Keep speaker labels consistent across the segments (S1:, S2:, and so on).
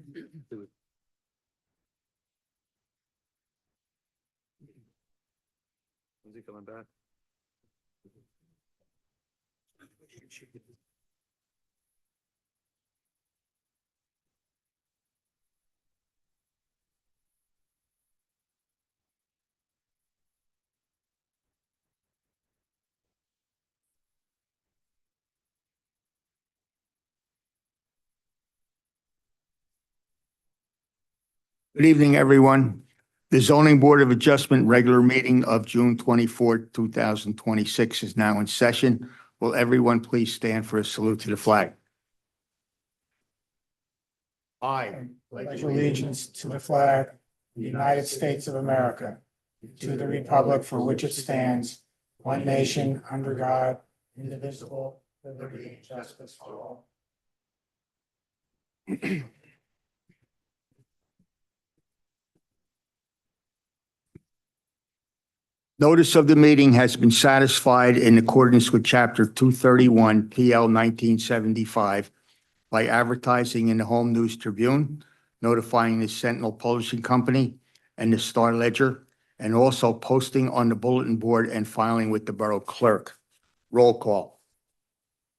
S1: When's he coming back?
S2: Good evening, everyone. The Zoning Board of Adjustment regular meeting of June 24th, 2026 is now in session. Will everyone please stand for a salute to the flag? I
S3: Pledge allegiance to the flag of the United States of America, to the republic for which it stands, one nation, under God, indivisible, with liberty and justice for all.
S2: Notice of the meeting has been satisfied in accordance with Chapter 231 PL 1975 by advertising in the Home News Tribune, notifying the Sentinel Publishing Company and the Star Ledger, and also posting on the bulletin board and filing with the Borough Clerk. Roll call.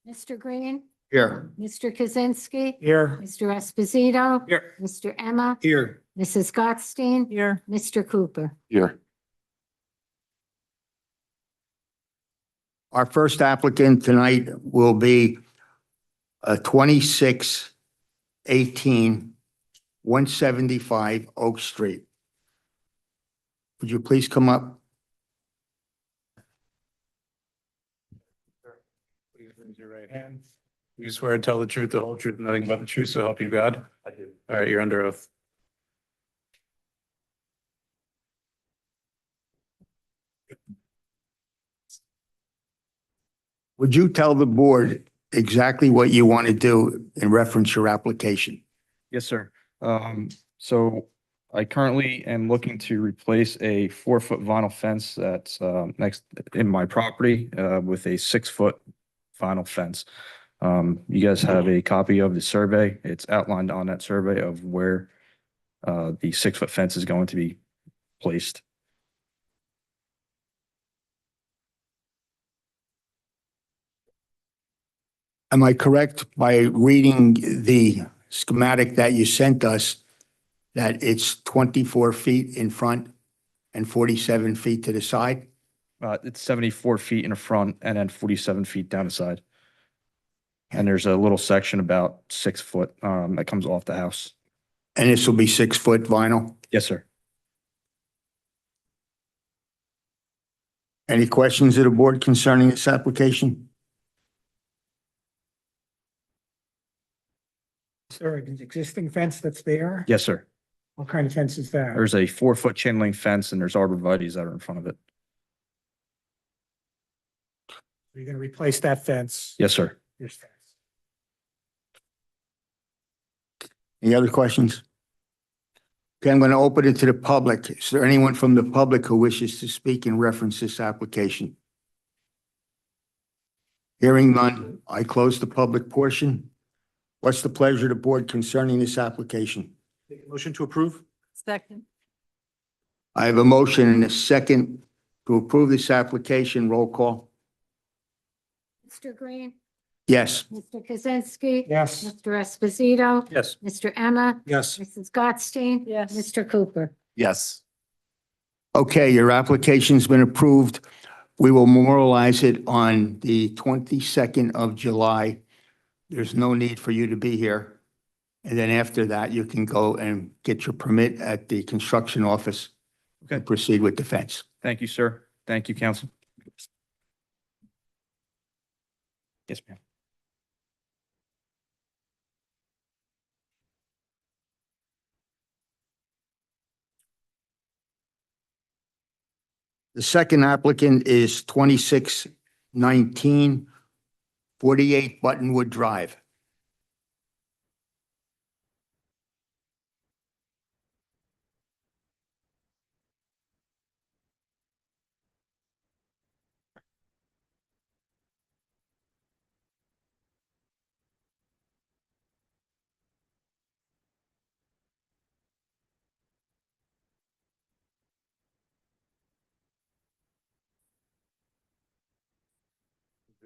S4: Mr. Green,
S2: Here.
S4: Mr. Kaczynski,
S3: Here.
S4: Mr. Esposito.
S3: Here.
S4: Mr. Emma,
S3: Here.
S4: Mrs. Gottstein,
S3: Here.
S4: Mr. Cooper.
S1: Here.
S2: Our first applicant tonight will be 2618 175 Oak Street. Would you please come up?
S1: Please raise your right hand.
S3: And
S1: You swear to tell the truth, the whole truth, and nothing but the truth, so help you God? I do. All right, you're under oath.
S2: Would you tell the board exactly what you want to do in reference to your application?
S5: Yes, sir. So I currently am looking to replace a 4-foot vinyl fence that's next in my property with a 6-foot vinyl fence. You guys have a copy of the survey. It's outlined on that survey of where the 6-foot fence is going to be placed.
S2: Am I correct by reading the schematic that you sent us that it's 24 feet in front and 47 feet to the side?
S5: It's 74 feet in the front and then 47 feet down the side. And there's a little section about 6 foot that comes off the house.
S2: And this will be 6-foot vinyl?
S5: Yes, sir.
S2: Any questions of the board concerning this application?
S3: is there an existing fence that's there?
S5: Yes, sir.
S3: What kind of fence is that?
S5: There's a 4-foot chain link fence and there's arborvitaes that are in front of it.
S3: You're going to replace that fence?
S5: Yes, sir.
S3: This fence.
S2: Any other questions? Okay, I'm going to open it to the public. Is there anyone from the public who wishes to speak in reference to this application? Hearing none, I close the public portion. What's the pleasure of the board concerning this application?
S1: Motion to approve?
S4: Second.
S2: I have a motion and a second to approve this application. Roll call.
S4: Mr. Green,
S2: Yes.
S4: Mr. Kaczynski.
S3: Yes.
S4: Mr. Esposito.
S1: Yes.
S4: Mr. Emma,
S3: Yes.
S4: Mrs. Gottstein.
S6: Yes.
S4: Mr. Cooper.
S1: Yes.
S2: Okay, your application's been approved. We will memorialize it on the 22nd of July. There's no need for you to be here. And then after that, you can go and get your permit at the construction office and
S5: Okay.
S2: proceed with the fence.
S5: Thank you, sir. Thank you, council. Yes, ma'am.
S2: The second applicant is 2619 48 Buttonwood Drive.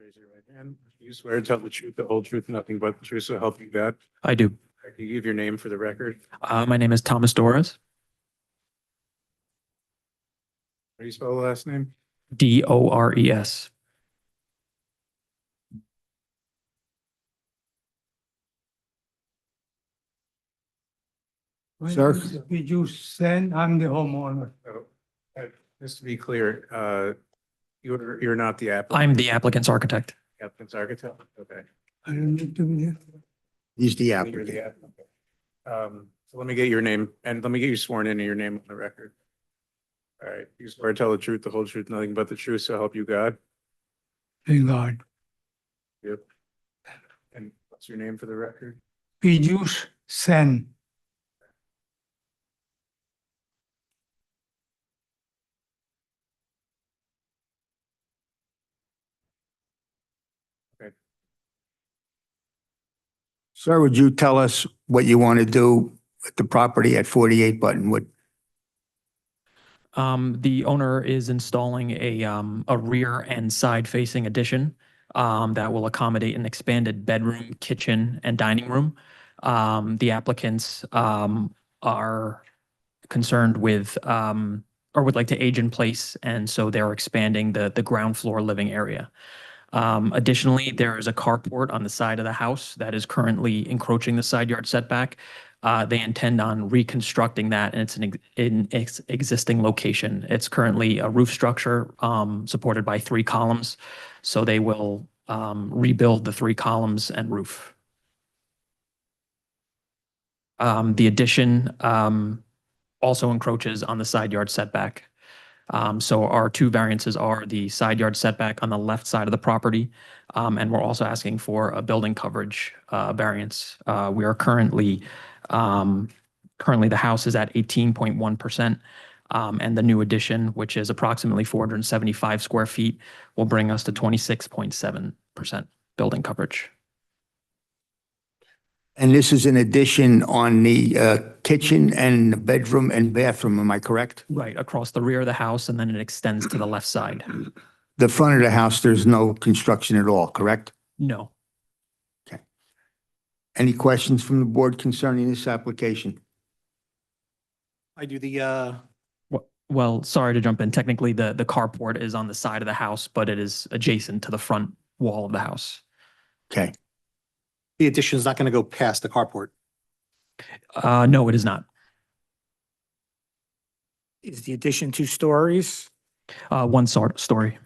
S1: Raise your right hand. You swear to tell the truth, the whole truth, nothing but the truth, so help you God.
S6: I do.
S1: Can you give your name for the record?
S6: My name is Thomas Doris,
S1: How do you spell the last name?
S6: Dores.
S2: Sir?
S7: Did you send, I'm the homeowner.
S1: Oh, just to be clear, you're not the applicant.
S6: I'm the applicant's architect.
S1: Applicant's architect? Okay.
S7: I don't need to be here.
S2: He's the
S1: You're
S2: applicant.
S1: the applicant. So let me get your name and let me get you sworn in and your name on the record. All right, you swear to tell the truth, the whole truth, nothing but the truth, so help you God.
S7: Thank God.
S1: Yep. And what's your name for the record?
S7: Pijus Sen.
S2: Sir, would you tell us what you want to do with the property at 48 Buttonwood?
S6: The owner is installing a rear and side facing addition that will accommodate an expanded bedroom, kitchen, and dining room. The applicants are concerned with or would like to age in place, and so they're expanding the ground floor living area. Additionally, there is a carport on the side of the house that is currently encroaching the side yard setback. They intend on reconstructing that, and it's in its existing location. It's currently a roof structure supported by 3 columns, so they will rebuild the 3 columns and roof. The addition also encroaches on the side yard setback. So our 2 variances are the side yard setback on the left side of the property, and we're also asking for a building coverage variance. We are currently the house is at 18.1%, and the new addition, which is approximately 475 square feet, will bring us to 26.7% building coverage.
S2: And this is an addition on the kitchen and the bedroom and bathroom, am I correct?
S6: Right, across the rear of the house, and then it extends to the left side.
S2: The front of the house, there's no construction at all, correct?
S6: No.
S2: Any questions from the board concerning this application?
S8: I do the,
S6: Well, sorry to jump in. Technically, the carport is on the side of the house, but it is adjacent to the front wall of the house.
S2: Okay.
S8: the addition is not going to go past the carport.
S6: No, it is not.
S3: Is the addition 2 stories?
S6: One story.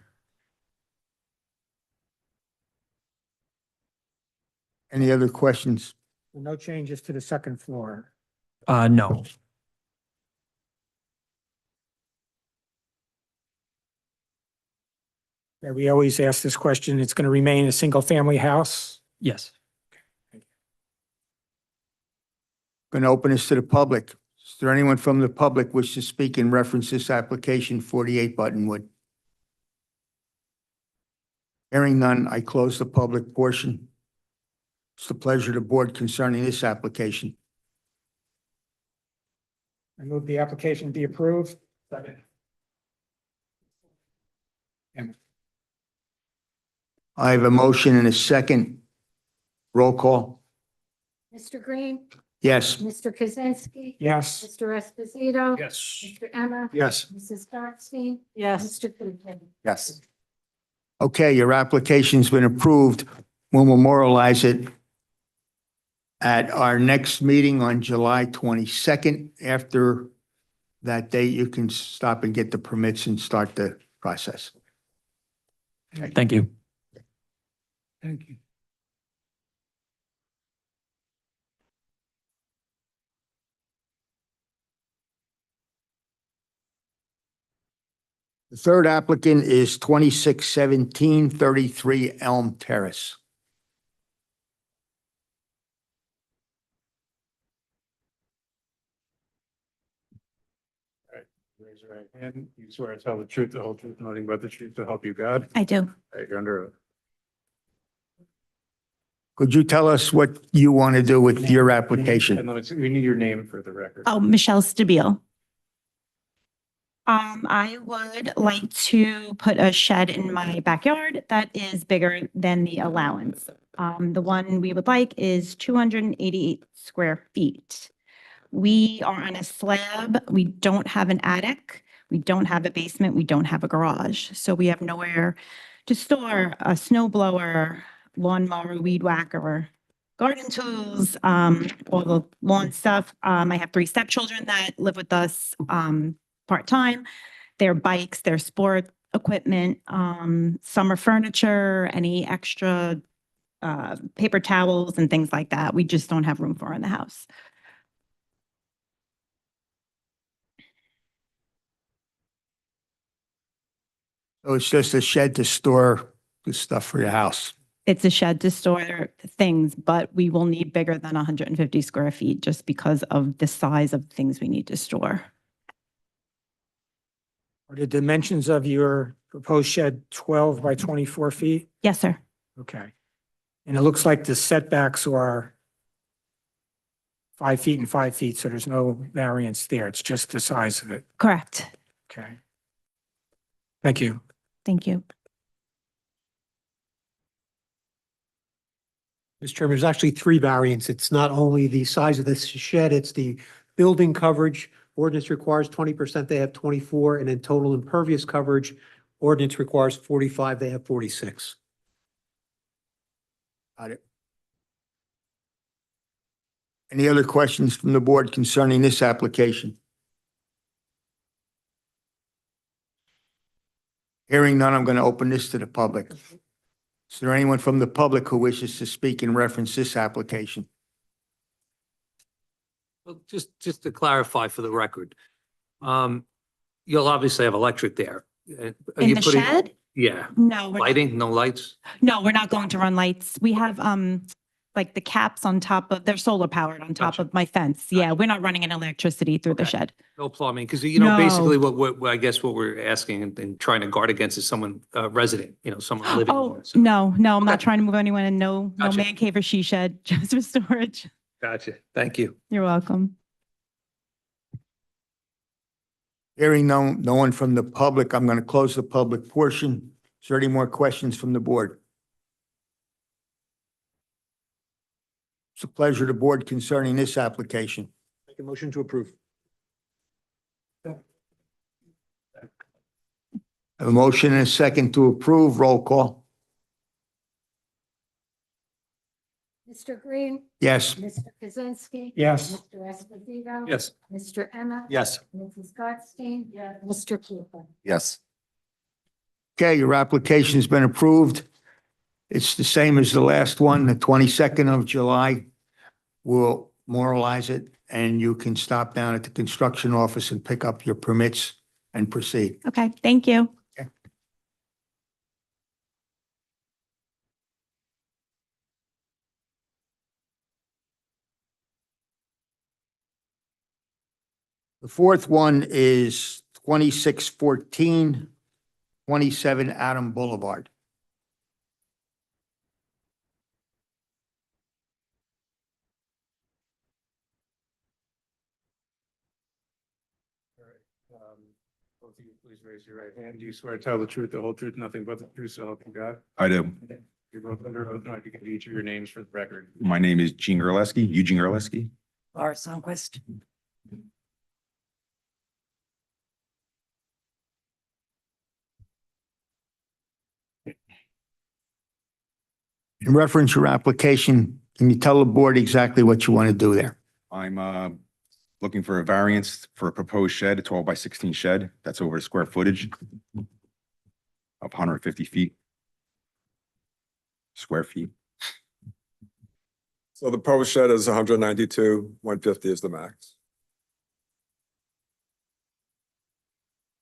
S2: Any other questions?
S3: No changes to the second floor.
S6: No.
S3: Yeah, we always ask this question. It's going to remain a single-family house?
S6: Yes.
S2: Going to open this to the public. Is there anyone from the public wish to speak in reference to this application, 48 Buttonwood? Hearing none, I close the public portion. It's the pleasure of the board concerning this application.
S3: I move the application be approved. Second.
S2: I have a motion and a second. Roll call.
S4: Mr. Green,
S2: Yes.
S4: Mr. Kaczynski.
S3: Yes.
S4: Mr. Esposito.
S1: Yes.
S4: Mr. Emma.
S8: Yes.
S4: Mrs. Bernstein.
S9: Yes.
S4: Mr. Coopman.
S8: Yes.
S2: Okay, your application's been approved. We'll memorialize it at our next meeting on July 22nd. After that date, you can stop and get the permits and start the process.
S6: Thank you.
S7: Thank you.
S2: The third applicant is 2617 Elm Terrace.
S1: Raise your right hand. You swear to tell the truth, the whole truth, nothing but the truth to help you God.
S9: I do.
S1: All right, you're under oath.
S2: Could you tell us what you want to do with your application?
S1: And we need your name for the record.
S9: Oh, Michelle Stabile. I would like to put a shed in my backyard that is bigger than the allowance. The one we would like is 288 square feet. We are on a slab. We don't have an attic. We don't have a basement. We don't have a garage. So we have nowhere to store a snow blower, lawnmower, weed whacker, garden tools, all the lawn stuff. I have 3 stepchildren that live with us, part-time. Their bikes, their sport equipment, summer furniture, any extra, paper towels and things like that. We just don't have room for in the house.
S2: So it's just a shed to store the stuff for your house.
S9: It's a shed to store things, but we will need bigger than 150 square feet just because of the size of things we need to store.
S3: Are the dimensions of your proposed shed 12 by 24 feet?
S9: Yes, sir.
S3: Okay. And it looks like the setbacks are 5 feet and 5 feet, so there's no variance there. It's just the size of it.
S9: Correct.
S3: Okay. Thank you.
S9: Thank you.
S8: Mr. Chairman, there's actually 3 variants. It's not only the size of the shed, it's the building coverage. Ordinance requires 20%, they have 24, and then total impervious coverage, ordinance requires 45, they have 46.
S2: Got it. Any other questions from the board concerning this application? Hearing none, I'm going to open this to the public. Is there anyone from the public who wishes to speak in reference to this application?
S10: Well, just to clarify for the record, you'll obviously have electric there. Are
S9: In
S10: you
S9: the
S10: putting-
S9: shed?
S10: Yeah.
S9: No, we're not,
S10: Lighting, no lights?
S9: no, we're not going to run lights. We have, like the caps on top of, they're solar powered on top
S10: Gotcha.
S9: of my fence. Yeah, we're not running any electricity through the
S10: Okay.
S9: shed.
S10: No plumbing? Because, you know, basically
S9: No.
S10: what I guess what we're asking and trying to guard against is someone resident, you know, someone living.
S9: Oh,
S10: there. So-
S9: no, I'm not
S10: Okay.
S9: trying to move anyone and no
S10: Gotcha.
S9: man cave or she shed, just for storage.
S10: Gotcha. Thank you.
S9: You're welcome.
S2: Hearing no one from the public, I'm going to close the public portion. Is there any more questions from the board? It's a pleasure to board concerning this application.
S8: Make a motion to approve.
S2: I have a motion and a second to approve. Roll call.
S4: Mr. Green,
S2: Yes.
S4: Mr. Kaczynski.
S3: Yes.
S4: Mr. Esposito.
S10: Yes.
S4: Mr. Emma.
S8: Yes.
S4: Mrs. Gottstein. Yes. Mr. Cooper.
S8: Yes.
S2: Okay, your application's been approved. It's the same as the last one, the 22nd of July. We'll memorialize it and you can stop down at the construction office and pick up your permits and proceed.
S9: Okay, thank you.
S2: The fourth one is 2614, 27 Adam Boulevard.
S1: Both of you, please raise your right hand. Do you swear to tell the truth, the whole truth, nothing but the truth, so help you God?
S11: I do.
S1: You're both under oath, now you can give each of your names for the record.
S11: My name is Eugene Gerleski.
S12: Laura Sundquist.
S2: In reference to your application, can you tell the board exactly what you want to do there?
S11: I'm looking for a variance for a proposed shed, a 12 by 16 shed. That's over square footage of 150 feet. Square feet.
S13: So the proposed shed is 192, 150 is the max.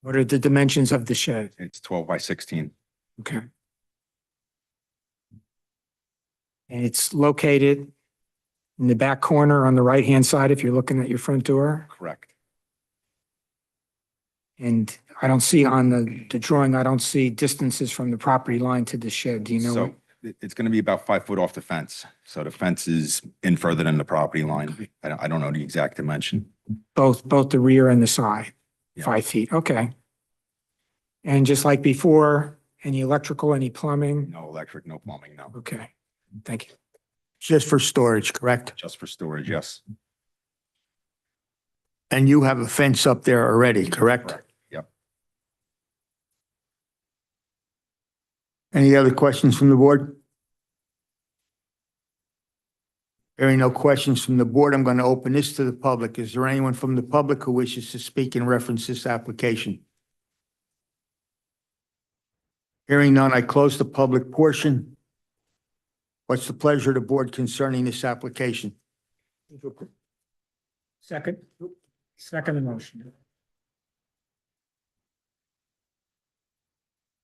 S3: What are the dimensions of the shed?
S11: It's 12 by 16.
S3: Okay. And it's located in the back corner on the right-hand side if you're looking at your front door.
S11: Correct.
S3: And I don't see on the drawing, I don't see distances from the property line to the shed. Do you know?
S11: So it's going to be about 5 foot off the fence. So the fence is in further than the property line. I don't know the exact dimension.
S3: Both the rear and the side,
S11: Yeah.
S3: 5 feet. Okay. And just like before, any electrical, any plumbing?
S11: No electric, no plumbing, no.
S3: Okay, thank you.
S2: Just for storage, correct?
S11: Just for storage, yes.
S2: And you have a fence up there already, correct?
S11: Correct. Yep.
S2: Any other questions from the board? Hearing no questions from the board, I'm going to open this to the public. Is there anyone from the public who wishes to speak in reference to this application? Hearing none, I close the public portion. What's the pleasure of the board concerning this application?
S3: Second the motion.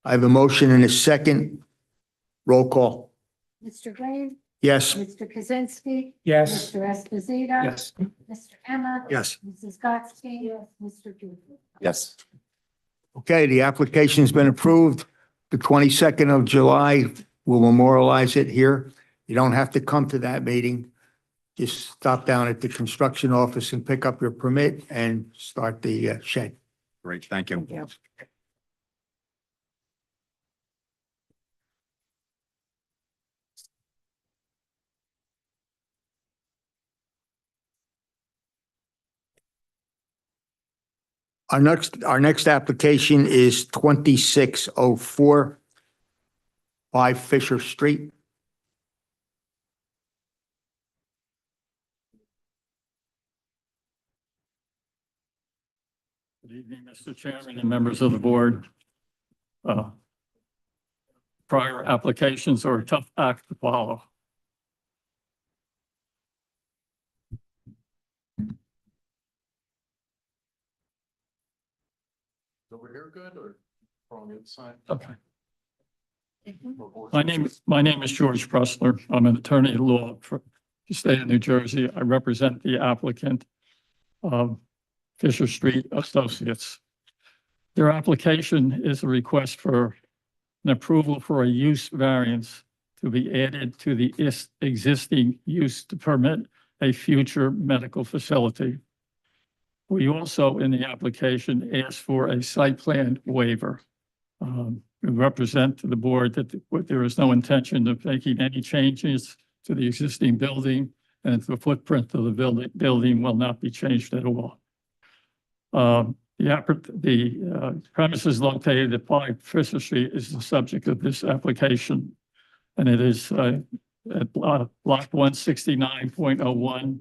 S2: I have a motion and a second. Roll call.
S4: Mr. Green?
S2: Yes.
S4: Mr. Kaczynski?
S3: Yes.
S4: Mr. Esposito?
S3: Yes.
S4: Mr. Emma?
S2: Yes.
S4: Mrs. Gottstein? Yes. Mr. Cooper?
S11: Yes.
S2: Okay, the application's been approved. The 22nd of July, we'll memorialize it here. You don't have to come to that meeting. Just stop down at the construction office and pick up your permit and start the shed.
S11: Great, thank you.
S2: Our next application is 2604 5 Fisher Street.
S12: Good evening, Mr. Chairman and members of the board. Prior applications are a tough act to follow.
S1: Over here good or on the other side?
S12: Okay. My name is George Pressler. I'm an attorney at law for the state of New Jersey. I represent the applicant, Fisher Street Associates. Their application is a request for an approval for a use variance to be added to the existing use to permit a future medical facility. We also, in the application, asked for a site plan waiver. We represent to the board that there is no intention of making any changes to the existing building, and the footprint of the building will not be changed at all. The premises located at 5 Fisher Street is the subject of this application, and it is at block 169.01,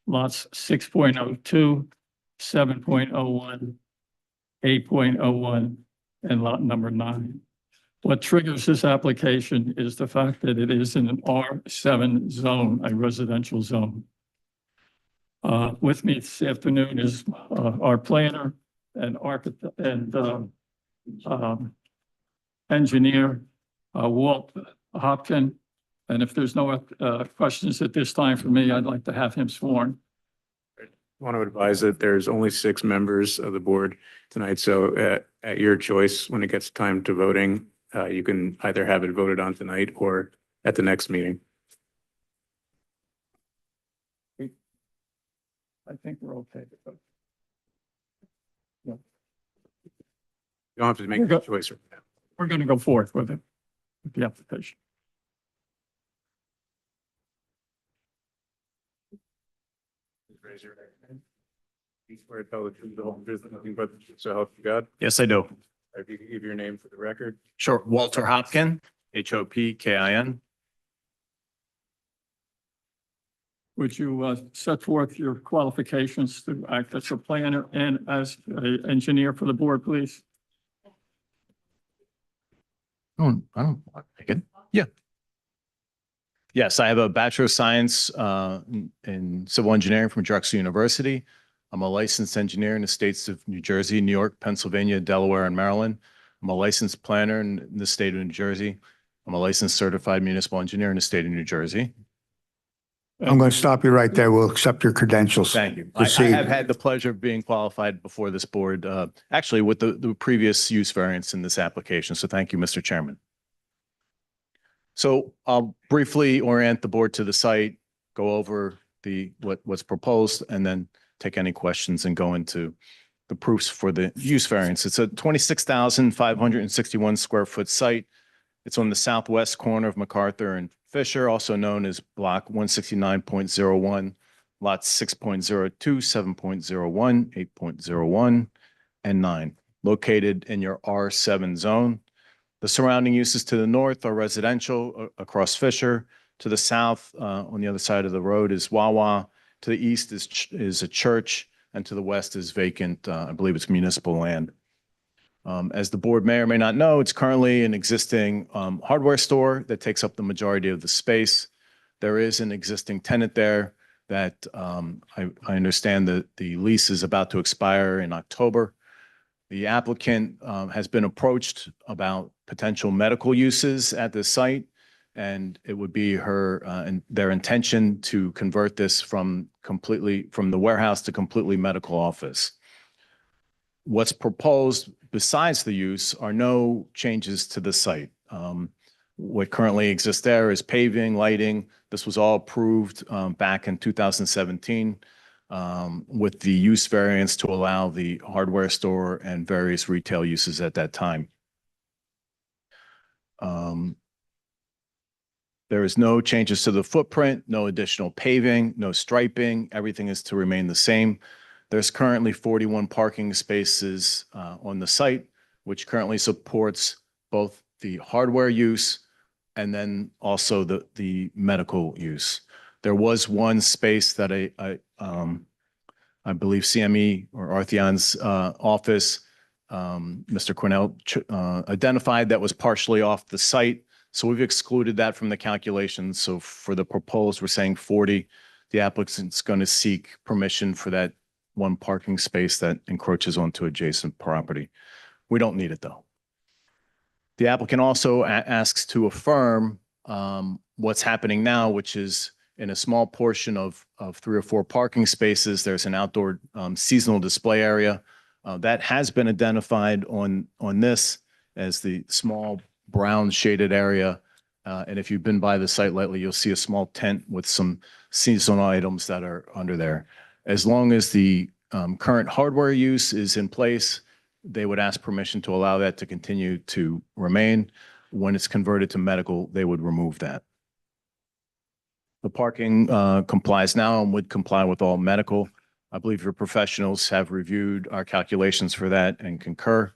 S12: lots 6.02, 7.01, 8.01, and lot number 9. What triggers this application is the fact that it is in an R7 zone, a residential zone. With me this afternoon is our planner and architect and engineer, Walt Hopkin. And if there's no questions at this time for me, I'd like to have him sworn.
S1: I want to advise that there's only 6 members of the board tonight, so at your choice, when it gets time to voting, you can either have it voted on tonight or at the next meeting.
S12: I think we're okay.
S1: You don't have to make a choice right now.
S12: We're going to go forth with it, with the application.
S1: Raise your right hand. You swear to tell the truth, the whole truth, and nothing but the truth, so help you God.
S14: Yes, I do.
S1: If you could give your name for the record.
S14: Sure. Walter Hopkin, Hopkin.
S12: Would you set forth your qualifications to act as a planner and as an engineer for the board, please?
S14: I don't take it. Yeah. Yes, I have a Bachelor of Science in Civil Engineering from Drexel University. I'm a licensed engineer in the states of New Jersey, New York, Pennsylvania, Delaware, and Maryland. I'm a licensed planner in the state of New Jersey. I'm a licensed certified municipal engineer in the state of New Jersey.
S2: I'm going to stop you right there. We'll accept your credentials.
S14: Thank you. I
S2: Proceed.
S14: have had the pleasure of being qualified before this board, actually with the previous use variance in this application. So thank you, Mr. Chairman. So I'll briefly orient the board to the site, go over what's proposed, and then take any questions and go into the proofs for the use variance. It's a 26,561 square foot site. It's on the southwest corner of MacArthur and Fisher, also known as Block 169.01, lots 6.02, 7.01, 8.01, and 9, located in your R7 zone. The surrounding uses to the north are residential across Fisher. To the south, on the other side of the road is Wawa. To the east is a church, and to the west is vacant, I believe it's municipal land. As the board may or may not know, it's currently an existing hardware store that takes up the majority of the space. There is an existing tenant there that I understand that the lease is about to expire in October. The applicant has been approached about potential medical uses at the site, and it would be their intention to convert this from the warehouse to completely medical office. What's proposed besides the use are no changes to the site. What currently exists there is paving, lighting. This was all approved back in 2017 with the use variance to allow the hardware store and various retail uses at that time. There is no changes to the footprint, no additional paving, no striping. Everything is to remain the same. There's currently 41 parking spaces on the site, which currently supports both the hardware use and then also the medical use. There was one space that I believe CME or Artheon's office, Mr. Cornell identified that was partially off the site. So we've excluded that from the calculation. So for the proposed, we're saying 40. The applicant's going to seek permission for that one parking space that encroaches onto adjacent property. We don't need it though. The applicant also asks to affirm what's happening now, which is in a small portion of 3 or 4 parking spaces, there's an outdoor seasonal display area that has been identified on this as the small brown shaded area. And if you've been by the site lately, you'll see a small tent with some seasonal items that are under there. As long as the current hardware use is in place, they would ask permission to allow that to continue to remain. When it's converted to medical, they would remove that. The parking complies now and would comply with all medical. I believe your professionals have reviewed our calculations for that and concur.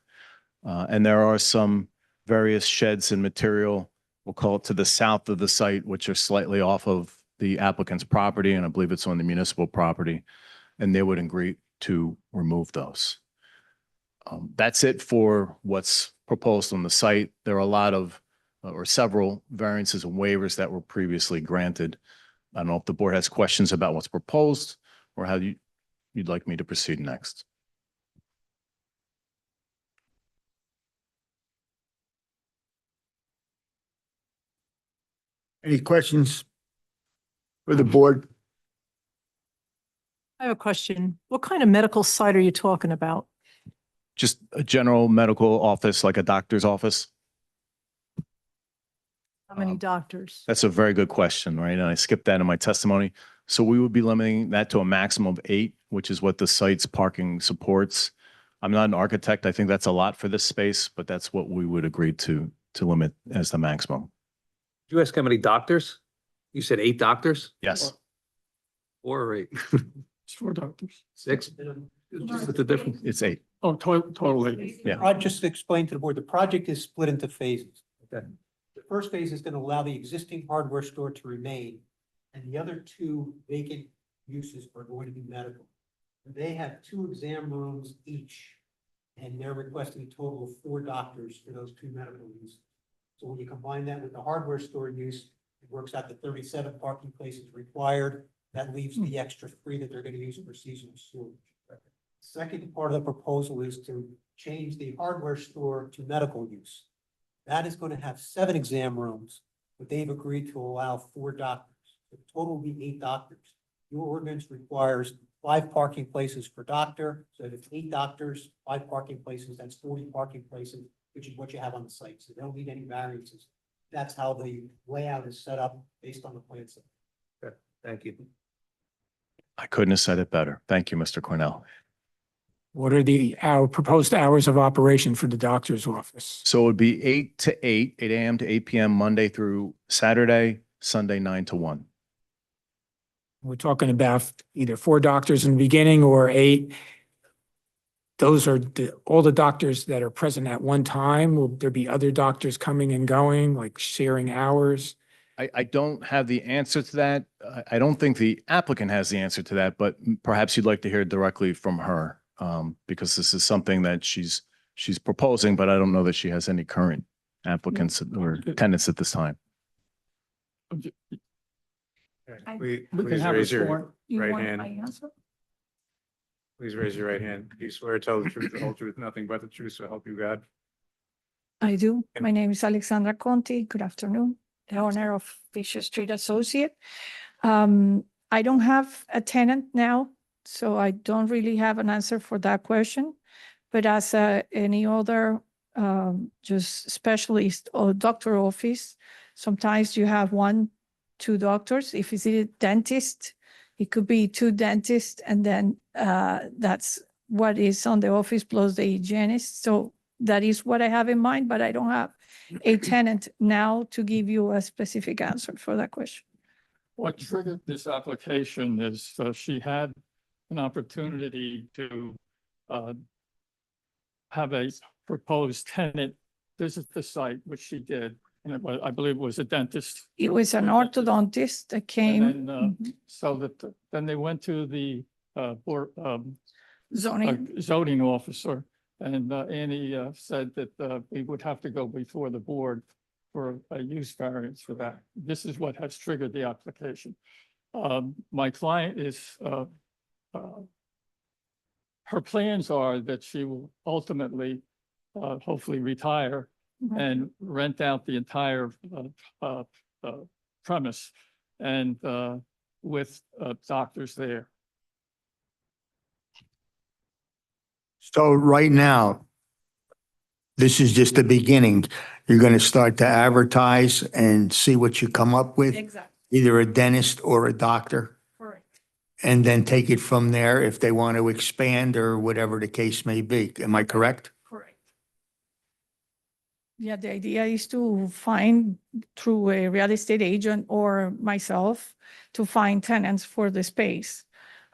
S14: And there are some various sheds and material, we'll call it to the south of the site, which are slightly off of the applicant's property, and I believe it's on the municipal property, and they would agree to remove those. That's it for what's proposed on the site. There are a lot of, or several variances and waivers that were previously granted. I don't know if the board has questions about what's proposed or how you'd like me to proceed next.
S2: Any questions for the board?
S15: I have a question. What kind of medical site are you talking about?
S14: Just a general medical office, like a doctor's office?
S15: How many doctors?
S14: That's a very good question, right? And I skipped that in my testimony. So we would be limiting that to a maximum of 8, which is what the site's parking supports. I'm not an architect. I think that's a lot for this space, but that's what we would agree to limit as the maximum.
S10: Did you ask how many doctors? You said 8 doctors?
S14: Yes.
S10: 4 or 8?
S12: It's 4 doctors.
S10: 6? What's the difference?
S14: It's 8.
S12: Oh, totally.
S14: Yeah.
S8: I just explained to the board, the project is split into phases.
S10: Okay.
S8: The first phase is going to allow the existing hardware store to remain, and the other 2 vacant uses are going to be medical. They have 2 exam rooms each, and they're requesting a total of 4 doctors for those 2 medical uses. So when you combine that with the hardware store use, it works out to 37 parking places required. That leaves the extra 3 that they're going to use for seasonal storage. Second part of the proposal is to change the hardware store to medical use. That is going to have 7 exam rooms, but they've agreed to allow 4 doctors. The total will be 8 doctors. Your ordinance requires 5 parking places per doctor. So if it's 8 doctors, 5 parking places, that's 40 parking places, which is what you have on the site. So they don't need any variances. That's how the layout is set up based on the plan set.
S10: Okay, thank you.
S14: I couldn't have said it better. Thank you, Mr. Cornell.
S3: What are the proposed hours of operation for the doctor's office?
S14: So it would be 8 to 8, 8 a.m. to 8 p.m. Monday through Saturday, Sunday 9 to 1.
S3: We're talking about either 4 doctors in the beginning or 8. Those are all the doctors that are present at one time. Will there be other doctors coming and going, like sharing hours?
S14: I don't have the answer to that. I don't think the applicant has the answer to that, but perhaps you'd like to hear directly from her, because this is something that she's proposing, but I don't know that she has any current applicants or tenants at this time.
S1: Please
S12: We can have a
S1: raise your
S12: sworn.
S1: right hand. Please raise your right hand. Do you swear to tell the truth, the whole truth, nothing but the truth, so help you God?
S15: I do. My name is Alexandra Conti. Good afternoon. The owner of Fisher Street Associate. I don't have a tenant now, so I don't really have an answer for that question. But as any other just specialist or doctor office, sometimes you have 1, 2 doctors. If it's a dentist, it could be 2 dentists, and then that's what is on the office plus the hygienist. So that is what I have in mind, but I don't have a tenant now to give you a specific answer for that question.
S12: What triggered this application is she had an opportunity to have a proposed tenant visit the site, which she did. And it was, I believe it was a dentist.
S15: It was an orthodontist that came.
S12: And then, so that, then they went to the zoning officer. And Annie said that we would have to go before the board for a use variance for that. This is what has triggered the application. My client is, her plans are that she will ultimately, hopefully retire and rent out the entire premise and with doctors there.
S2: So right now, this is just the beginning. You're going to start to advertise and see what you come up with,
S15: Exactly.
S2: either a dentist or a doctor,
S15: Correct.
S2: and then take it from there if they want to expand or whatever the case may be. Am I correct?
S15: Correct. Yeah, the idea is to find through a real estate agent or myself to find tenants for the space.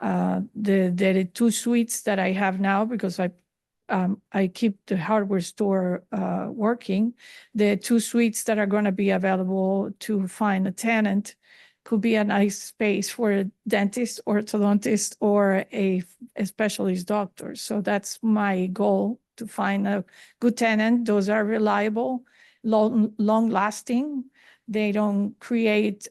S15: The 2 suites that I have now, because I keep the hardware store working, the 2 suites that are going to be available to find a tenant could be a nice space for a dentist, orthodontist, or a specialist doctor. So that's my goal, to find a good tenant. Those are reliable, long lasting. They don't create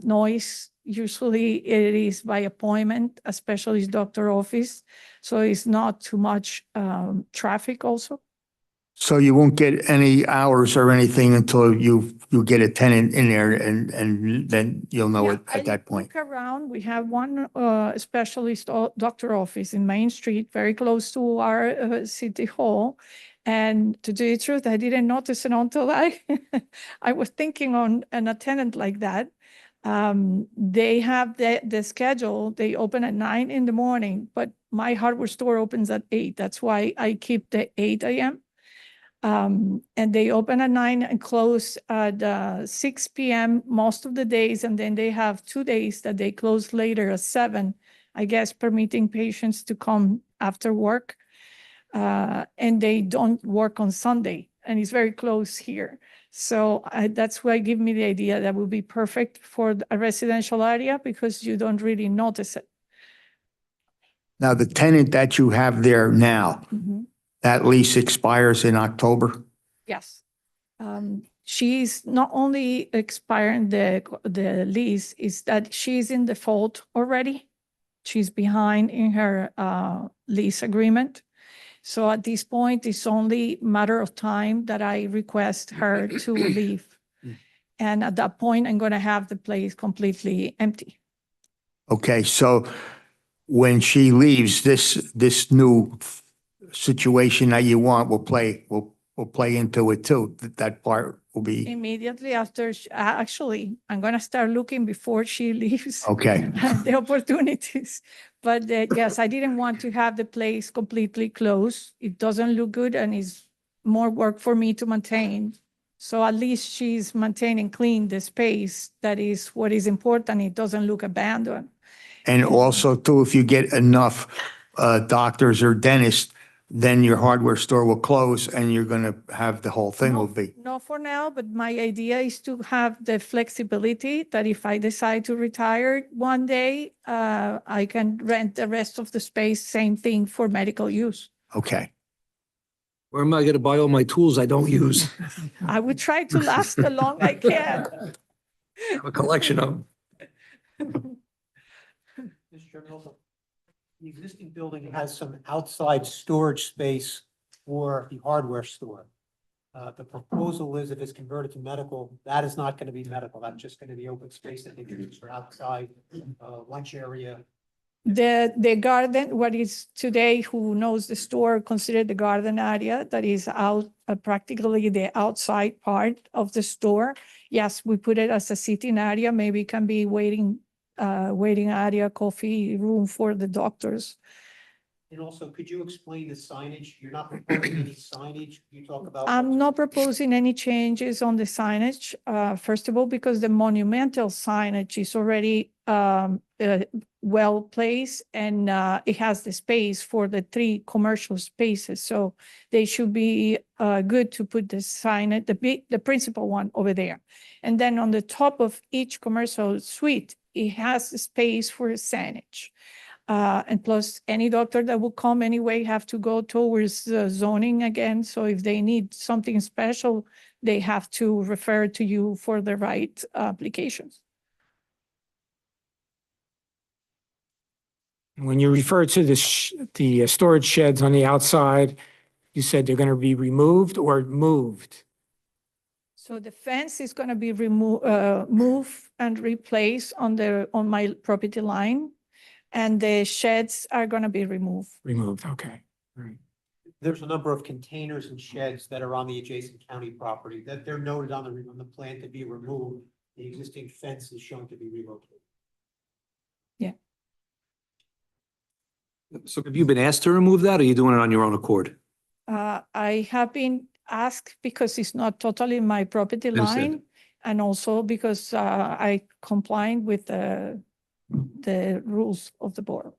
S15: noise. Usually it is by appointment, a specialist doctor office. So it's not too much traffic also.
S2: So you won't get any hours or anything until you get a tenant in there, and then you'll know it at that point.
S15: Look around. We have one specialist doctor office in Main Street, very close to our city hall. And to tell you the truth, I didn't notice it until I was thinking on a tenant like that. They have the schedule. They open at 9 in the morning, but my hardware store opens at 8. That's why I keep the 8 a.m. And they open at 9 and close at 6 p.m. most of the days. And then they have 2 days that they close later at 7, I guess, permitting patients to come after work. And they don't work on Sunday, and it's very close here. So that's why give me the idea that would be perfect for a residential area, because you don't really notice it.
S2: Now, the tenant that you have there now, that lease expires in October?
S15: Yes. She's not only expiring the lease, is that she's in default already. She's behind in her lease agreement. So at this point, it's only a matter of time that I request her to leave. And at that point, I'm going to have the place completely empty.
S2: Okay, so when she leaves, this new situation that you want will play into it too, that part will be,
S15: Immediately after, actually, I'm gonna start looking before she leaves.
S2: okay.
S15: The opportunities. But yes, I didn't want to have the place completely closed. It doesn't look good and it's more work for me to maintain. So at least she's maintaining clean the space. That is what is important. It doesn't look abandoned.
S2: And also too, if you get enough doctors or dentists, then your hardware store will close and you're gonna have the whole thing will be.
S15: Not for now, but my idea is to have the flexibility that if I decide to retire one day, I can rent the rest of the space, same thing for medical use.
S2: Okay.
S10: Where am I gonna buy all my tools I don't use?
S15: I would try to last the long I can.
S10: I have a collection of them.
S8: Mr. Chairman, also, the existing building has some outside storage space for the hardware store. The proposal is if it's converted to medical, that is not going to be medical. That's just going to be open space that they can use for outside lunch area.
S15: The garden, what is today, who knows the store, considered the garden area that is out, practically the outside part of the store. Yes, we put it as a sitting area, maybe it can be waiting area, coffee room for the doctors.
S8: And also, could you explain the signage? You're not proposing any signage. You talk about.
S15: I'm not proposing any changes on the signage. First of all, because the monumental signage is already well placed and it has the space for the 3 commercial spaces. So they should be good to put the signage, the principal one over there. And then on the top of each commercial suite, it has a space for signage. And plus any doctor that will come anyway have to go towards zoning again. So if they need something special, they have to refer to you for the right applications.
S3: When you refer to the storage sheds on the outside, you said they're going to be removed or moved?
S15: So the fence is going to be moved and replaced on my property line. And the sheds are going to be removed.
S3: Removed, okay. All right.
S8: There's a number of containers and sheds that are on the adjacent county property that they're noted on the plan to be removed. The existing fence is shown to be relocated.
S15: Yeah.
S10: So have you been asked to remove that, or are you doing it on your own accord?
S15: I have been asked because it's not totally my property
S10: Understood.
S15: line. And also because I complied with the rules of the board.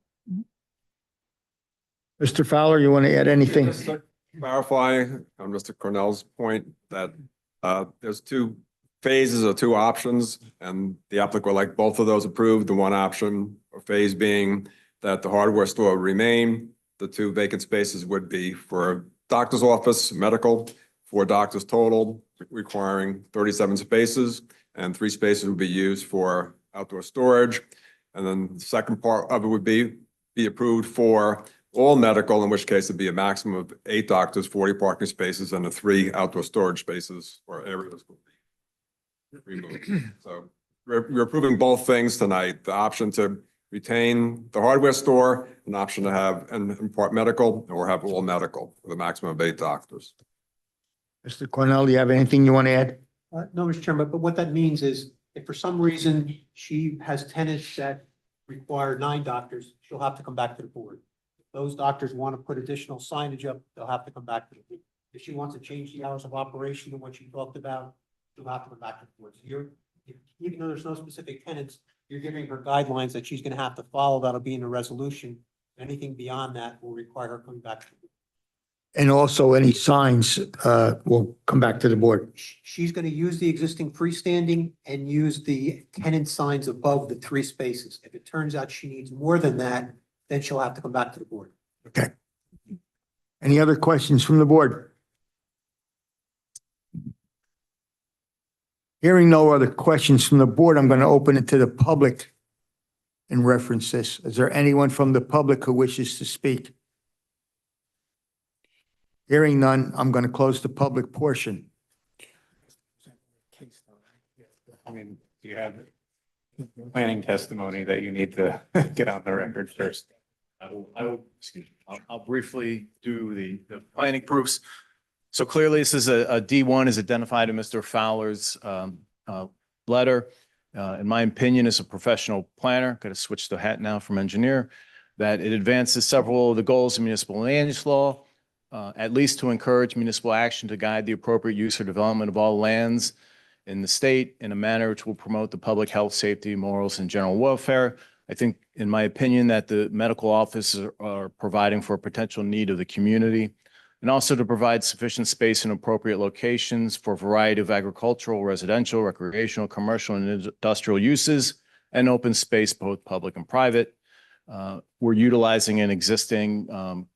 S2: Mr. Fowler, you want to add anything?
S13: Just to clarify on Mr. Cornell's point that there's 2 phases or 2 options, and the applicant would like both of those approved. The one option or phase being that the hardware store would remain. The 2 vacant spaces would be for a doctor's office, medical, 4 doctors total, requiring 37 spaces, and 3 spaces would be used for outdoor storage. And then the second part of it would be approved for all medical, in which case it'd be a maximum of 8 doctors, 40 parking spaces, and the 3 outdoor storage spaces or areas will be removed. So we're approving both things tonight, the option to retain the hardware store, an option to have and impart medical, or have all medical with a maximum of 8 doctors.
S2: Mr. Cornell, do you have anything you want to add?
S8: No, Mr. Chairman, but what that means is if for some reason she has tenants that require 9 doctors, she'll have to come back to the board. If those doctors want to put additional signage up, they'll have to come back to the board. If she wants to change the hours of operation and what she talked about, she'll have to come back to the board. So even though there's no specific tenants, you're giving her guidelines that she's going to have to follow. That'll be in the resolution. Anything beyond that will require her coming back to the board.
S2: And also any signs will come back to the board.
S8: She's going to use the existing freestanding and use the tenant signs above the 3 spaces. If it turns out she needs more than that, then she'll have to come back to the board.
S2: Okay. Any other questions from the board? Hearing no other questions from the board, I'm going to open it to the public in reference this. Is there anyone from the public who wishes to speak? Hearing none, I'm going to close the public portion.
S1: I mean, you have planning testimony that you need to get on the record first.
S14: I'll briefly do the planning proofs. So clearly, this is a D1 is identified in Mr. Fowler's letter. In my opinion, as a professional planner, got to switch the hat now from engineer, that it advances several of the goals of municipal land use law, at least to encourage municipal action to guide the appropriate use or development of all lands in the state in a manner which will promote the public health, safety, morals, and general welfare. I think, in my opinion, that the medical offices are providing for a potential need of the community, and also to provide sufficient space in appropriate locations for a variety of agricultural, residential, recreational, commercial, and industrial uses, and open space, both public and private. We're utilizing an existing,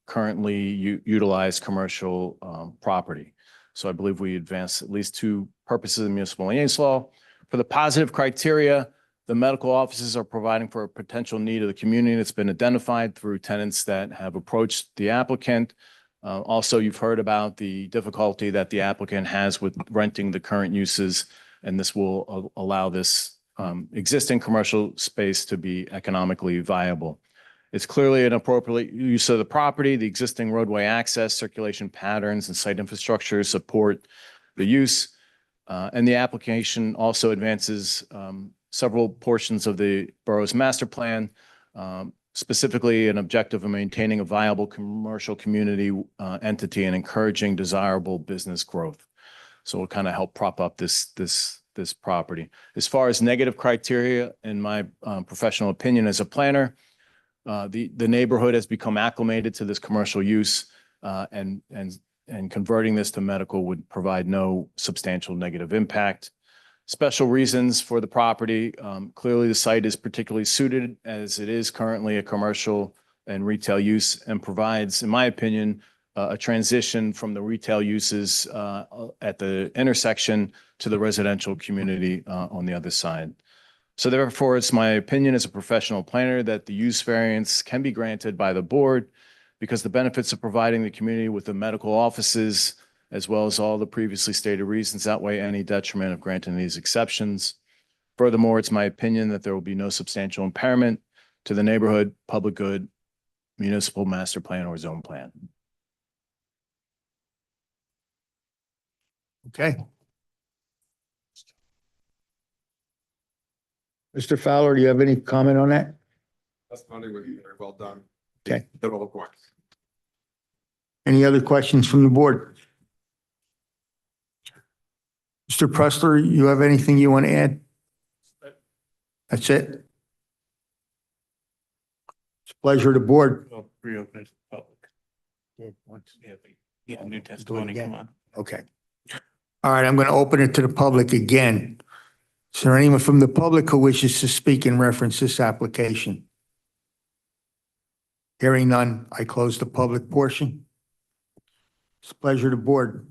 S14: currently utilized commercial property. So I believe we advance at least two purposes of the municipal land use law. For the positive criteria, the medical offices are providing for a potential need of the community that's been identified through tenants that have approached the applicant. Also, you've heard about the difficulty that the applicant has with renting the current uses, and this will allow this existing commercial space to be economically viable. It's clearly an appropriate use of the property. The existing roadway access, circulation patterns, and site infrastructure support the use. And the application also advances several portions of the borough's master plan, specifically an objective of maintaining a viable commercial community entity and encouraging desirable business growth. So it'll kind of help prop up this property. As far as negative criteria, in my professional opinion as a planner, the neighborhood has become acclimated to this commercial use, and converting this to medical would provide no substantial negative impact. Special reasons for the property. Clearly, the site is particularly suited as it is currently a commercial and retail use, and provides, in my opinion, a transition from the retail uses at the intersection to the residential community on the other side. So therefore, it's my opinion as a professional planner that the use variance can be granted by the board because the benefits of providing the community with the medical offices, as well as all the previously stated reasons, outweigh any detriment of granting these exceptions. Furthermore, it's my opinion that there will be no substantial impairment to the neighborhood, public good, municipal master plan, or zone plan.
S2: Okay. Mr. Fowler, do you have any comment on that?
S13: Testimony was very well done.
S2: Okay.
S13: Hit all the points.
S2: Any other questions from the board? Mr. Pressler, you have anything you want to add? That's it? It's a pleasure to board.
S1: We'll reopen it to the public. Yeah, new testimony, come on.
S2: Okay. All right, I'm going to open it to the public again. Is there anyone from the public who wishes to speak in reference to this application? Hearing none, I close the public portion. It's a pleasure to board.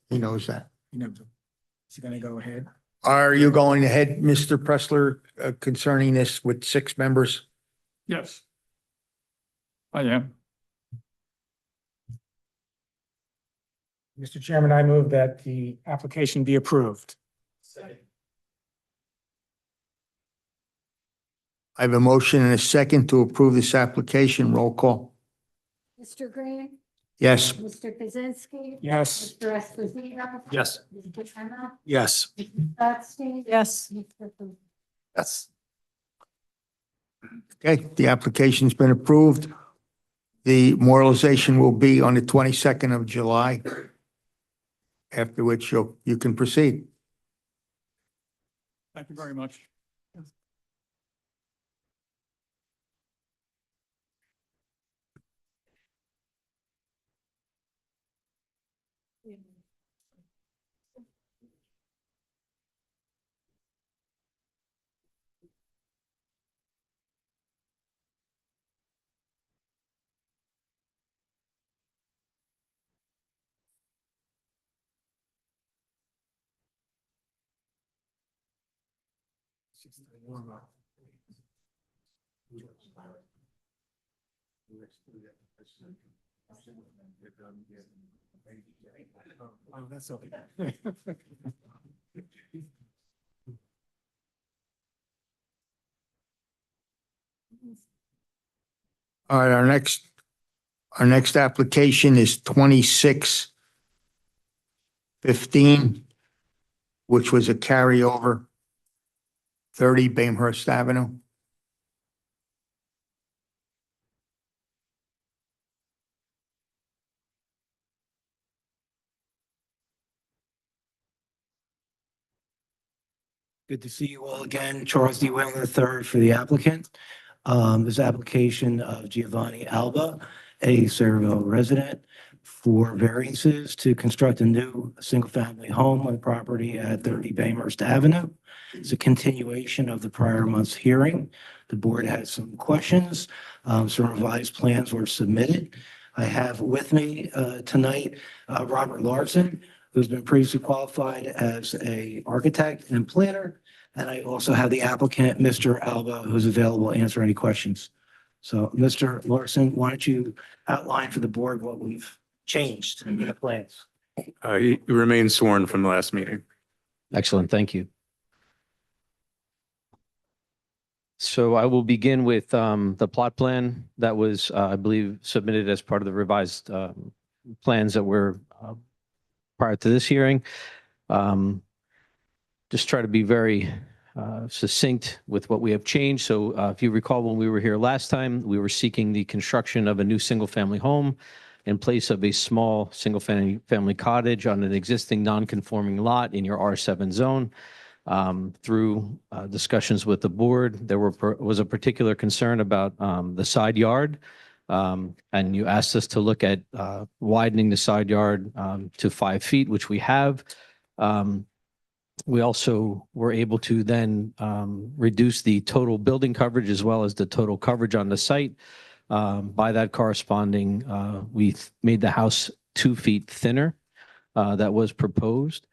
S2: He knows that.
S3: Is he going to go ahead?
S2: Are you going ahead, Mr. Pressler, concerning this with 6 members?
S12: Yes. I am.
S3: Mr. Chairman, I move that the application be approved.
S2: I have a motion and a second to approve this application. Roll call.
S4: Mr. Green?
S2: Yes.
S4: Mr. Kaczynski?
S3: Yes.
S4: Mr. Esposito?
S10: Yes.
S4: Mr. Emma?
S10: Yes.
S4: Mr. Stotsky?
S15: Yes.
S4: Mr. Booth?
S10: Yes.
S2: Okay, the application's been approved. The memorialization will be on the 22nd of July, after which you can proceed.
S12: Thank you very much.
S3: Oh, that's okay.
S2: All right, our next Our next application is 2615, which was a carryover, 30 Bamehurst Avenue.
S16: Good to see you all again. Charles D. Whalen III for the applicant. This application of Giovanni Alba, a Sayreville resident, for variances to construct a new single-family home on the property at 30 Bamehurst Avenue. It's a continuation of the prior month's hearing. The board had some questions. Some revised plans were submitted. I have with me tonight Robert Larson, who's been previously qualified as an architect and planner. And I also have the applicant, Mr. Alba, who's available to answer any questions. So, Mr. Larson, why don't you outline for the board what we've changed in the plans?
S1: You remain sworn from the last meeting.
S17: Excellent, thank you. So I will begin with the plot plan that was, I believe, submitted as part of the revised plans that were prior to this hearing. Just try to be very succinct with what we have changed. So if you recall, when we were here last time, we were seeking the construction of a new single-family home in place of a small single-family cottage on an existing non-conforming lot in your R7 zone. Through discussions with the board, there was a particular concern about the side yard. And you asked us to look at widening the side yard to 5 feet, which we have. We also were able to then reduce the total building coverage as well as the total coverage on the site. By that corresponding, we made the house 2 feet thinner that was proposed.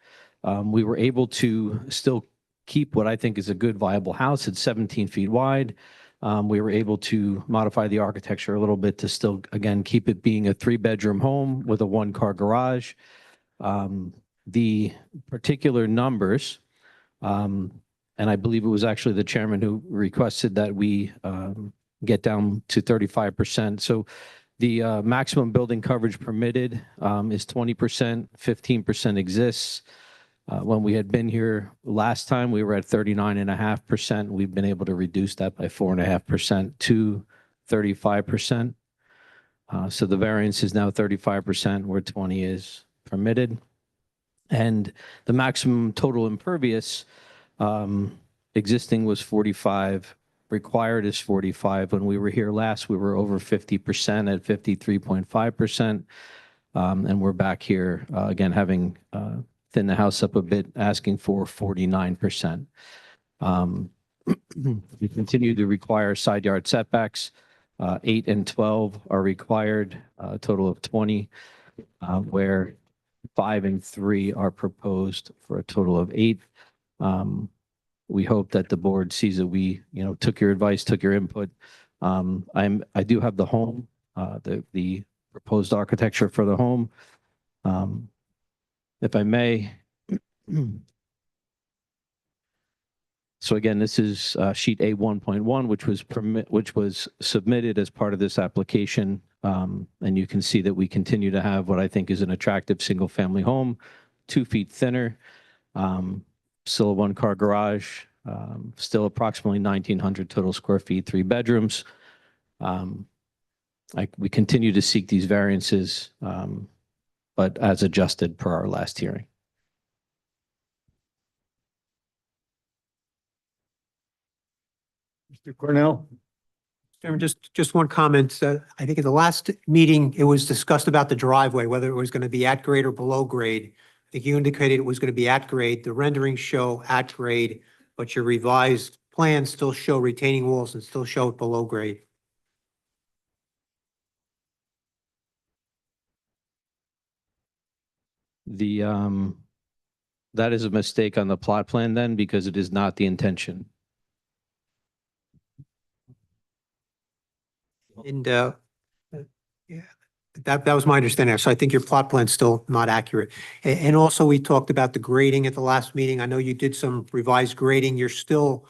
S17: We were able to still keep what I think is a good viable house. It's 17 feet wide. We were able to modify the architecture a little bit to still, again, keep it being a 3-bedroom home with a 1-car garage. The particular numbers, and I believe it was actually the chairman who requested that we get down to 35%. So the maximum building coverage permitted is 20%, 15% exists. When we had been here last time, we were at 39.5%. We've been able to reduce that by 4.5% to 35%. So the variance is now 35% where 20 is permitted. And the maximum total impervious existing was 45, required is 45. When we were here last, we were over 50% at 53.5%. And we're back here again, having thin the house up a bit, asking for 49%. We continue to require side yard setbacks. 8 and 12 are required, a total of 20, where 5 and 3 are proposed for a total of 8. We hope that the board sees that we, took your advice, took your input. I do have the home, the proposed architecture for the home. If I may. So again, this is sheet A1.1, which was submitted as part of this application. And you can see that we continue to have what I think is an attractive single-family home, 2 feet thinner, still a 1-car garage, still approximately 1,900 total square feet, 3 bedrooms. We continue to seek these variances, but as adjusted per our last hearing.
S2: Mr. Cornell?
S8: Chairman, just one comment. I think at the last meeting, it was discussed about the driveway, whether it was going to be at grade or below grade. I think you indicated it was going to be at grade. The renderings show at grade, but your revised plans still show retaining walls and still show it below grade.
S17: That is a mistake on the plot plan then, because it is not the intention.
S8: And yeah, that was my understanding. So I think your plot plan's still not accurate. And also we talked about the grading at the last meeting. I know you did some revised grading. You're still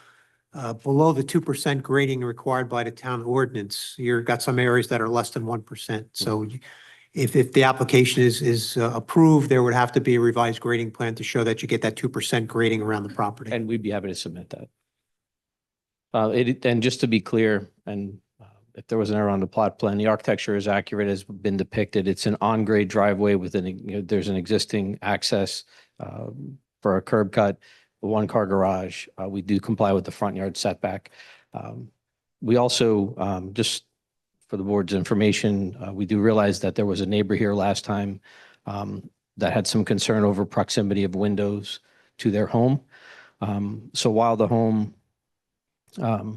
S8: below the 2% grading required by the town ordinance. You've got some areas that are less than 1%. So if the application is approved, there would have to be a revised grading plan to show that you get that 2% grading around the property.
S17: And we'd be happy to submit that. And just to be clear, and if there was an error on the plot plan, the architecture is accurate, has been depicted. It's an on-grade driveway there's an existing access for a curb cut, a one-car garage. We do comply with the front yard setback. We also, just for the board's information, we do realize that there was a neighbor here last time that had some concern over proximity of windows to their home. So while the home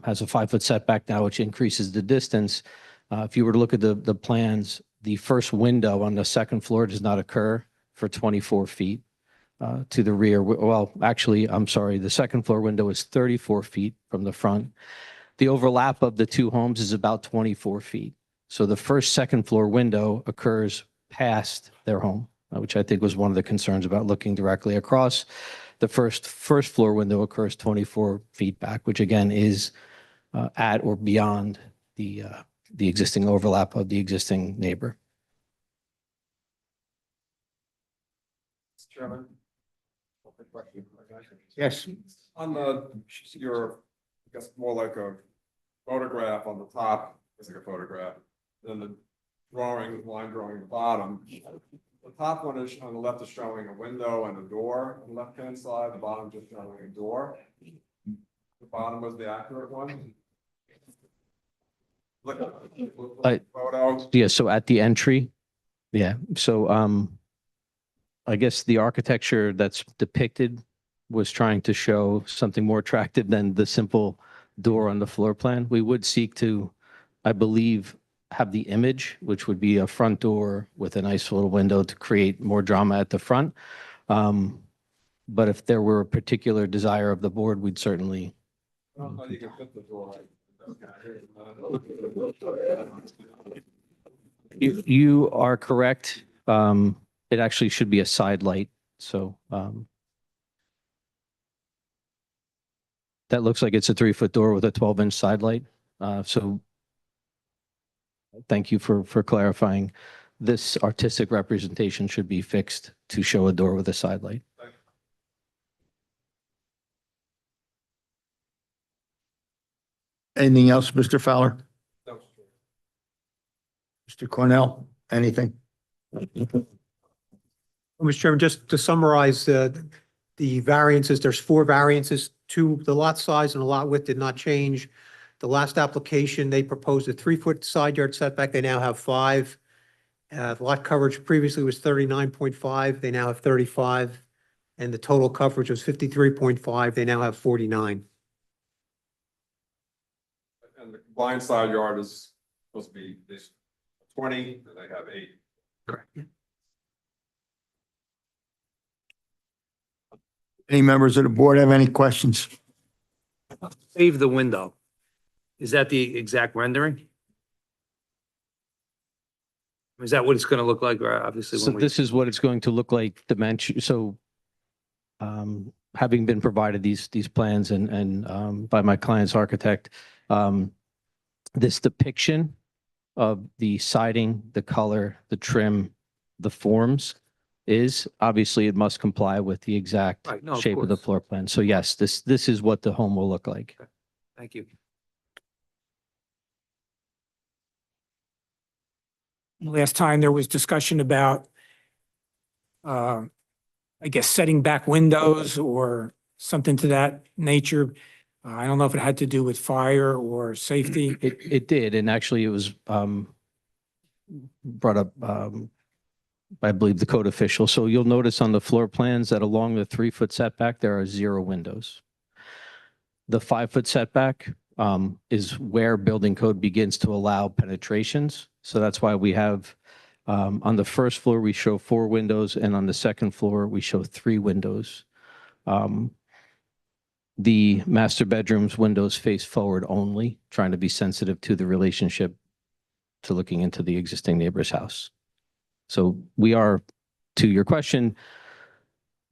S17: has a 5-foot setback now, which increases the distance, if you were to look at the plans, the first window on the second floor does not occur for 24 feet to the rear. Well, actually, I'm sorry, the second floor window is 34 feet from the front. The overlap of the two homes is about 24 feet. So the first second floor window occurs past their home, which I think was one of the concerns about looking directly across. The first floor window occurs 24 feet back, which again is at or beyond the existing overlap of the existing neighbor.
S13: Chairman?
S2: Yes.
S13: On your, I guess more like a photograph on the top, it's like a photograph, then the line drawing at the bottom. The top one is on the left is showing a window and a door on the left-hand side, the bottom just showing a door. The bottom was the accurate one. Look at the photo.
S17: Yeah, so at the entry, yeah, so I guess the architecture that's depicted was trying to show something more attractive than the simple door on the floor plan. We would seek to, I believe, have the image, which would be a front door with a nice little window to create more drama at the front. But if there were a particular desire of the board, we'd certainly.
S13: I don't know if you can fit the door.
S17: You are correct. It actually should be a side light. So that looks like it's a 3-foot door with a 12-inch side light. So thank you for clarifying. This artistic representation should be fixed to show a door with a side light.
S2: Anything else, Mr. Fowler?
S13: No.
S2: Mr. Cornell, anything?
S8: Mr. Chairman, just to summarize the variances, there's 4 variances. 2, the lot size and the lot width did not change. The last application, they proposed a 3-foot side yard setback. They now have 5. Lot coverage previously was 39.5. They now have 35. And the total coverage was 53.5. They now have 49.
S13: And the combined side yard is supposed to be this 20, and they have 8.
S8: Correct. Yeah.
S2: Any members of the board have any questions?
S10: Save the window. Is that the exact rendering? Is that what it's going to look like? Or obviously,
S17: So this is what it's going to look like dimension. So having been provided these plans and by my client's architect, this depiction of the siding, the color, the trim, the forms is obviously it must comply with the exact
S10: Right, no, of
S17: shape of the
S10: course.
S17: floor plan. So yes, this is what the home will look like.
S10: Thank you.
S3: Last time there was discussion about, I guess, setting back windows or something to that nature. I don't know if it had to do with fire or safety.
S17: It did, and actually it was brought up I believe the code official. So you'll notice on the floor plans that along the 3-foot setback, there are 0 windows. The 5-foot setback is where building code begins to allow penetrations. So that's why we have, on the first floor, we show 4 windows, and on the second floor, we show 3 windows. The master bedroom's windows face forward only, trying to be sensitive to the relationship to looking into the existing neighbor's house. So we are, to your question,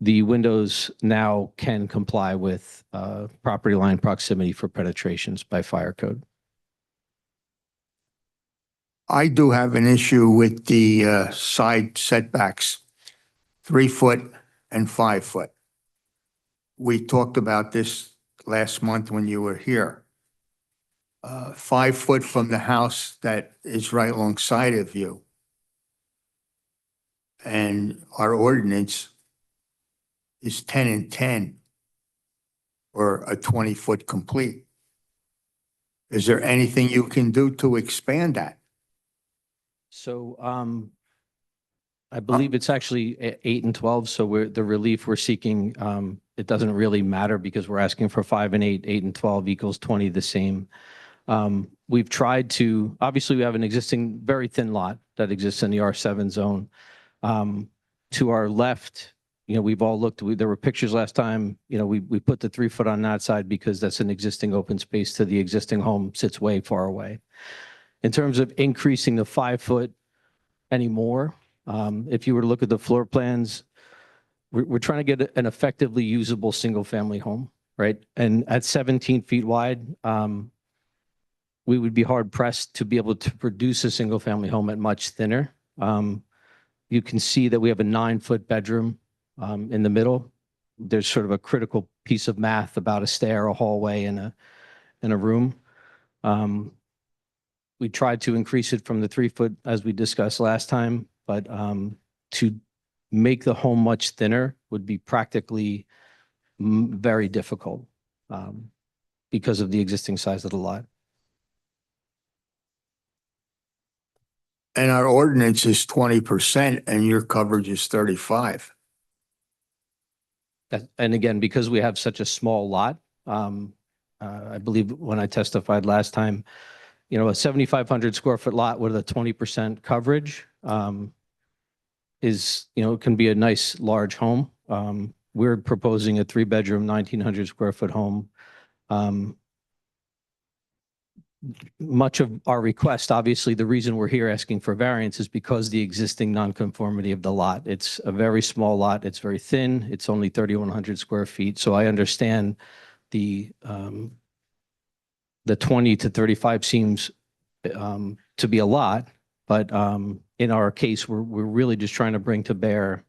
S17: the windows now can comply with property line proximity for penetrations by fire code.
S2: I do have an issue with the side setbacks, 3 foot and 5 foot. We talked about this last month when you were here. 5 foot from the house that is right alongside of you. And our ordinance is 10 and 10 or a 20-foot complete. Is there anything you can do to expand that?
S17: So I believe it's actually 8 and 12. So the relief we're seeking, it doesn't really matter because we're asking for 5 and 8, 8 and 12 equals 20, the same. We've tried to, obviously we have an existing very thin lot that exists in the R7 zone. To our left, we've all looked, there were pictures last time, we put the 3 foot on that side because that's an existing open space to the existing home sits way far away. In terms of increasing the 5 foot anymore, if you were to look at the floor plans, we're trying to get an effectively usable single family home, right? And at 17 feet wide, we would be hard pressed to be able to produce a single family home at much thinner. You can see that we have a 9-foot bedroom in the middle. There's sort of a critical piece of math about a stair, a hallway, and a room. We tried to increase it from the 3 foot as we discussed last time, but to make the home much thinner would be practically very difficult because of the existing size of the lot.
S2: And our ordinance is 20% and your coverage is 35.
S17: And again, because we have such a small lot, I believe when I testified last time, a 7,500 square foot lot with a 20% coverage is, can be a nice large home. We're proposing a 3-bedroom, 1,900 square foot home. Much of our request, obviously, the reason we're here asking for variance is because the existing nonconformity of the lot. It's a very small lot. It's very thin. It's only 3,100 square feet. So I understand the 20 to 35 seems to be a lot, but in our case, we're really just trying to bring to bear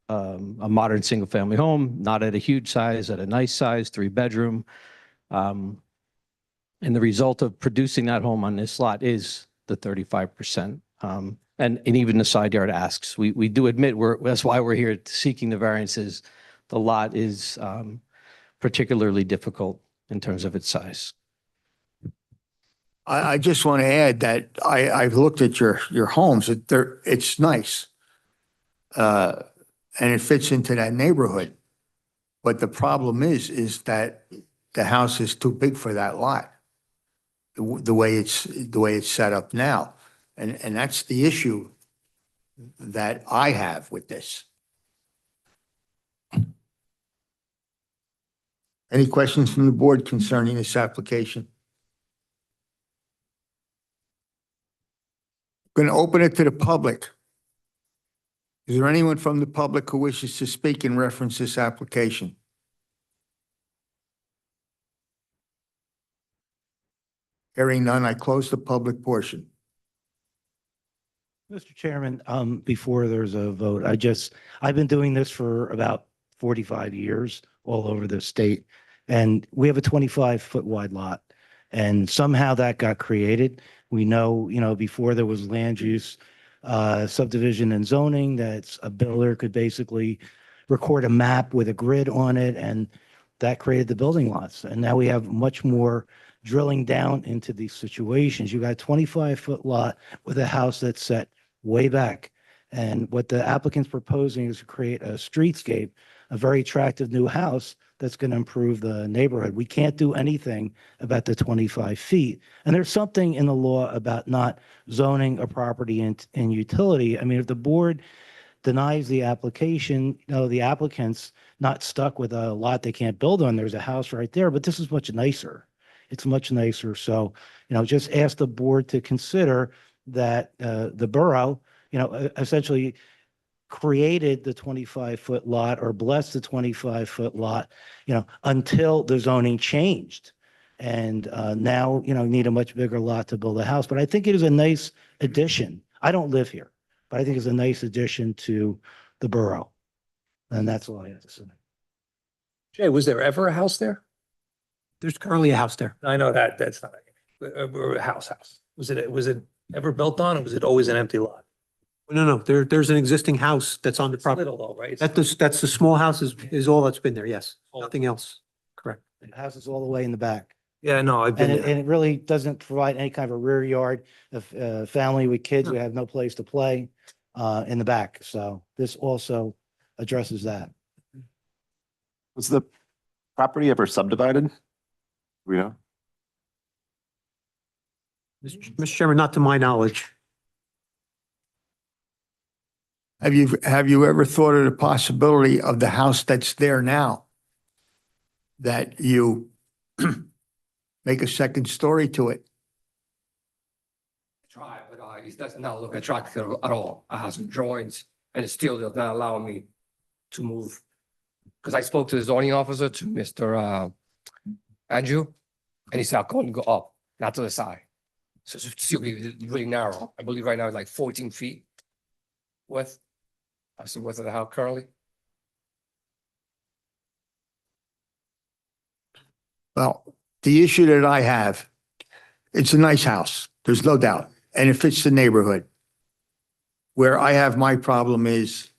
S17: a modern single family home, not at a huge size, at a nice size, 3-bedroom. And the result of producing that home on this lot is the 35%. And even the side yard asks. We do admit that's why we're here seeking the variances. The lot is particularly difficult in terms of its size.
S2: I just want to add that I've looked at your homes. It's nice. And it fits into that neighborhood. But the problem is that the house is too big for that lot. The way it's set up now. And that's the issue that I have with this. Any questions from the board concerning this application? Going to open it to the public. Is there anyone from the public who wishes to speak in reference to this application? Hearing none, I close the public portion.
S16: Mr. Chairman, before there's a vote, I've been doing this for about 45 years all over the state. And we have a 25-foot wide lot. And somehow that got created. We know, before there was land use, subdivision and zoning, that a builder could basically record a map with a grid on it, and that created the building lots. And now we have much more drilling down into these situations. You got a 25-foot lot with a house that's set way back. And what the applicant's proposing is to create a streetscape, a very attractive new house that's going to improve the neighborhood. We can't do anything about the 25 feet. And there's something in the law about not zoning a property in utility. I mean, if the board denies the application, the applicant's not stuck with a lot they can't build on. There's a house right there, but this is much nicer. It's much nicer. So, just ask the board to consider that the borough, essentially created the 25-foot lot or blessed the 25-foot lot, until the zoning changed. And now, need a much bigger lot to build a house. But I think it is a nice addition. I don't live here, but I think it's a nice addition to the borough. And that's all I have to say.
S10: Jay, was there ever a house there?
S8: There's currently a house there.
S10: I know that's not a house. Was it ever built on, or was it always an empty lot?
S8: No, there's an existing house that's on the
S10: It's
S8: property.
S10: little though, right?
S8: That's the small house is all that's been there, yes. Nothing else. Correct.
S16: The house is all the way in the back.
S10: Yeah, no, I've been
S16: And
S10: there.
S16: it really doesn't provide any kind of a rear yard. If family with kids who have no place to play in the back. So this also addresses that.
S18: Was the property ever subdivided? We know.
S8: Mr. Chairman, not to my knowledge.
S2: Have you ever thought of the possibility of the house that's there now? That you make a second story to it?
S19: Try, but it does not look attractive at all. I have some drawings and it still does not allow me to move. Because I spoke to the zoning officer, to Mr. Andrew, and he said, I couldn't go up, not to the side. So it's still be really narrow. I believe right now it's like 14 feet width. That's the width of the house currently.
S2: Well, the issue that I have, it's a nice house, there's no doubt, and it fits the neighborhood. Where I have my problem is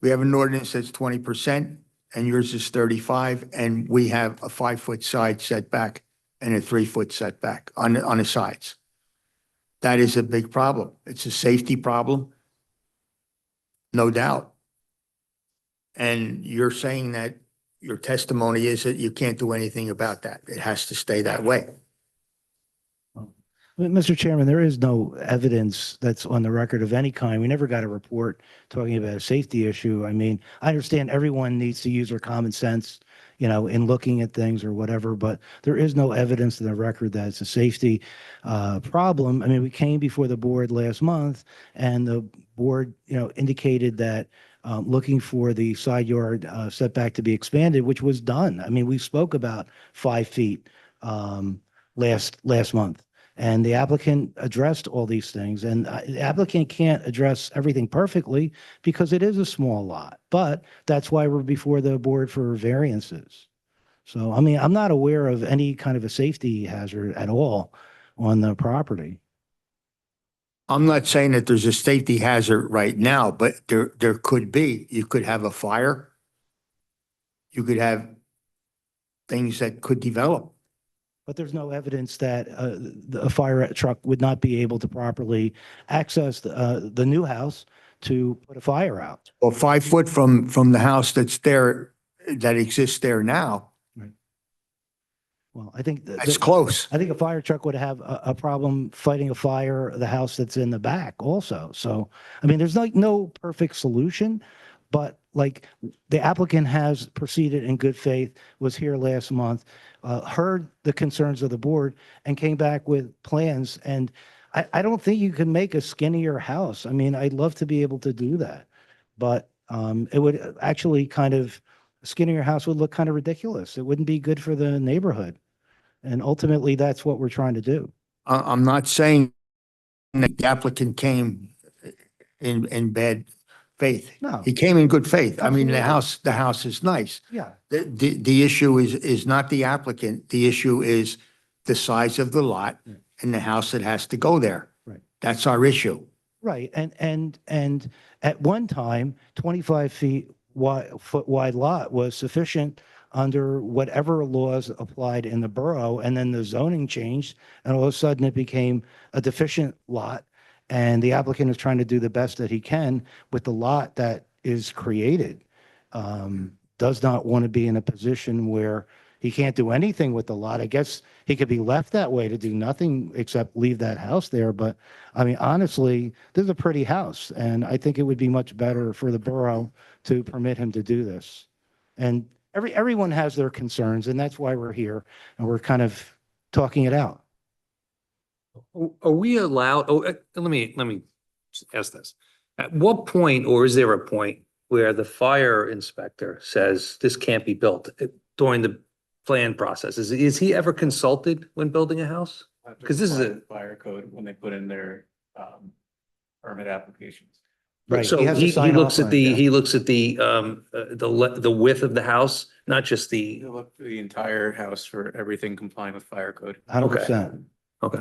S2: we have an ordinance that's 20% and yours is 35, and we have a 5-foot side setback and a 3-foot setback on the sides. That is a big problem. It's a safety problem, no doubt. And you're saying that your testimony is that you can't do anything about that. It has to stay that way.
S16: Mr. Chairman, there is no evidence that's on the record of any kind. We never got a report talking about a safety issue. I mean, I understand everyone needs to use their common sense, in looking at things or whatever, but there is no evidence in the record that it's a safety problem. I mean, we came before the board last month and the board, indicated that looking for the side yard setback to be expanded, which was done. I mean, we spoke about 5 feet last month. And the applicant addressed all these things, and the applicant can't address everything perfectly because it is a small lot, but that's why we're before the board for variances. So, I mean, I'm not aware of any kind of a safety hazard at all on the property.
S2: I'm not saying that there's a safety hazard right now, but there could be. You could have a fire. You could have things that could develop.
S16: But there's no evidence that a fire truck would not be able to properly access the new house to put a fire out.
S2: Well, 5 foot from the house that's there, that exists there now,
S16: Well, I think
S2: that's close.
S16: I think a fire truck would have a problem fighting a fire, the house that's in the back also. So, I mean, there's no perfect solution, but like the applicant has proceeded in good faith, was here last month, heard the concerns of the board and came back with plans. And I don't think you can make a skinnier house. I mean, I'd love to be able to do that, but it would actually a skinnier house would look kind of ridiculous. It wouldn't be good for the neighborhood. And ultimately, that's what we're trying to do.
S2: I'm not saying that the applicant came in bad faith.
S16: No.
S2: He came in good faith. I mean, the house is nice.
S16: Yeah.
S2: The issue is not the applicant. The issue is the size of the lot and the house that has to go there.
S16: Right.
S2: That's our issue.
S16: Right. And at one time, 25 foot wide lot was sufficient under whatever laws applied in the borough. And then the zoning changed and all of a sudden it became a deficient lot. And the applicant is trying to do the best that he can with the lot that is created. Does not want to be in a position where he can't do anything with the lot. I guess he could be left that way to do nothing except leave that house there. But I mean, honestly, this is a pretty house. And I think it would be much better for the borough to permit him to do this. And everyone has their concerns, and that's why we're here. And we're kind of talking it out.
S10: Are we allowed, let me ask this. At what point, or is there a point where the fire inspector says this can't be built during the plan process? Is he ever consulted when building a house? Because this is a
S1: Fire code when they put in their permit applications.
S8: Right,
S10: So
S8: he has to
S10: he
S8: sign
S10: looks
S8: off
S10: at
S8: on it, yeah.
S10: he looks at the width of the house, not just the,
S1: You look through the entire house for everything complying with fire code.
S16: 100%.
S10: okay.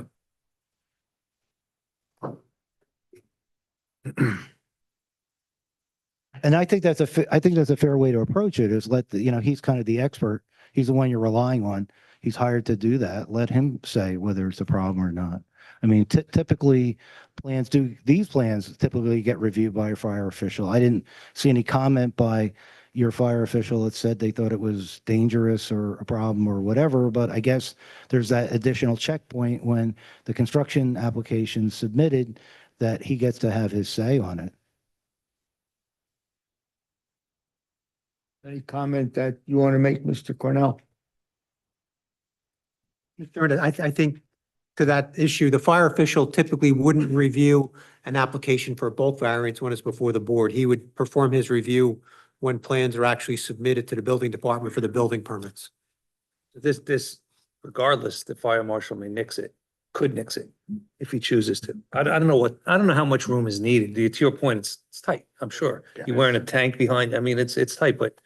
S16: And I think that's I think that's a fair way to approach it is let he's kind of the expert. He's the one you're relying on. He's hired to do that. Let him say whether it's a problem or not. I mean, typically these plans typically get reviewed by a fire official. I didn't see any comment by your fire official that said they thought it was dangerous or a problem or whatever, but I guess there's that additional checkpoint when the construction application submitted that he gets to have his say on it.
S2: Any comment that you want to make, Mr. Cornell?
S8: Mr. Ernest, I think to that issue, the fire official typically wouldn't review an application for bulk variance when it's before the board. He would perform his review when plans are actually submitted to the building department for the building permits.
S10: This, regardless, the fire marshal may could nix it if he chooses to. I don't know how much room is needed. To your point, it's tight, I'm sure. You're wearing a tank behind, I mean, it's tight, but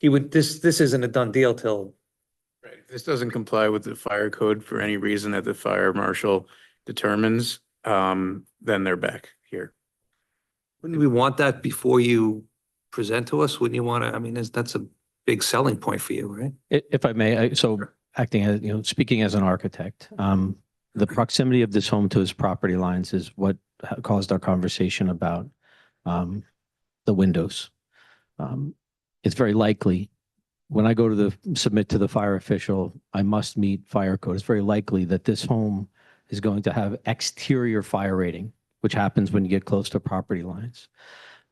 S10: this isn't a done deal till.
S1: Right. If this doesn't comply with the fire code for any reason that the fire marshal determines, then they're back here.
S10: Wouldn't we want that before you present to us? Wouldn't you want to, I mean, that's a big selling point for you, right?
S17: If I may, so acting as, speaking as an architect, the proximity of this home to his property lines is what caused our conversation about the windows. It's very likely when I go to submit to the fire official, I must meet fire code. It's very likely that this home is going to have exterior fire rating, which happens when you get close to property lines.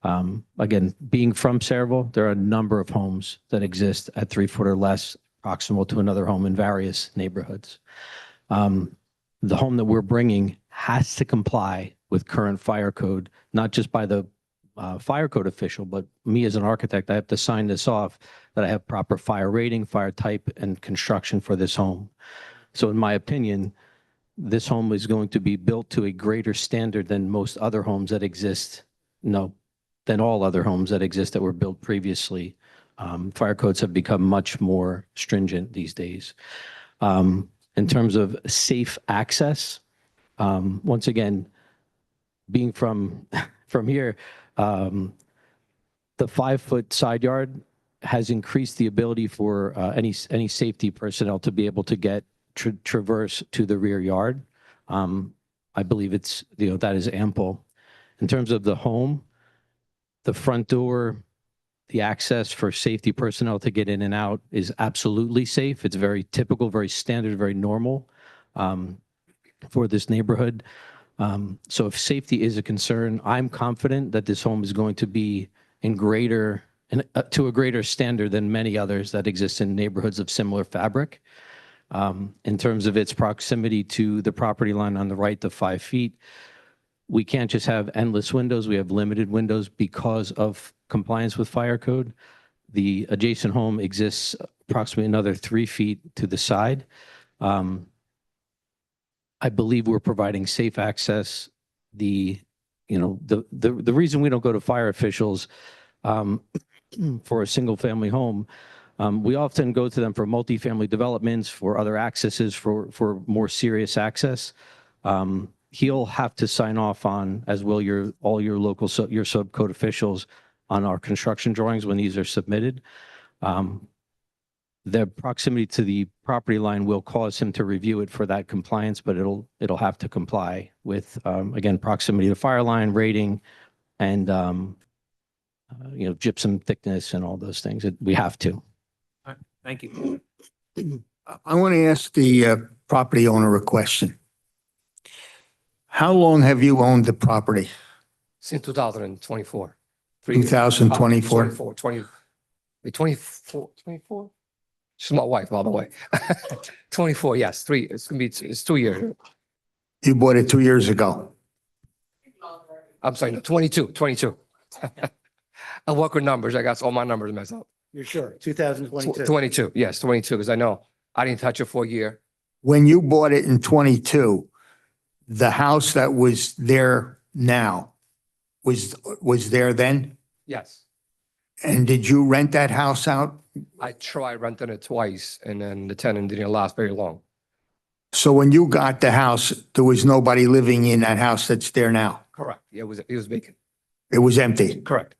S17: Again, being from Sayreville, there are a number of homes that exist at 3 foot or less proximal to another home in various neighborhoods. The home that we're bringing has to comply with current fire code, not just by the fire code official, but me as an architect, I have to sign this off that I have proper fire rating, fire type, and construction for this home. So in my opinion, this home is going to be built to a greater standard than most other homes that exist, than all other homes that exist that were built previously. Fire codes have become much more stringent these days. In terms of safe access, once again, being from here, the 5 foot side yard has increased the ability for any safety personnel to be able to traverse to the rear yard. I believe it's, that is ample. In terms of the home, the front door, the access for safety personnel to get in and out is absolutely safe. It's very typical, very standard, very normal for this neighborhood. So if safety is a concern, I'm confident that this home is going to be to a greater standard than many others that exist in neighborhoods of similar fabric. In terms of its proximity to the property line on the right, the 5 feet, we can't just have endless windows. We have limited windows because of compliance with fire code. The adjacent home exists approximately another 3 feet to the side. I believe we're providing safe access. The reason we don't go to fire officials for a single family home, we often go to them for multifamily developments, for other accesses, for more serious access. He'll have to sign off on, as will all your local your subcode officials, on our construction drawings when these are submitted. The proximity to the property line will cause him to review it for that compliance, but it'll have to comply with, again, proximity to fire line, rating, and gypsum thickness and all those things. We have to.
S10: Thank you.
S2: I want to ask the property owner a question. How long have you owned the property?
S19: Since 2024.
S2: 2024?
S19: 24? She's my wife, by the way. 24, yes, it's 2 years.
S2: You bought it 2 years ago.
S19: I'm sorry, no, 22. I work with numbers. I got all my numbers messed up.
S16: You're sure? 2022?
S19: 22, yes, 22, because I know I didn't touch it for a year.
S2: When you bought it in 22, the house that was there now was there then?
S19: Yes,
S2: And did you rent that house out?
S19: I tried renting it twice and then the tenant didn't last very long.
S2: So when you got the house, there was nobody living in that house that's there now?
S19: Correct. Yeah, it was vacant.
S2: It was empty?
S19: Correct.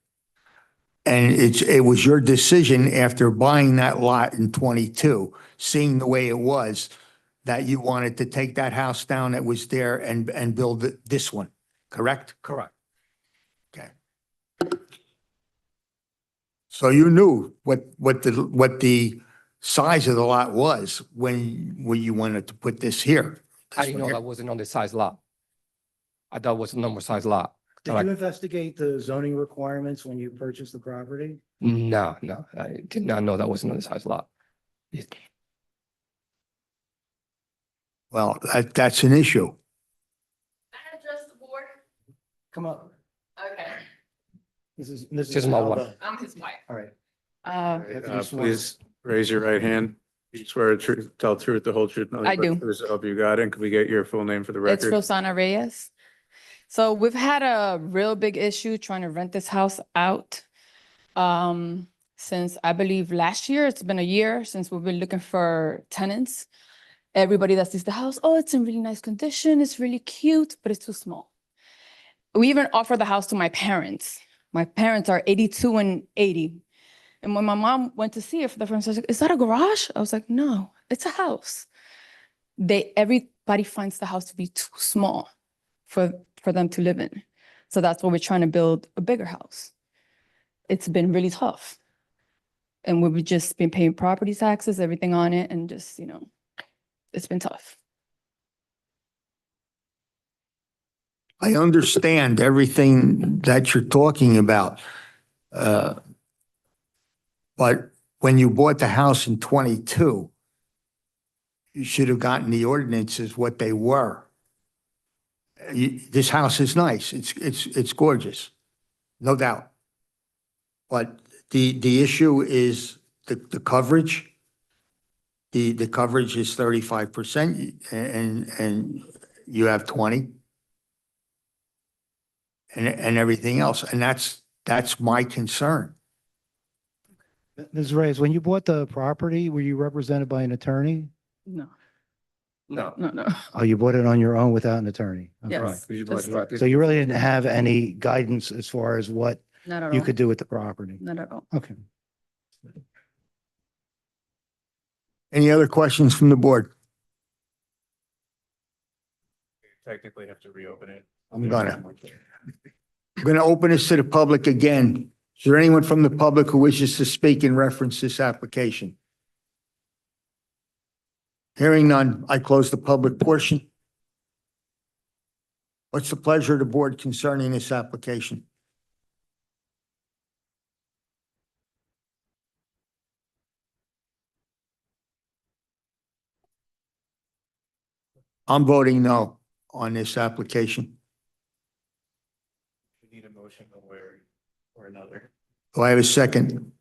S2: And it was your decision after buying that lot in 22, seeing the way it was, that you wanted to take that house down that was there and build this one, correct?
S19: Correct.
S2: Okay. So you knew what the size of the lot was when you wanted to put this here?
S19: I didn't know that wasn't on the size lot. I thought it was a number size lot.
S16: Did you investigate the zoning requirements when you purchased the property?
S19: No, I did not know that wasn't on the size lot.
S2: Well, that's an issue.
S20: Address the board.
S16: Come up.
S20: Okay.
S16: This is
S19: Just my
S16: Alba.
S19: wife.
S20: I'm his wife.
S16: All right.
S1: Please raise your right hand. You swear to tell the truth, the whole truth, nothing
S20: I
S1: but
S20: do.
S1: the truth, so help you God. And could we get your full name for the
S20: It's
S1: record?
S20: Rosana Reyes. So we've had a real big issue trying to rent this house out. Since I believe last year, it's been a year since we've been looking for tenants. Everybody that sees the house, oh, it's in really nice condition, it's really cute, but it's too small. We even offered the house to my parents. My parents are 82 and 80. And when my mom went to see it for the first time, she was like, is that a garage? I was like, no, it's a house. Everybody finds the house to be too small for them to live in. So that's why we're trying to build a bigger house. It's been really tough. And we've just been paying property taxes, everything on it, and just, it's been tough.
S2: I understand everything that you're talking about. But when you bought the house in 22, you should have gotten the ordinances what they were. This house is nice. It's gorgeous, no doubt. But the issue is the coverage. The coverage is 35% and you have 20. And everything else. And that's my concern.
S16: Ms. Reyes, when you bought the property, were you represented by an attorney?
S20: No.
S19: No.
S16: Oh, you bought it on your own without an attorney? Okay.
S20: Yes. Just-
S16: So you really didn't have any guidance as far as what
S20: Not at
S16: you
S20: all.
S16: could do with the property?
S20: Not at all.
S16: Okay.
S2: Any other questions from the board?
S1: Technically have to reopen it.
S2: I'm gonna open this to the public again. Is there anyone from the public who wishes to speak in reference to this application? Hearing none, I close the public portion. What's the pleasure of the board concerning this application? I'm voting no on this application.
S1: We need a motion one way or another.
S2: Do I have a second?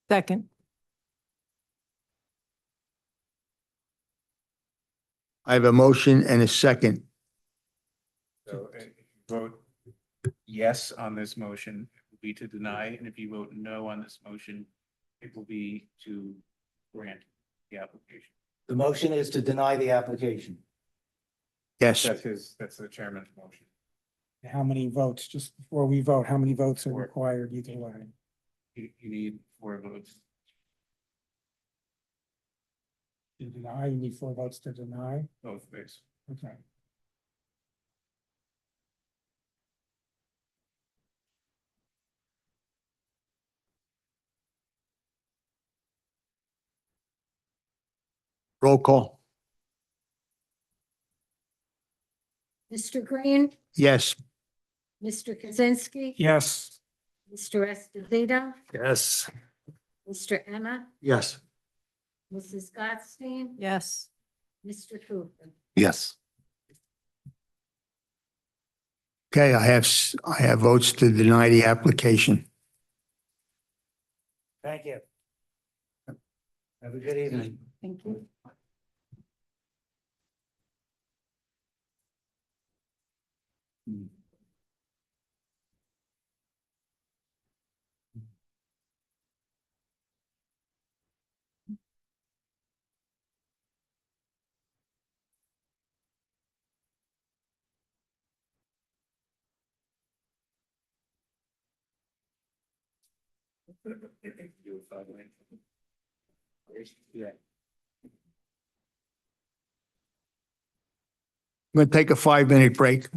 S20: Second.
S2: I have a motion and a second.
S1: So if you vote yes on this motion, it will be to deny, and if you vote no on this motion, it will be to grant the application.
S16: The motion is to deny the application.
S2: Yes.
S1: That's the chairman's motion.
S3: How many votes, just before we vote, how many votes are required either way?
S1: You need 4 votes.
S3: To deny, you need 4 votes to deny?
S1: Both ways.
S3: Okay.
S2: Roll call.
S4: Mr. Green,
S2: Yes.
S4: Mr. Kaczynski.
S3: Yes.
S4: Mr. Esposito,
S10: Yes.
S4: Mr. Emma,
S16: Yes.
S4: Mrs. Gottstein,
S20: Yes.
S4: Mr. Cooper.
S18: Yes.
S2: Okay, I have votes to deny the application.
S3: Thank you. Have a good evening.
S20: Thank you.
S2: I'm going to take a 5-minute break.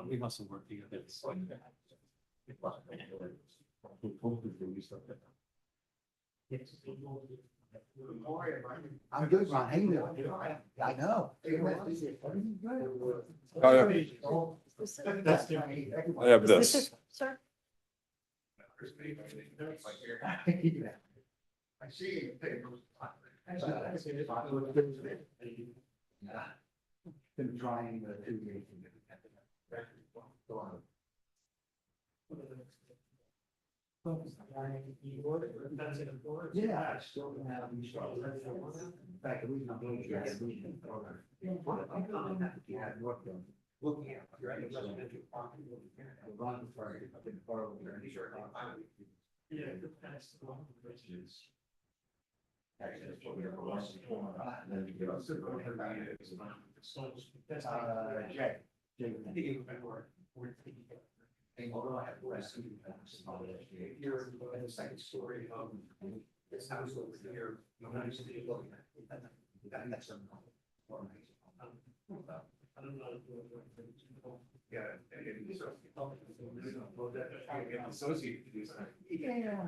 S3: We must have worked together.
S2: I'm good, Ron. How you doing? I know.
S13: I have this.
S20: Sir?
S2: I see. Been trying to do. Yeah, I still have. In fact, the reason I'm doing it is looking at. Run for it, I've been borrowing their insurance. Yeah. Although I have less. You're in the second story of this house over here. That's I don't know. Yeah. Associated to do something. Yeah.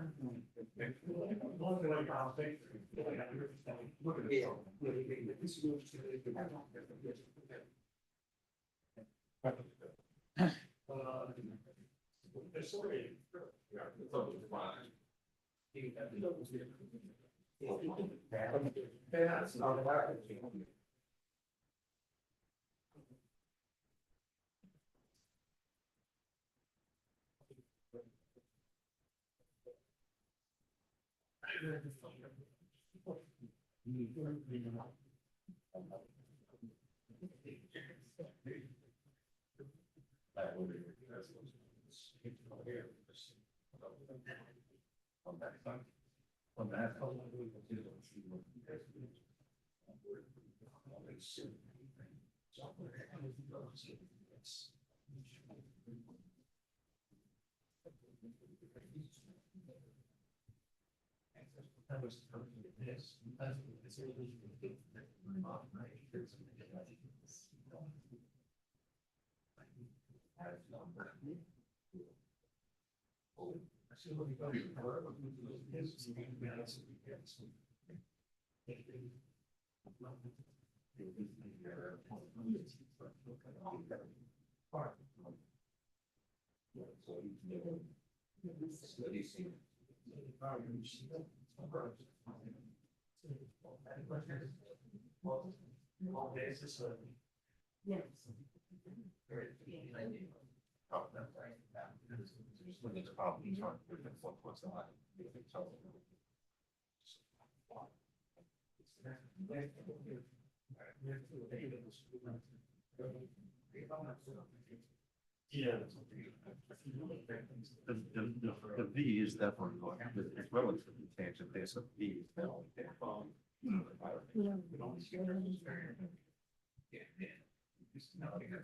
S21: Yeah. The V is definitely going, it's relatively tangent, there's a V. is definitely there.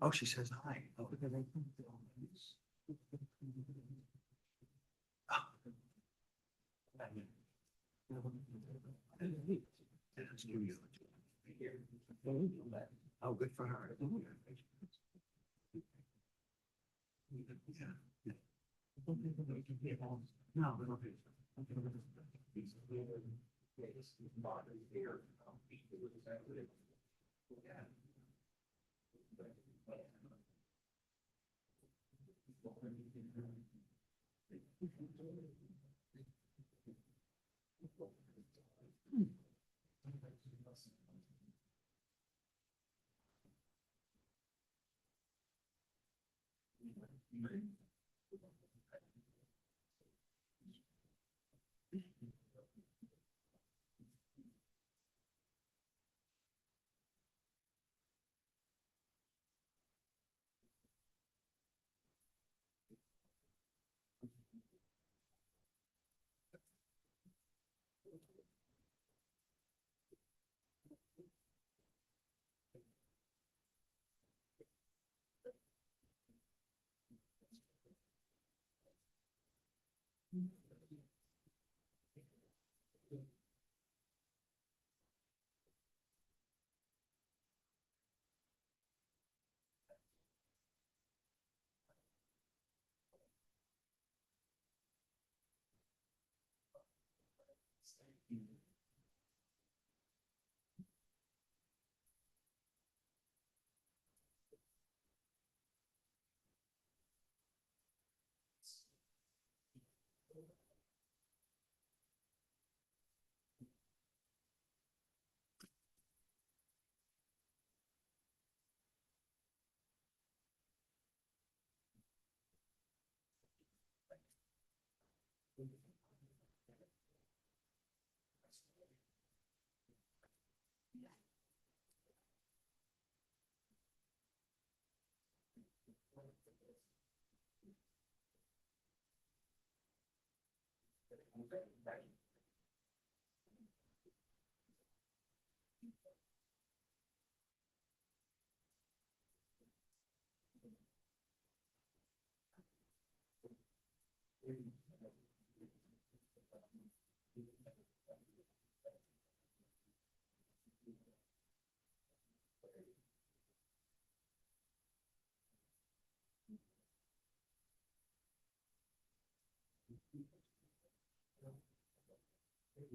S2: Oh, she says hi. Oh, good for her. No.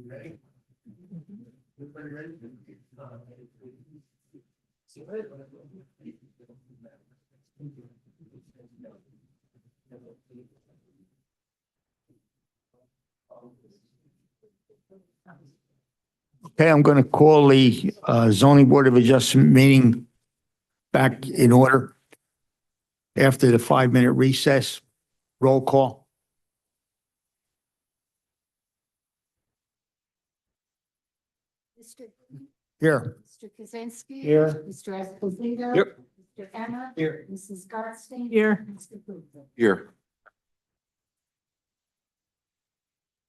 S2: Okay, I'm going to call the zoning board of adjustment meeting back in order. After the 5-minute recess, roll call.
S4: Mr.
S2: Here.
S4: Mr. Kaczynski.
S2: Here.
S4: Mr. Esposito.
S2: Here.
S4: Mr. Emma.
S2: Here.
S4: Mrs. Gottstein.
S2: Here.
S4: Mr. Cooper.
S13: Here.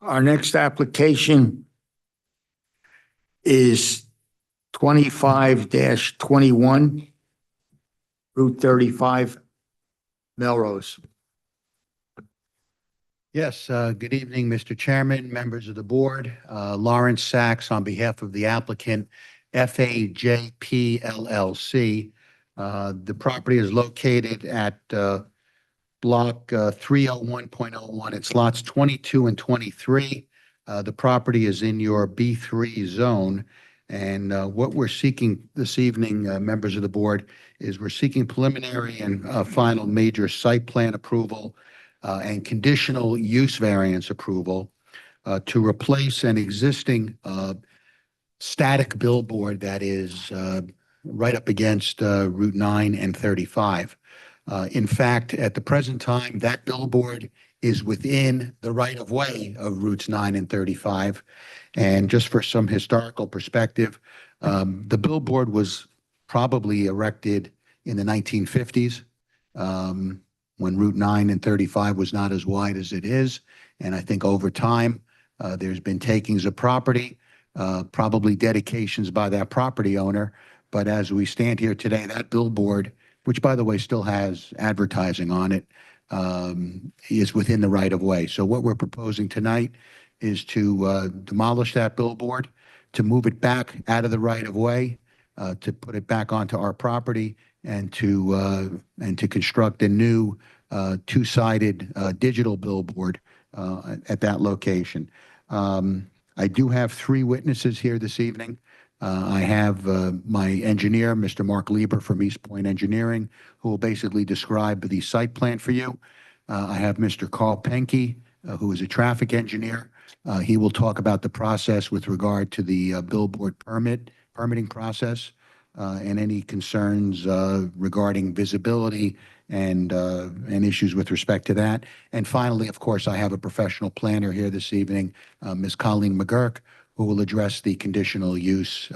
S2: Our next application is 25-21, Route 35, Melrose.
S5: Yes, good evening, Mr. Chairman, members of the board. Lawrence Sachs on behalf of the applicant, FAJP LLC. The property is located at block 301.01. It's lots 22 and 23. The property is in your B3 zone. And what we're seeking this evening, members of the board, is we're seeking preliminary and final major site plan approval and conditional use variance approval to replace an existing static billboard that is right up against Route 9 and 35. In fact, at the present time, that billboard is within the right-of-way of Routes 9 and 35. And just for some historical perspective, the billboard was probably erected in the 1950s when Route 9 and 35 was not as wide as it is. And I think over time, there's been takings of property, probably dedications by that property owner. But as we stand here today, that billboard, which by the way still has advertising on it, is within the right-of-way. So what we're proposing tonight is to demolish that billboard, to move it back out of the right-of-way, to put it back onto our property, and to construct a new two-sided digital billboard at that location. I do have 3 witnesses here this evening. I have my engineer, Mr. Mark Lieber from East Point Engineering, who will basically describe the site plan for you. I have Mr. Carl Penke, who is a traffic engineer. He will talk about the process with regard to the billboard permitting process, and any concerns regarding visibility and issues with respect to that. And finally, of course, I have a professional planner here this evening, Ms. Colleen McGurk, who will address the conditional use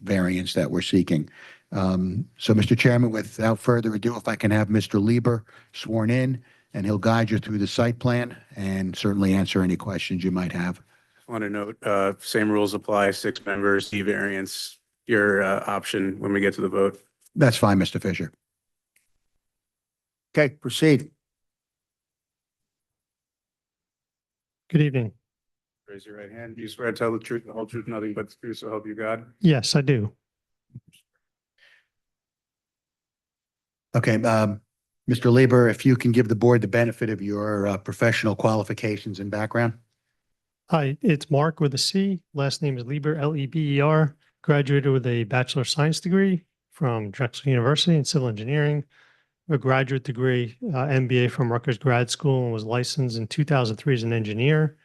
S5: variance that we're seeking. So, Mr. Chairman, without further ado, if I can have Mr. Lieber sworn in, and he'll guide you through the site plan and certainly answer any questions you might have.
S1: Just want to note, same rules apply, 6 members, E variance, your option when we get to the vote.
S5: That's fine, Mr. Fisher.
S2: Okay, proceed.
S22: Good evening.
S1: Raise your right hand. Do you swear to tell the truth, the whole truth, nothing but the truth, so help you God?
S22: Yes, I do.
S5: Okay, Mr. Lieber, if you can give the board the benefit of your professional qualifications and background.
S22: Hi, it's Mark with a C. Last name is Lieber, L-E-B-E-R. Graduated with a Bachelor of Science degree from Drexel University in Civil Engineering, a graduate degree, MBA from Rutgers Grad School, and was licensed in 2003 as an engineer.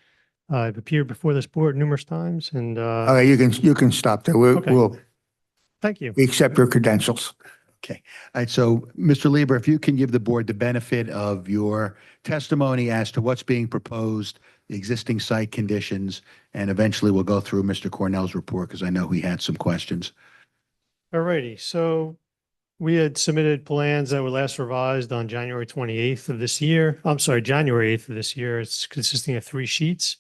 S22: I've appeared before this board numerous times and.
S2: Okay, you can stop there. We'll.
S22: Thank you.
S2: We accept your credentials.
S5: Okay. All right. So, Mr. Lieber, if you can give the board the benefit of your testimony as to what's being proposed, the existing site conditions, and eventually we'll go through Mr. Cornell's report because I know he had some questions.
S22: Alrighty, so we had submitted plans that were last revised on January 28th of this year. I'm sorry, January 8th of this year. It's consisting of 3 sheets.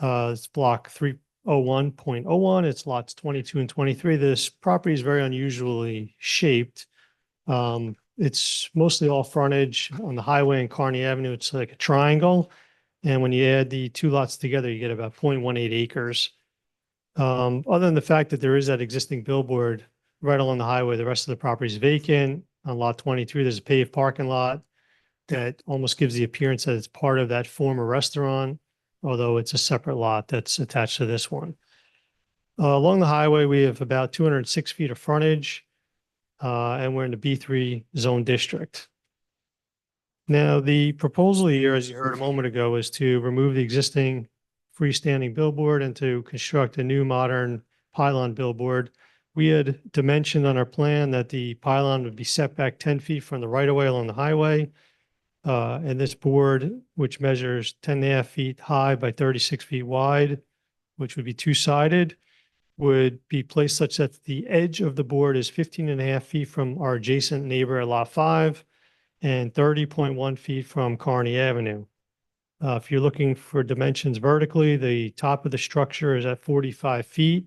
S22: It's block 301.01. It's lots 22 and 23. This property is very unusually shaped. It's mostly all frontage on the highway and Kearney Avenue. It's like a triangle. And when you add the 2 lots together, you get about 0.18 acres. Other than the fact that there is that existing billboard right along the highway, the rest of the property is vacant. On lot 23, there's a paved parking lot that almost gives the appearance that it's part of that former restaurant. although it's a separate lot that's attached to this one. Along the highway, we have about 206 feet of frontage, and we're in the B3 zone district. Now, the proposal here, as you heard a moment ago, is to remove the existing freestanding billboard and to construct a new modern pylon billboard. We had dimensioned on our plan that the pylon would be set back 10 feet from the right of way along the highway. And this board, which measures 10.5 feet high by 36 feet wide, which would be two-sided, would be placed such that the edge of the board is 15.5 feet from our adjacent neighbor at Lot 5 and 30.1 feet from Kearney Avenue. If you're looking for dimensions vertically, the top of the structure is at 45 feet.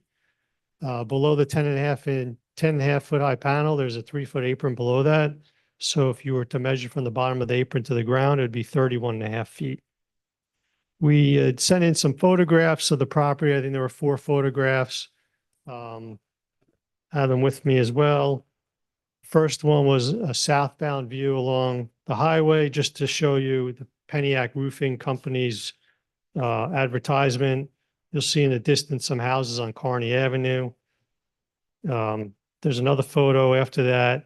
S22: Below the 10.5 foot high panel, there's a 3-foot apron below that. So if you were to measure from the bottom of the apron to the ground, it'd be 31.5 feet. We had sent in some photographs of the property. I think there were 4 photographs. I have them with me as well. First one was a southbound view along the highway, just to show you the Peniac Roofing Company's advertisement. You'll see in the distance some houses on Kearney Avenue. There's another photo after that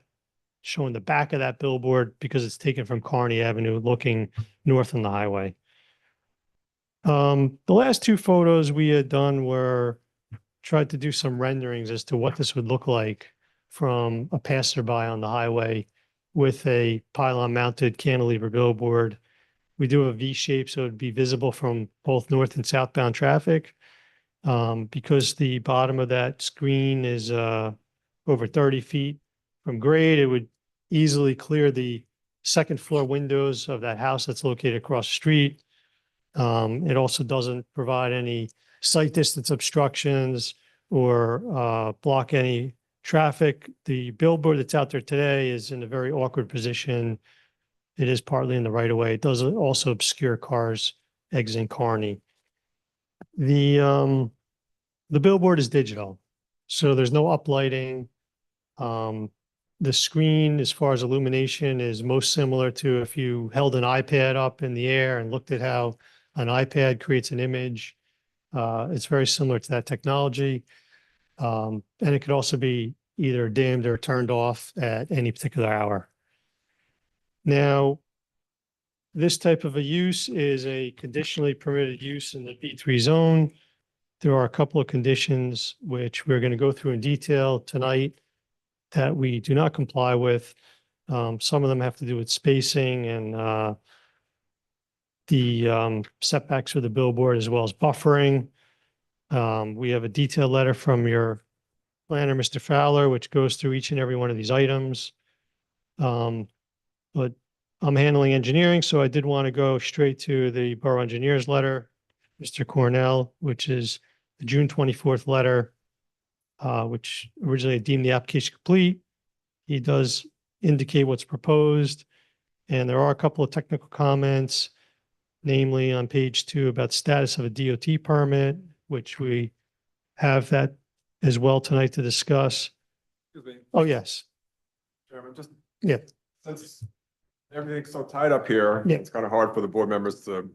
S22: showing the back of that billboard because it's taken from Kearney Avenue looking north on the highway. The last 2 photos we had done were tried to do some renderings as to what this would look like from a passerby on the highway with a pylon mounted cantilever billboard. We do a V shape so it'd be visible from both north and southbound traffic. Because the bottom of that screen is over 30 feet from grade, it would easily clear the second floor windows of that house that's located across the street. It also doesn't provide any sight distance obstructions or block any traffic. The billboard that's out there today is in a very awkward position. It is partly in the right of way. It does also obscure cars exiting Kearney. The billboard is digital, so there's no uplighting. The screen, as far as illumination, is most similar to if you held an iPad up in the air and looked at how an iPad creates an image. It's very similar to that technology. And it could also be either dimmed or turned off at any particular hour. Now, this type of a use is a conditionally permitted use in the B3 zone. There are a couple of conditions which we're going to go through in detail tonight that we do not comply with. Some of them have to do with spacing and the setbacks for the billboard as well as buffering. We have a detailed letter from your planner, Mr. Fowler, which goes through each and every one of these items. But I'm handling engineering, so I did want to go straight to the borough engineer's letter, Mr. Cornell, which is the June 24th letter, which originally deemed the application complete. He does indicate what's proposed, and there are a couple of technical comments, namely on page 2 about status of a DOT permit, which we have that as well tonight to discuss.
S13: Excuse me.
S22: Oh, yes.
S13: Chairman, just
S22: Yeah.
S13: since everything's so tied up here,
S22: Yeah.
S13: it's kind of hard for the board members to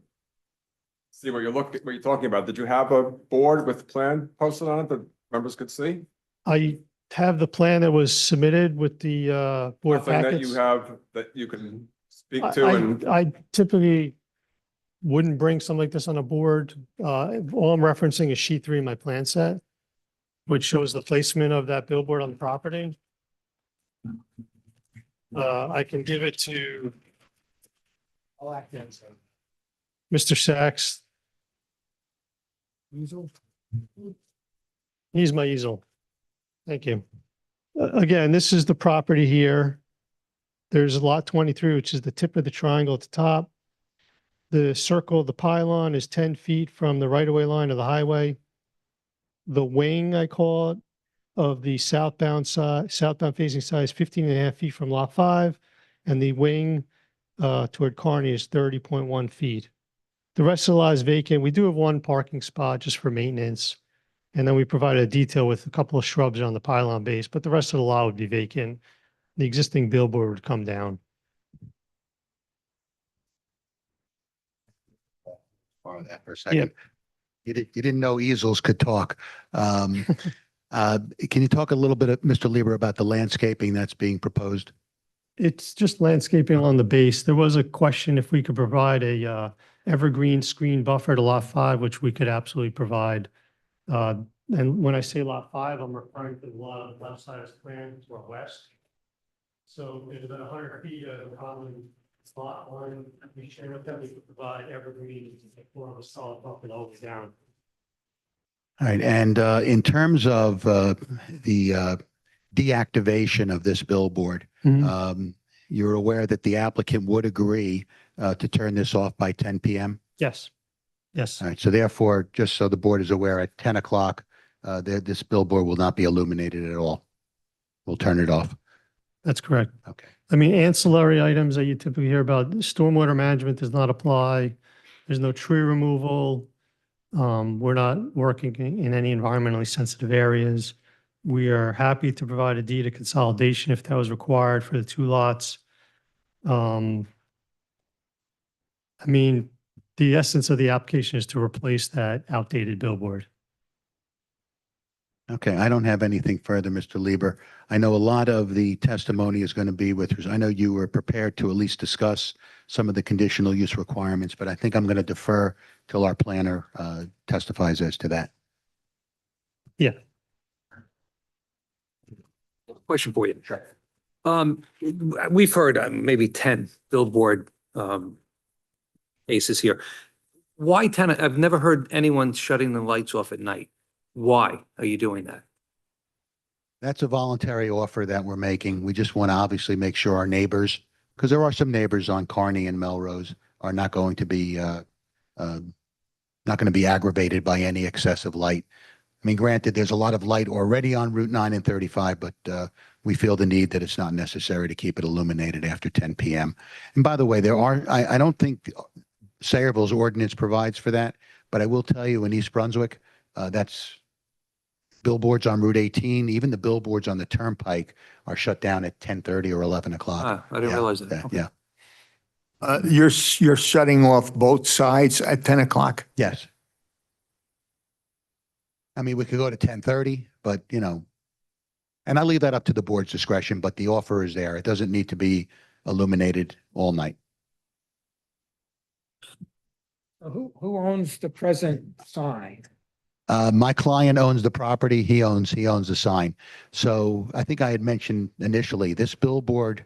S13: see what what you're talking about. Did you have a board with plan posted on it that members could see?
S22: I have the plan that was submitted with the board
S13: Nothing that
S22: packets.
S13: you have that you can speak to and
S22: I typically wouldn't bring something like this on a board. All I'm referencing is sheet 3 in my plan set, which shows the placement of that billboard on the property. I can give it to Mr. Sachs. Easel? He's my easel. Thank you. Again, this is the property here. There's lot 23, which is the tip of the triangle at the top. The circle, the pylon is 10 feet from the right-of-way line of the highway. The wing, I call it, of the southbound facing side is 15.5 feet from lot 5. And the wing toward Kearney is 30.1 feet. The rest of the lot is vacant. We do have one parking spot just for maintenance. And then we provided a detail with a couple of shrubs on the pylon base, but the rest of the lot would be vacant. The existing billboard would come down.
S5: borrow that for a second. You didn't know easels could talk. Can you talk a little bit, Mr. Lieber, about the landscaping that's being proposed?
S22: It's just landscaping along the base. There was a question if we could provide a evergreen screen buffer to lot 5, which we could absolutely provide. And when I say lot 5, I'm referring to the lot on the left side of the plan to our west. So there's about 100 feet of common lot line. We share with them, we could provide evergreen more of a solid buffer all the way down.
S5: All right, and in terms of the deactivation of this billboard, you're aware that the applicant would agree to turn this off by 10 p.m.?
S22: Yes. Yes.
S5: All right, so therefore, just so the board is aware, at 10 o'clock, this billboard will not be illuminated at all. We'll turn it off.
S22: That's correct.
S5: Okay.
S22: I mean, ancillary items that you typically hear about, stormwater management does not apply. There's no tree removal. We're not working in any environmentally sensitive areas. We are happy to provide a deed of consolidation if that was required for the 2 lots. I mean, the essence of the application is to replace that outdated billboard.
S5: Okay, I don't have anything further, Mr. Lieber. I know a lot of the testimony is going to be I know you were prepared to at least discuss some of the conditional use requirements, but I think I'm going to defer till our planner testifies as to that.
S22: Yeah.
S10: Question for you. Sure. We've heard maybe 10 billboard cases here. Why 10? I've never heard anyone shutting the lights off at night. Why are you doing that?
S5: That's a voluntary offer that we're making. We just want to obviously make sure our neighbors, because there are some neighbors on Kearney and Melrose, are not going to be aggravated by any excessive light. I mean, granted, there's a lot of light already on Route 9 and 35, but we feel the need that it's not necessary to keep it illuminated after 10 p.m. And by the way, I don't think Sayreville's ordinance provides for that, but I will tell you in East Brunswick, that's billboards on Route 18, even the billboards on the Turnpike are shut down at 10:30 or 11 o'clock.
S10: I didn't realize that. Okay.
S5: Yeah.
S2: You're shutting off both sides at 10 o'clock?
S5: Yes. I mean, we could go to 10:30, but and I leave that up to the board's discretion, but the offer is there. It doesn't need to be illuminated all night.
S3: Who owns the present sign?
S5: My client owns the property. He owns the sign. So I think I had mentioned initially, this billboard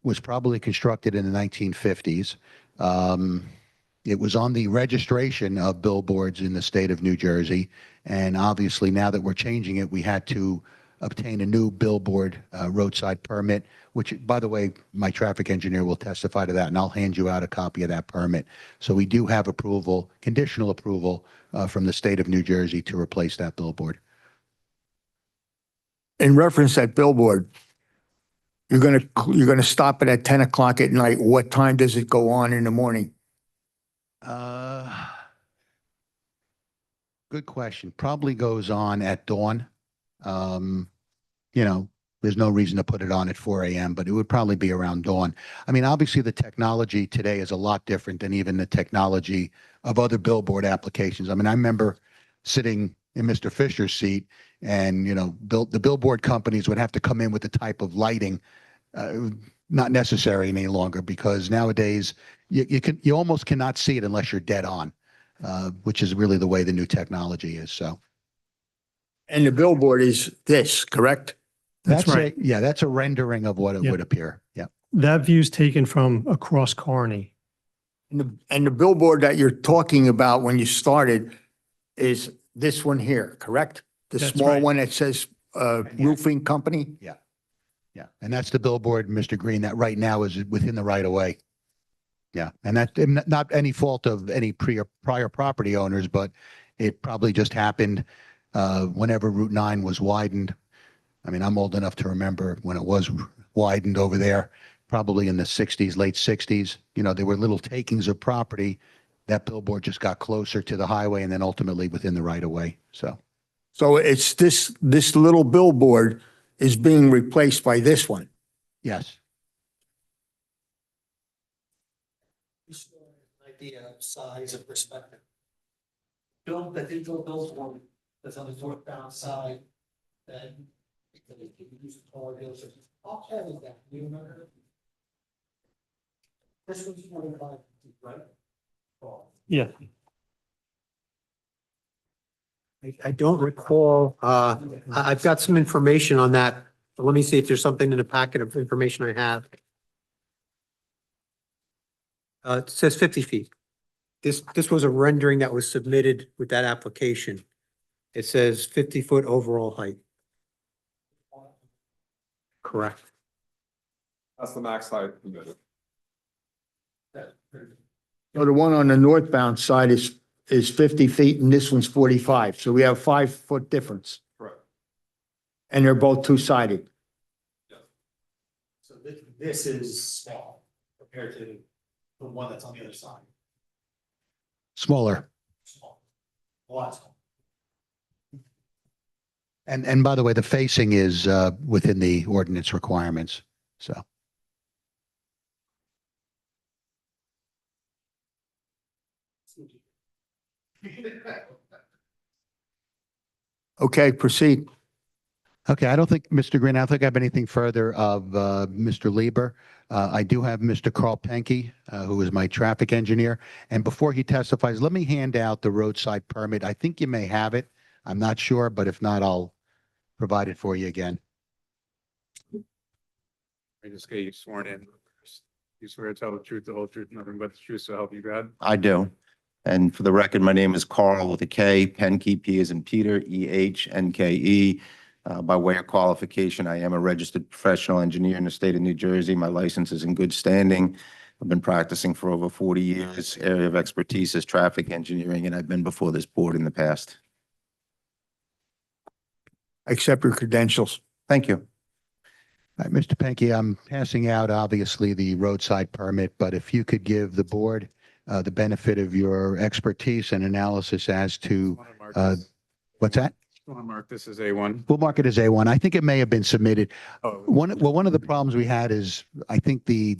S5: was probably constructed in the 1950s. It was on the registration of billboards in the state of New Jersey. And obviously now that we're changing it, we had to obtain a new billboard roadside permit, which, by the way, my traffic engineer will testify to that, and I'll hand you out a copy of that permit. So we do have approval, conditional approval from the state of New Jersey to replace that billboard.
S2: In reference to that billboard, you're gonna stop it at 10 o'clock at night. What time does it go on in the morning?
S5: Good question. Probably goes on at dawn. There's no reason to put it on at 4 a.m., but it would probably be around dawn. I mean, obviously the technology today is a lot different than even the technology of other billboard applications. I mean, I remember sitting in Mr. Fisher's seat and, the billboard companies would have to come in with the type of lighting, not necessary any longer, because nowadays you almost cannot see it unless you're dead on, which is really the way the new technology is. So.
S2: And the billboard is this, correct?
S22: That's right.
S5: That's a rendering of what it would appear. Yeah.
S22: That view's taken from across Kearney.
S2: And the billboard that you're talking about when you started is this one here, correct? The
S22: That's
S2: small
S22: right.
S2: one that says roofing company?
S5: Yeah. Yeah. And that's the billboard, Mr. Green, that right now is within the right of way. Yeah. And that's not any fault of any prior property owners, but it probably just happened whenever Route 9 was widened. I mean, I'm old enough to remember when it was widened over there, probably in the 60s, late 60s. There were little takings of property. That billboard just got closer to the highway and then ultimately within the right of way. So
S2: it's this little billboard is being replaced by this one.
S5: yes.
S3: Idea of size and perspective. build, that they build billboard that's on the northbound side, then they can use the car dealership. How tall is that? Do you remember? This one's 25 feet, right? Tall.
S22: Yeah.
S8: I don't recall, I've got some information on that. But let me see if there's something in the packet of information I have. It says 50 feet. This was a rendering that was submitted with that application. It says 50-foot overall height. Correct.
S13: That's the max height permitted.
S2: So the one on the northbound side is 50 feet and this one's 45. So we have 5-foot difference.
S13: Correct.
S2: And they're both two-sided.
S3: So this is small compared to the one that's on the other side.
S5: Smaller.
S3: Small. A lot small.
S5: And by the way, the facing is within the ordinance requirements, so.
S2: Okay, proceed.
S5: Okay, I don't think, Mr. Green, I don't think I have anything further of Mr. Lieber. I do have Mr. Carl Penke, who is my traffic engineer. And before he testifies, let me hand out the roadside permit. I think you may have it. I'm not sure, but if not, I'll provide it for you again.
S1: I just get you sworn in. You swear to tell the truth, the whole truth, nothing but the truth, so help you God.
S18: I do. And for the record, my name is Carl with a K, Penke, P as in Peter, EHNKE. By way of qualification, I am a registered professional engineer in the state of New Jersey. My license is in good standing. I've been practicing for over 40 years. Area of expertise is traffic engineering, and I've been before this board in the past.
S2: Accept your credentials.
S18: Thank you.
S5: All right, Mr. Penke, I'm passing out obviously the roadside permit, but if you could give the board the benefit of your expertise and analysis as to, what's that?
S1: I want to mark this as A1.
S5: We'll mark it as A1. I think it may have been submitted.
S1: Oh.
S5: One of the problems we had is I think the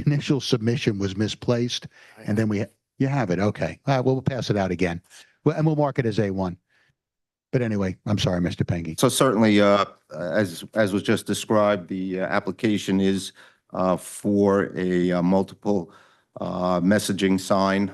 S5: initial submission was misplaced and then you have it. Okay. All right, well, we'll pass it out again. Well, and we'll mark it as A1. But anyway, I'm sorry, Mr. Penke.
S18: So certainly, as was just described, the application is for a multiple messaging sign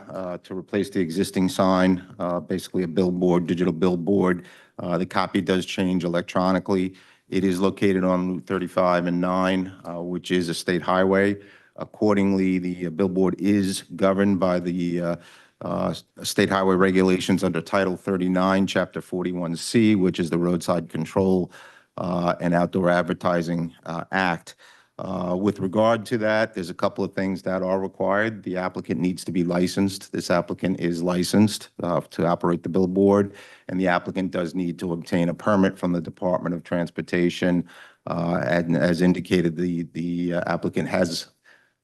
S18: to replace the existing sign, basically a billboard, digital billboard. The copy does change electronically. It is located on Route 35 and 9, which is a state highway. Accordingly, the billboard is governed by the state highway regulations under Title 39, Chapter 41C, which is the Roadside Control and Outdoor Advertising Act. With regard to that, there's a couple of things that are required. The applicant needs to be licensed. This applicant is licensed to operate the billboard, and the applicant does need to obtain a permit from the Department of Transportation. And as indicated, the applicant has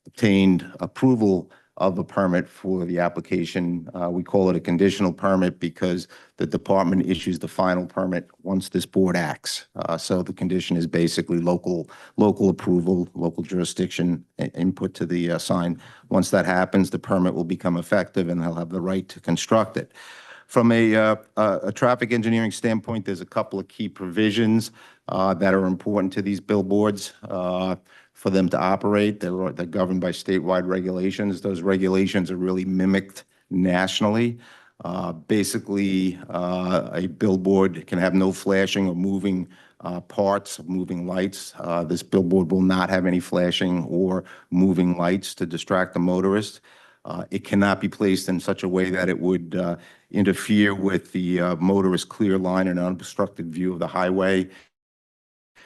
S18: obtained approval of a permit for the application. We call it a conditional permit because the department issues the final permit once this board acts. So the condition is basically local approval, local jurisdiction input to the sign. Once that happens, the permit will become effective and they'll have the right to construct it. From a traffic engineering standpoint, there's a couple of key provisions that are important to these billboards. For them to operate, they're governed by statewide regulations. Those regulations are really mimicked nationally. Basically, a billboard can have no flashing or moving parts, moving lights. This billboard will not have any flashing or moving lights to distract the motorist. It cannot be placed in such a way that it would interfere with the motorist's clear line and unobstructed view of the highway.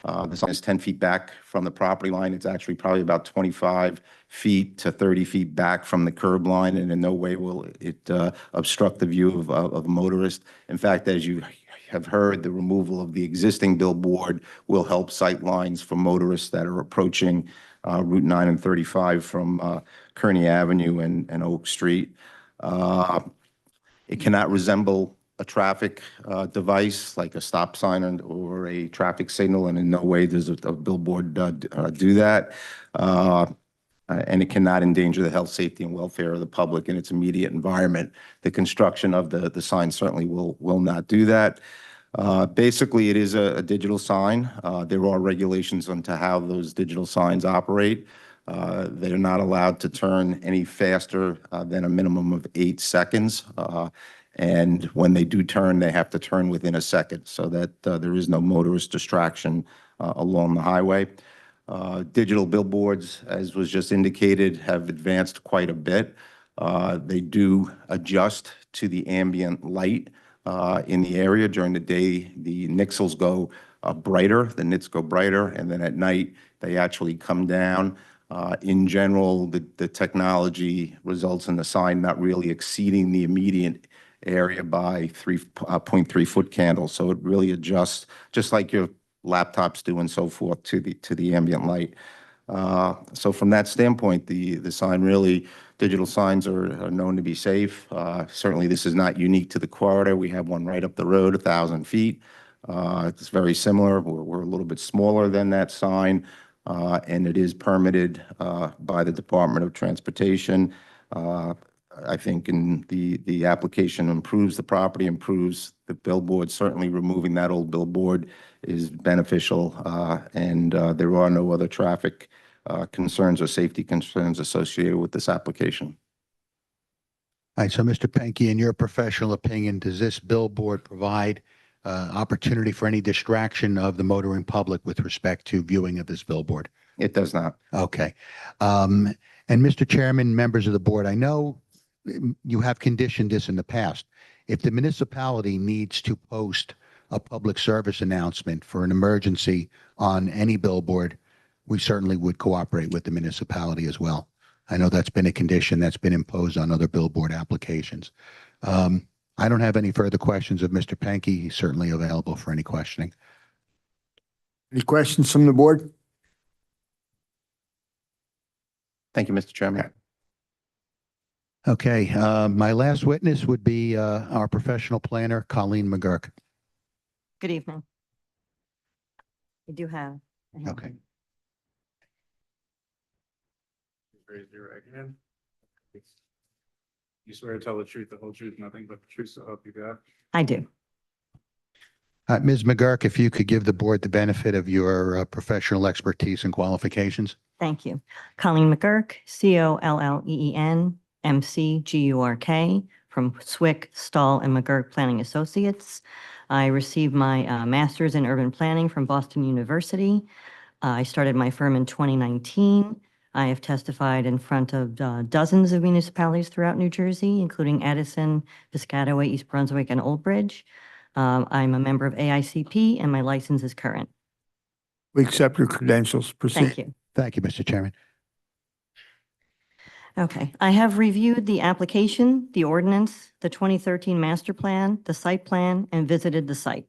S18: The sign is 10 feet back from the property line. It's actually probably about 25 feet to 30 feet back from the curb line, and in no way will it obstruct the view of a motorist. In fact, as you have heard, the removal of the existing billboard will help sight lines for motorists that are approaching Route 9 and 35 from Kearney Avenue and Oak Street. It cannot resemble a traffic device like a stop sign or a traffic signal, and in no way does a billboard do that. and it cannot endanger the health, safety, and welfare of the public in its immediate environment. The construction of the sign certainly will not do that. Basically, it is a digital sign. There are regulations on to how those digital signs operate. They're not allowed to turn any faster than a minimum of 8 seconds. And when they do turn, they have to turn within a second so that there is no motorist distraction along the highway. Digital billboards, as was just indicated, have advanced quite a bit. They do adjust to the ambient light in the area. During the day, the nixels go brighter, the nits go brighter, and then at night, they actually come down. In general, the technology results in the sign not really exceeding the immediate area by 3.3 foot candles. So it really adjusts, just like your laptops do and so forth, to the ambient light. So from that standpoint, the sign really, digital signs are known to be safe. Certainly, this is not unique to the corridor. We have one right up the road, 1,000 feet. It's very similar. We're a little bit smaller than that sign, and it is permitted by the Department of Transportation. I think in the application improves the property, improves the billboard. Certainly, removing that old billboard is beneficial, and there are no other traffic concerns or safety concerns associated with this application.
S5: All right, so Mr. Penke, in your professional opinion, does this billboard provide opportunity for any distraction of the motoring public with respect to viewing of this billboard?
S18: It does not.
S5: Okay. And Mr. Chairman, members of the board, I know you have conditioned this in the past. If the municipality needs to post a public service announcement for an emergency on any billboard, we certainly would cooperate with the municipality as well. I know that's been a condition that's been imposed on other billboard applications. I don't have any further questions of Mr. Penke. He's certainly available for any questioning.
S2: Any questions from the board?
S18: Thank you, Mr. Chairman.
S5: Okay, my last witness would be our professional planner, Colleen McGurk.
S6: Good evening. I do have.
S5: Okay.
S1: Raise your right hand. You swear to tell the truth, the whole truth, nothing but the truth, so help you God?
S6: I do.
S5: Ms. McGurk, if you could give the board the benefit of your professional expertise and qualifications.
S6: Thank you. Colleen McGurk, COLLEEN, MCGURK, from Swick, Stahl, and McGurk Planning Associates. I received my master's in urban planning from Boston University. I started my firm in 2019. I have testified in front of dozens of municipalities throughout New Jersey, including Edison, Piscataway, East Brunswick, and Old Bridge. I'm a member of AICP, and my license is current.
S2: We accept your credentials. Proceed.
S6: Thank you.
S5: Thank you, Mr. Chairman.
S6: Okay, I have reviewed the application, the ordinance, the 2013 master plan, the site plan, and visited the site.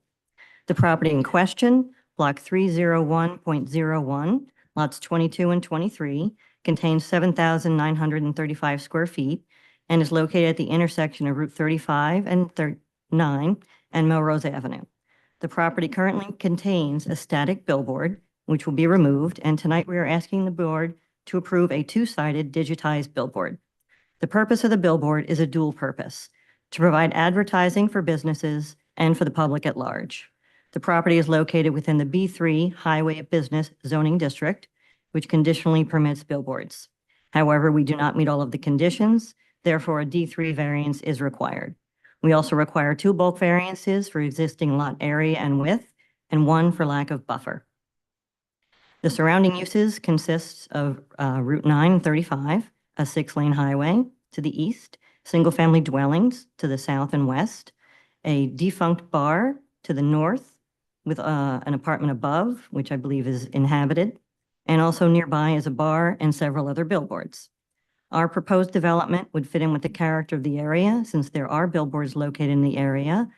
S6: The property in question, block 301.01, lots 22 and 23, contains 7,935 square feet and is located at the intersection of Route 35 and 39 and Melrose Avenue. The property currently contains a static billboard, which will be removed, and tonight we are asking the board to approve a two-sided digitized billboard. The purpose of the billboard is a dual purpose, to provide advertising for businesses and for the public at large. The property is located within the B3 Highway Business Zoning District, which conditionally permits billboards. However, we do not meet all of the conditions, therefore a D3 variance is required. We also require 2 bulk variances for existing lot area and width, and 1 for lack of buffer. The surrounding uses consists of Route 9 and 35, a 6-lane highway to the east, single-family dwellings to the south and west, a defunct bar to the north with an apartment above, which I believe is inhabited, and also nearby is a bar and several other billboards. Our proposed development would fit in with the character of the area since there are billboards located in the area,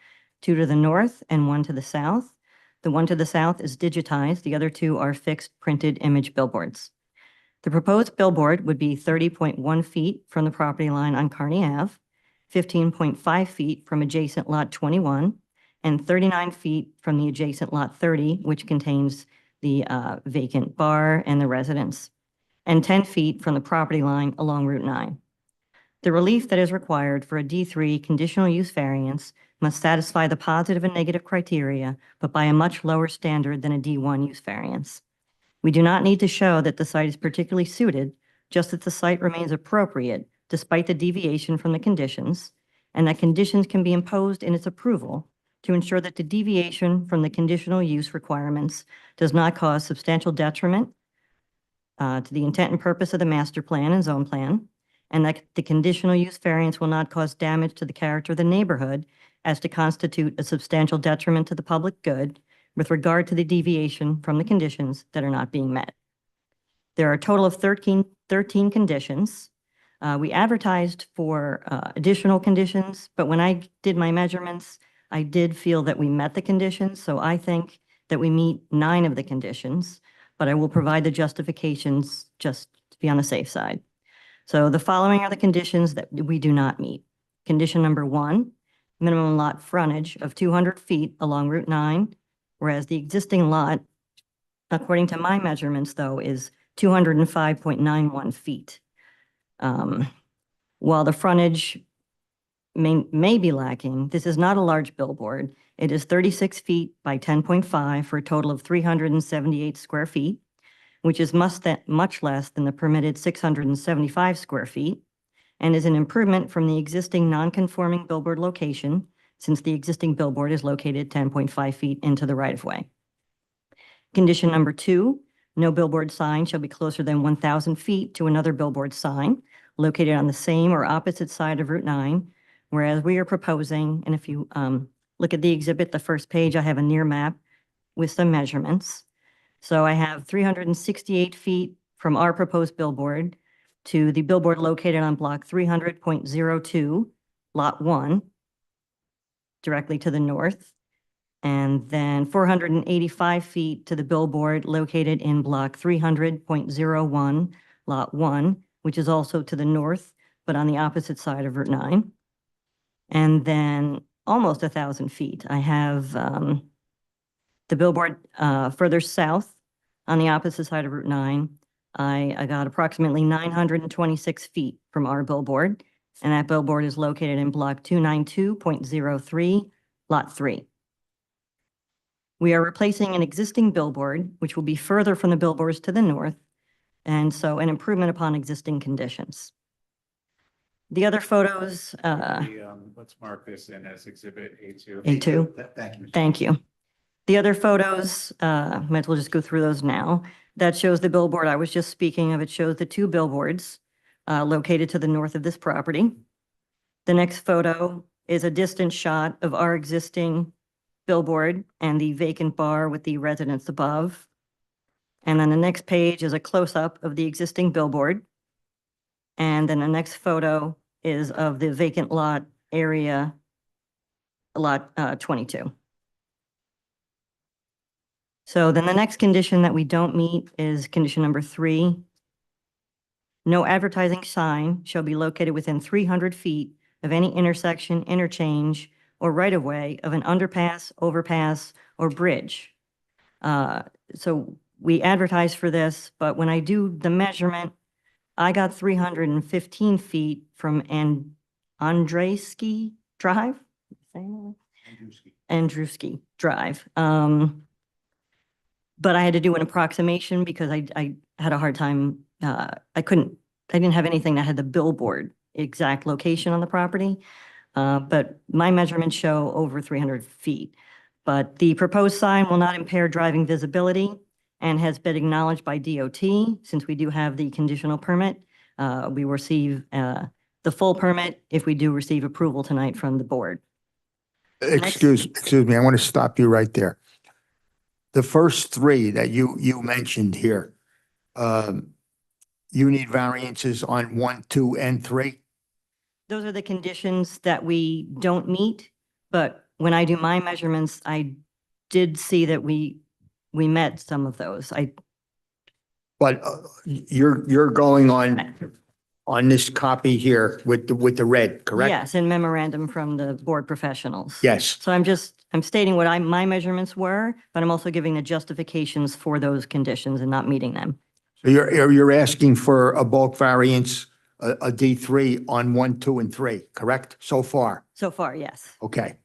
S6: 2 to the north and 1 to the south. The 1 to the south is digitized. The other 2 are fixed printed image billboards. The proposed billboard would be 30.1 feet from the property line on Kearney Ave, 15.5 feet from adjacent lot 21, and 39 feet from the adjacent lot 30, which contains the vacant bar and the residence. and 10 feet from the property line along Route 9. The relief that is required for a D3 conditional use variance must satisfy the positive and negative criteria, but by a much lower standard than a D1 use variance. We do not need to show that the site is particularly suited, just that the site remains appropriate despite the deviation from the conditions, and that conditions can be imposed in its approval to ensure that the deviation from the conditional use requirements does not cause substantial detriment to the intent and purpose of the master plan and zone plan, and that the conditional use variance will not cause damage to the character of the neighborhood as to constitute a substantial detriment to the public good with regard to the deviation from the conditions that are not being met. There are a total of 13 conditions. We advertised for additional conditions, but when I did my measurements, I did feel that we met the conditions, so I think that we meet 9 of the conditions, but I will provide the justifications just to be on the safe side. So the following are the conditions that we do not meet. Condition number 1, minimum lot frontage of 200 feet along Route 9, whereas the existing lot, according to my measurements though, is 205.91 feet. While the frontage may be lacking, this is not a large billboard. It is 36 feet by 10.5 for a total of 378 square feet, which is much less than the permitted 675 square feet, and is an improvement from the existing non-conforming billboard location, since the existing billboard is located 10.5 feet into the right-of-way. Condition number 2, no billboard sign shall be closer than 1,000 feet to another billboard sign located on the same or opposite side of Route 9, whereas we are proposing, and if you look at the exhibit, the first page, I have a near map with some measurements. So I have 368 feet from our proposed billboard to the billboard located on block 300.02, lot 1, directly to the north. And then 485 feet to the billboard located in block 300.01, lot 1, which is also to the north, but on the opposite side of Route 9. And then almost 1,000 feet. I have the billboard further south on the opposite side of Route 9. I got approximately 926 feet from our billboard, and that billboard is located in block 292.03, lot 3. We are replacing an existing billboard, which will be further from the billboards to the north, and so an improvement upon existing conditions. The other photos,
S1: Let's mark this in as Exhibit A2.
S6: A2.
S5: Thank you.
S6: Thank you. The other photos, might as well just go through those now. That shows the billboard I was just speaking of. It shows the 2 billboards located to the north of this property. The next photo is a distant shot of our existing billboard and the vacant bar with the residence above. And then the next page is a close-up of the existing billboard. And then the next photo is of the vacant lot area, lot 22. So then the next condition that we don't meet is condition number 3. No advertising sign shall be located within 300 feet of any intersection, interchange, or right-of-way of an underpass, overpass, or bridge. So we advertise for this, but when I do the measurement, I got 315 feet from Andrewski Drive. Andrewski Drive. But I had to do an approximation because I had a hard time. I didn't have anything that had the billboard exact location on the property. But my measurements show over 300 feet. But the proposed sign will not impair driving visibility and has been acknowledged by DOT. Since we do have the conditional permit, we will receive the full permit if we do receive approval tonight from the board.
S2: Excuse me, I want to stop you right there. The first 3 that you mentioned here, you need variances on 1, 2, and 3?
S6: Those are the conditions that we don't meet, but when I do my measurements, I did see that we met some of those.
S2: But you're going on this copy here with the red, correct?
S6: Yes, in memorandum from the board professionals.
S2: Yes.
S6: So I'm stating what my measurements were, but I'm also giving the justifications for those conditions and not meeting them.
S2: So you're asking for a bulk variance, a D3 on 1, 2, and 3, correct? So far?
S6: So far, yes.
S2: Okay.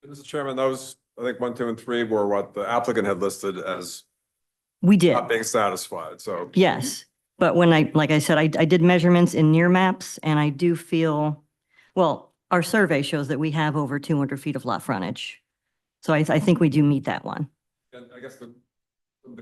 S13: Mr. Chairman, those, I think 1, 2, and 3 were what the applicant had listed as
S6: We did.
S13: not being satisfied, so.
S6: Yes, but when like I said, I did measurements in near maps and I do feel, well, our survey shows that we have over 200 feet of lot frontage. So I think we do meet that one.
S13: And I guess the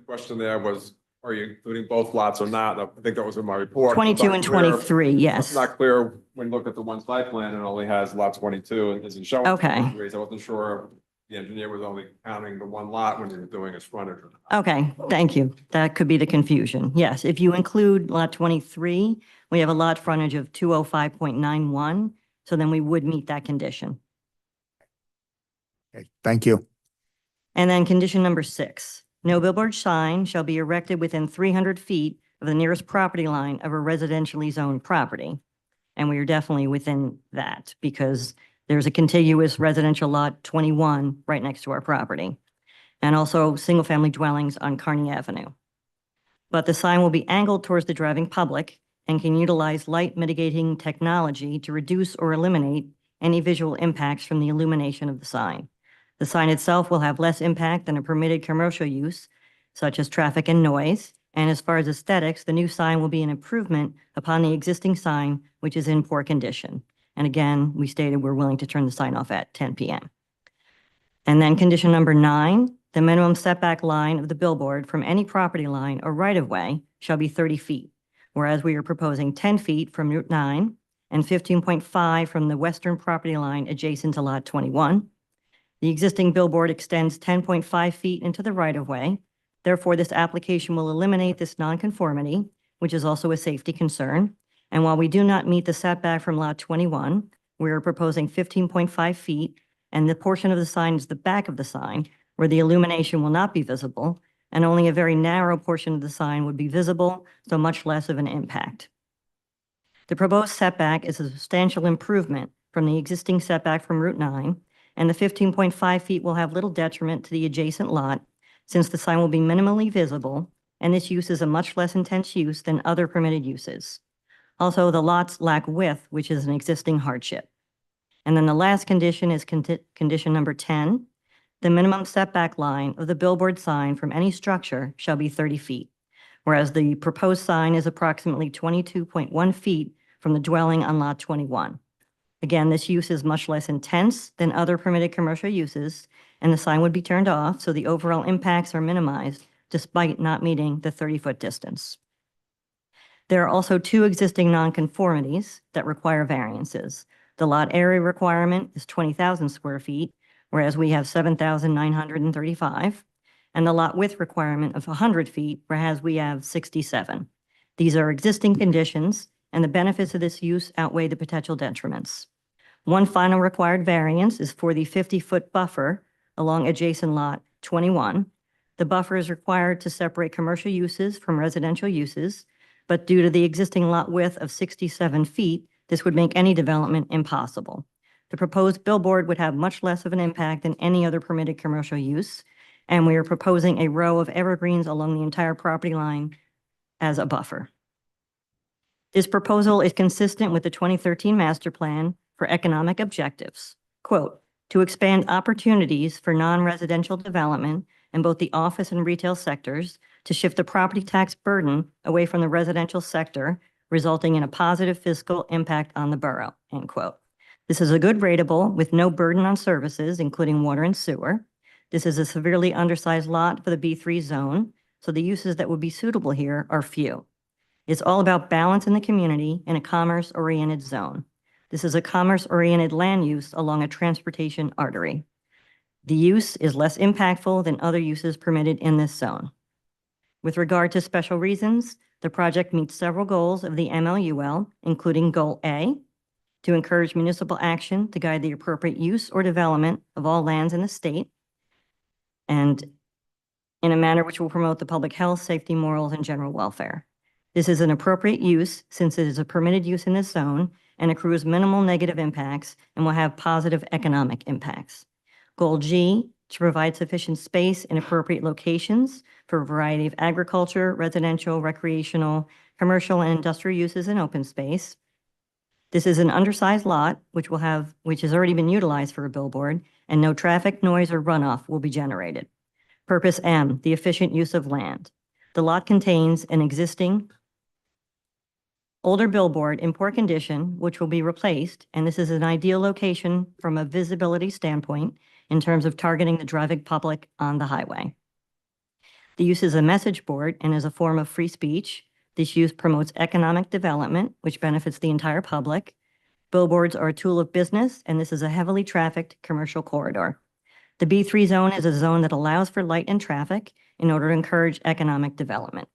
S13: question there was, are you including both lots or not? I think that was in my report.
S6: 22 and 23, yes.
S13: It's not clear when you look at the one site plan, it only has lot 22 and isn't showing.
S6: Okay.
S13: 23, so I wasn't sure if the engineer was only counting the one lot when he was doing his frontage. or not.
S6: Okay, thank you. That could be the confusion. Yes, if you include lot 23, we have a lot frontage of 205.91, so then we would meet that condition.
S2: Okay, thank you.
S6: And then condition number 6, no billboard sign shall be erected within 300 feet of the nearest property line of a residentially zoned property. And we are definitely within that because there's a contiguous residential lot 21 right next to our property. And also single-family dwellings on Kearney Avenue. But the sign will be angled towards the driving public and can utilize light mitigating technology to reduce or eliminate any visual impacts from the illumination of the sign. The sign itself will have less impact than a permitted commercial use, such as traffic and noise. And as far as aesthetics, the new sign will be an improvement upon the existing sign, which is in poor condition. And again, we stated we're willing to turn the sign off at 10 p.m. And then condition number 9, the minimum setback line of the billboard from any property line or right-of-way shall be 30 feet, whereas we are proposing 10 feet from Route 9 and 15.5 from the western property line adjacent to Lot 21. The existing billboard extends 10.5 feet into the right-of-way. Therefore, this application will eliminate this nonconformity, which is also a safety concern. And while we do not meet the setback from Lot 21, we are proposing 15.5 feet, and the portion of the sign is the back of the sign, where the illumination will not be visible, and only a very narrow portion of the sign would be visible, so much less of an impact. The proposed setback is a substantial improvement from the existing setback from Route 9, and the 15.5 feet will have little detriment to the adjacent lot since the sign will be minimally visible, and this use is a much less intense use than other permitted uses. Also, the lots lack width, which is an existing hardship. And then the last condition is condition number 10. The minimum setback line of the billboard sign from any structure shall be 30 feet, whereas the proposed sign is approximately 22.1 feet from the dwelling on Lot 21. Again, this use is much less intense than other permitted commercial uses, and the sign would be turned off, so the overall impacts are minimized despite not meeting the 30-foot distance. There are also 2 existing nonconformities that require variances. The lot area requirement is 20,000 square feet, whereas we have 7,935, and the lot width requirement of 100 feet, whereas we have 67. These are existing conditions, and the benefits of this use outweigh the potential detriments. One final required variance is for the 50-foot buffer along adjacent lot 21. The buffer is required to separate commercial uses from residential uses, but due to the existing lot width of 67 feet, this would make any development impossible. The proposed billboard would have much less of an impact than any other permitted commercial use, and we are proposing a row of evergreens along the entire property line as a buffer. This proposal is consistent with the 2013 master plan for economic objectives. Quote, to expand opportunities for non-residential development in both the office and retail sectors, to shift the property tax burden away from the residential sector, resulting in a positive fiscal impact on the borough, end quote. This is a good rateable with no burden on services, including water and sewer. This is a severely undersized lot for the B3 zone, so the uses that would be suitable here are few. It's all about balance in the community in a commerce-oriented zone. This is a commerce-oriented land use along a transportation artery. The use is less impactful than other uses permitted in this zone. With regard to special reasons, the project meets several goals of the MLUL, including Goal A, to encourage municipal action to guide the appropriate use or development of all lands in the state, and in a manner which will promote the public health, safety, morals, and general welfare. This is an appropriate use since it is a permitted use in this zone and accrues minimal negative impacts and will have positive economic impacts. Goal G to provide sufficient space in appropriate locations for a variety of agriculture, residential, recreational, commercial, and industrial uses in open space. This is an undersized lot, which has already been utilized for a billboard, and no traffic, noise, or runoff will be generated. Purpose M, the efficient use of land. The lot contains an existing older billboard in poor condition, which will be replaced, and this is an ideal location from a visibility standpoint in terms of targeting the driving public on the highway. The use is a message board and is a form of free speech. This use promotes economic development, which benefits the entire public. Billboards are a tool of business, and this is a heavily trafficked commercial corridor. The B3 zone is a zone that allows for light and traffic in order to encourage economic development.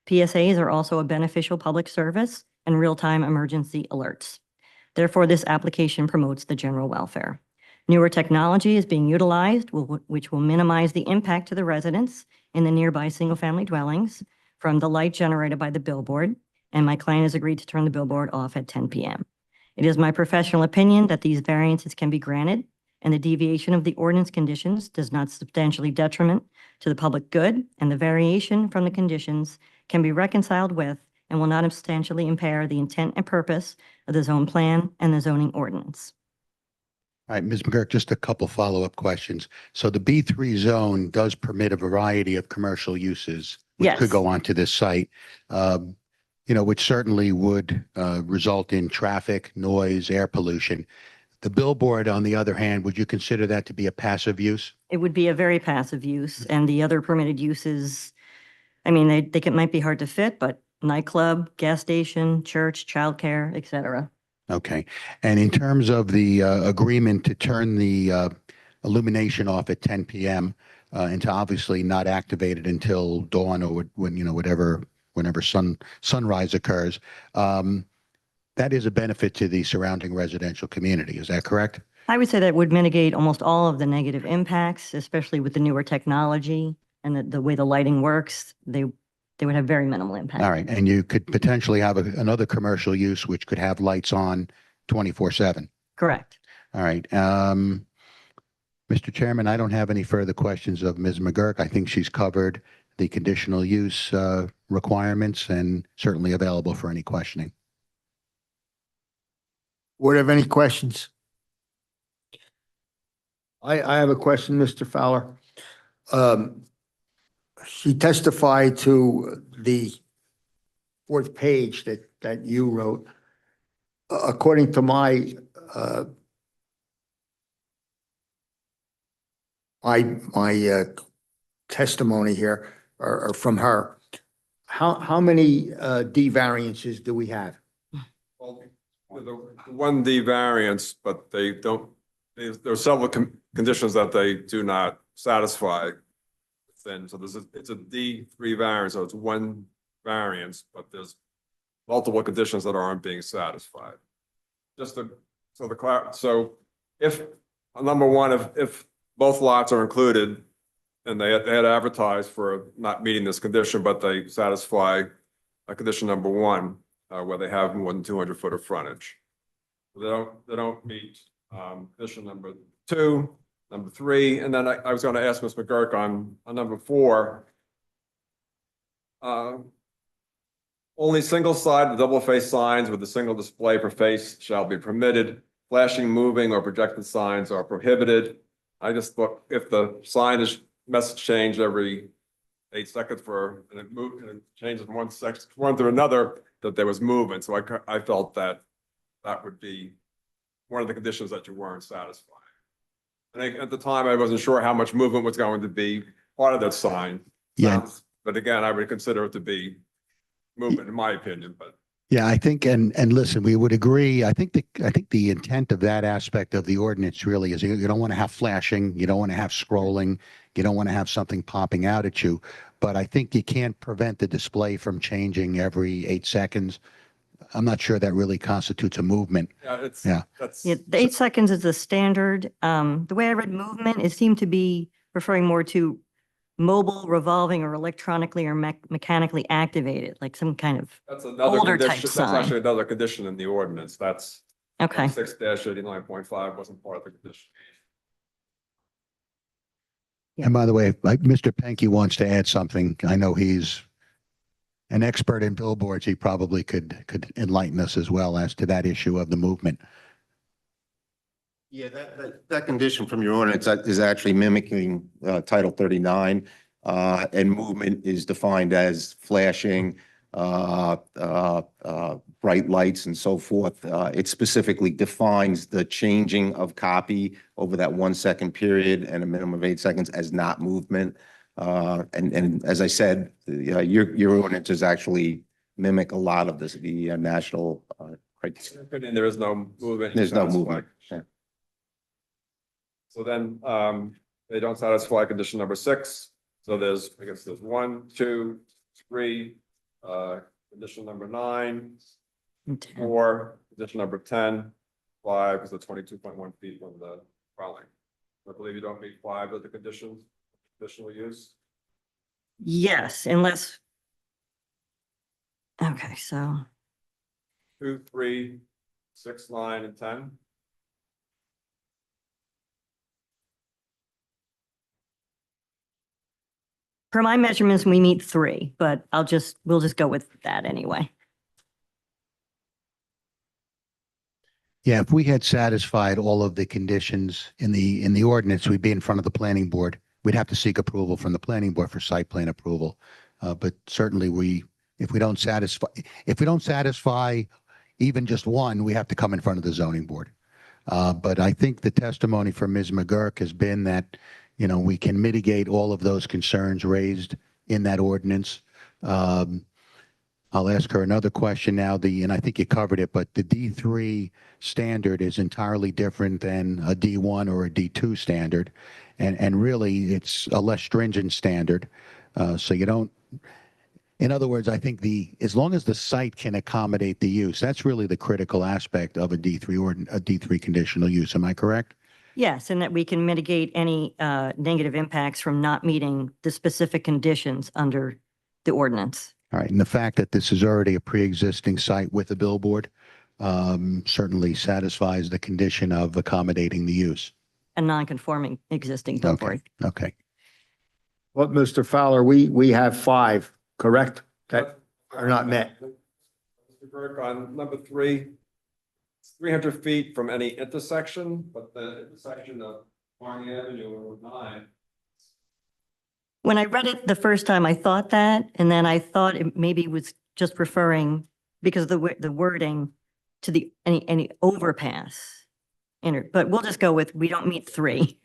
S6: PSAs are also a beneficial public service and real-time emergency alerts. Therefore, this application promotes the general welfare. Newer technology is being utilized, which will minimize the impact to the residents in the nearby single-family dwellings from the light generated by the billboard, and my client has agreed to turn the billboard off at 10 p.m. It is my professional opinion that these variances can be granted, and the deviation of the ordinance conditions does not substantially detriment to the public good, and the variation from the conditions can be reconciled with and will not substantially impair the intent and purpose of the zone plan and the zoning ordinance.
S5: All right, Ms. McGurk, just a couple follow-up questions. So the B3 zone does permit a variety of commercial uses which
S6: Yes.
S5: could go onto this site, which certainly would result in traffic, noise, air pollution. The billboard, on the other hand, would you consider that to be a passive use?
S6: It would be a very passive use, and the other permitted uses, I mean, they might be hard to fit, but nightclub, gas station, church, childcare, et cetera.
S5: Okay. And in terms of the agreement to turn the illumination off at 10 p.m. And to obviously not activate it until dawn or whenever sunrise occurs, that is a benefit to the surrounding residential community. Is that correct?
S6: I would say that would mitigate almost all of the negative impacts, especially with the newer technology and the way the lighting works. They would have very minimal impact.
S5: All right. And you could potentially have another commercial use which could have lights on 24/7.
S6: Correct.
S5: All right. Mr. Chairman, I don't have any further questions of Ms. McGurk. I think she's covered the conditional use requirements and certainly available for any questioning.
S2: Board have any questions? I have a question, Mr. Fowler. She testified to the fourth page that you wrote. According to my testimony here, or from her, how many D variances do we have?
S13: Well, the 1D variance, but they don't, there are several conditions that they do not satisfy. Then, so it's a D3 variance, so it's one variance, but there's multiple conditions that aren't being satisfied. So if number one, if both lots are included and they had advertised for not meeting this condition, but they satisfy condition number one, where they have more than 200 foot of frontage. They don't meet condition number two, number three, and then I was going to ask Ms. McGurk on number four. Only single-sided double-faced signs with a single display per face shall be permitted. Flashing, moving, or projected signs are prohibited. I just thought if the sign is message changed every 8 seconds and it changes from one to another, that there was movement. So I felt that would be one of the conditions that you weren't satisfied. And at the time, I wasn't sure how much movement was going to be part of that sign.
S5: Yeah.
S13: But again, I would consider it to be movement, in my opinion, but.
S5: Yeah, I think, and listen, we would agree. I think the intent of that aspect of the ordinance really is you don't want to have flashing, you don't want to have scrolling, you don't want to have something popping out at you. But I think you can't prevent the display from changing every 8 seconds. I'm not sure that really constitutes a movement.
S6: Yeah, the 8 seconds is the standard. The way I read movement, it seemed to be referring more to mobile, revolving, or electronically or mechanically activated, like some kind of
S13: That's another
S6: older type
S13: condition. That's
S6: sign.
S13: actually another condition in the ordinance. That's
S6: Okay.
S13: 6-89.5 wasn't part of the condition.
S6: Yeah.
S5: And by the way, like Mr. Penke wants to add something. I know he's an expert in billboards. He probably could enlighten us as well as to that issue of the movement.
S18: Yeah, that condition from your ordinance is actually mimicking Title 39. And movement is defined as flashing, bright lights and so forth. It specifically defines the changing of copy over that 1 second period and a minimum of 8 seconds as not movement. And as I said, your ordinances actually mimic a lot of this, the national criteria.
S13: And there is no movement.
S18: There's no
S13: satisfy.
S18: movement. Yeah.
S13: So then, they don't satisfy condition number 6. So there's, I guess there's 1, 2, 3, condition number 9, 4, condition number 10, 5 is the 22.1 feet from the dwelling. I believe you don't meet 5 of the conditions, conditional use.
S6: Yes, unless. Okay, so
S13: 2, 3, 6, 9, and 10.
S6: per my measurements, we meet 3, but we'll just go with that anyway.
S5: Yeah, if we had satisfied all of the conditions in the ordinance, we'd be in front of the planning board. We'd have to seek approval from the planning board for site plan approval. But certainly if we don't satisfy even just one, we have to come in front of the zoning board. But I think the testimony from Ms. McGurk has been that, we can mitigate all of those concerns raised in that ordinance. I'll ask her another question now, and I think you covered it, but the D3 standard is entirely different than a D1 or a D2 standard. And really, it's a less stringent standard. So you don't, in other words, I think as long as the site can accommodate the use, that's really the critical aspect of a D3 or a D3 conditional use. Am I correct?
S6: Yes, and that we can mitigate any negative impacts from not meeting the specific conditions under the ordinance.
S5: All right, and the fact that this is already a pre-existing site with a billboard certainly satisfies the condition of accommodating the use.
S6: A non-conforming existing billboard.
S5: Okay.
S2: Well, Mr. Fowler, we have 5, correct? That are not met.
S13: Mr. Burke, on number 3, it's 300 feet from any intersection, but the intersection of Barney Avenue and Route 9.
S6: When I read it the first time, I thought that, and then I thought it maybe was just referring, because of the wording, to any overpass. But we'll just go with, we don't meet 3.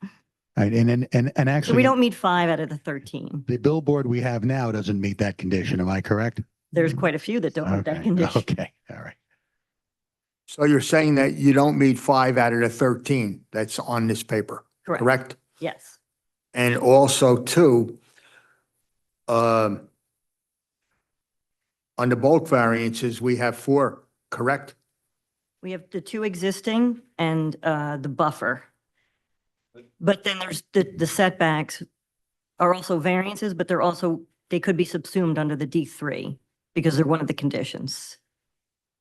S5: All right, and
S6: So
S5: actually,
S6: we don't meet 5 out of the 13.
S5: the billboard we have now doesn't meet that condition. Am I correct?
S6: There's quite a few that don't meet that
S5: Okay,
S6: condition.
S5: okay, all right.
S2: So you're saying that you don't meet 5 out of the 13 that's on this paper, correct?
S6: Yes.
S2: And also too, on the bulk variances, we have 4, correct?
S6: We have the 2 existing and the buffer. But then there's the setbacks are also variances, but they could be subsumed under the D3 because they're one of the conditions.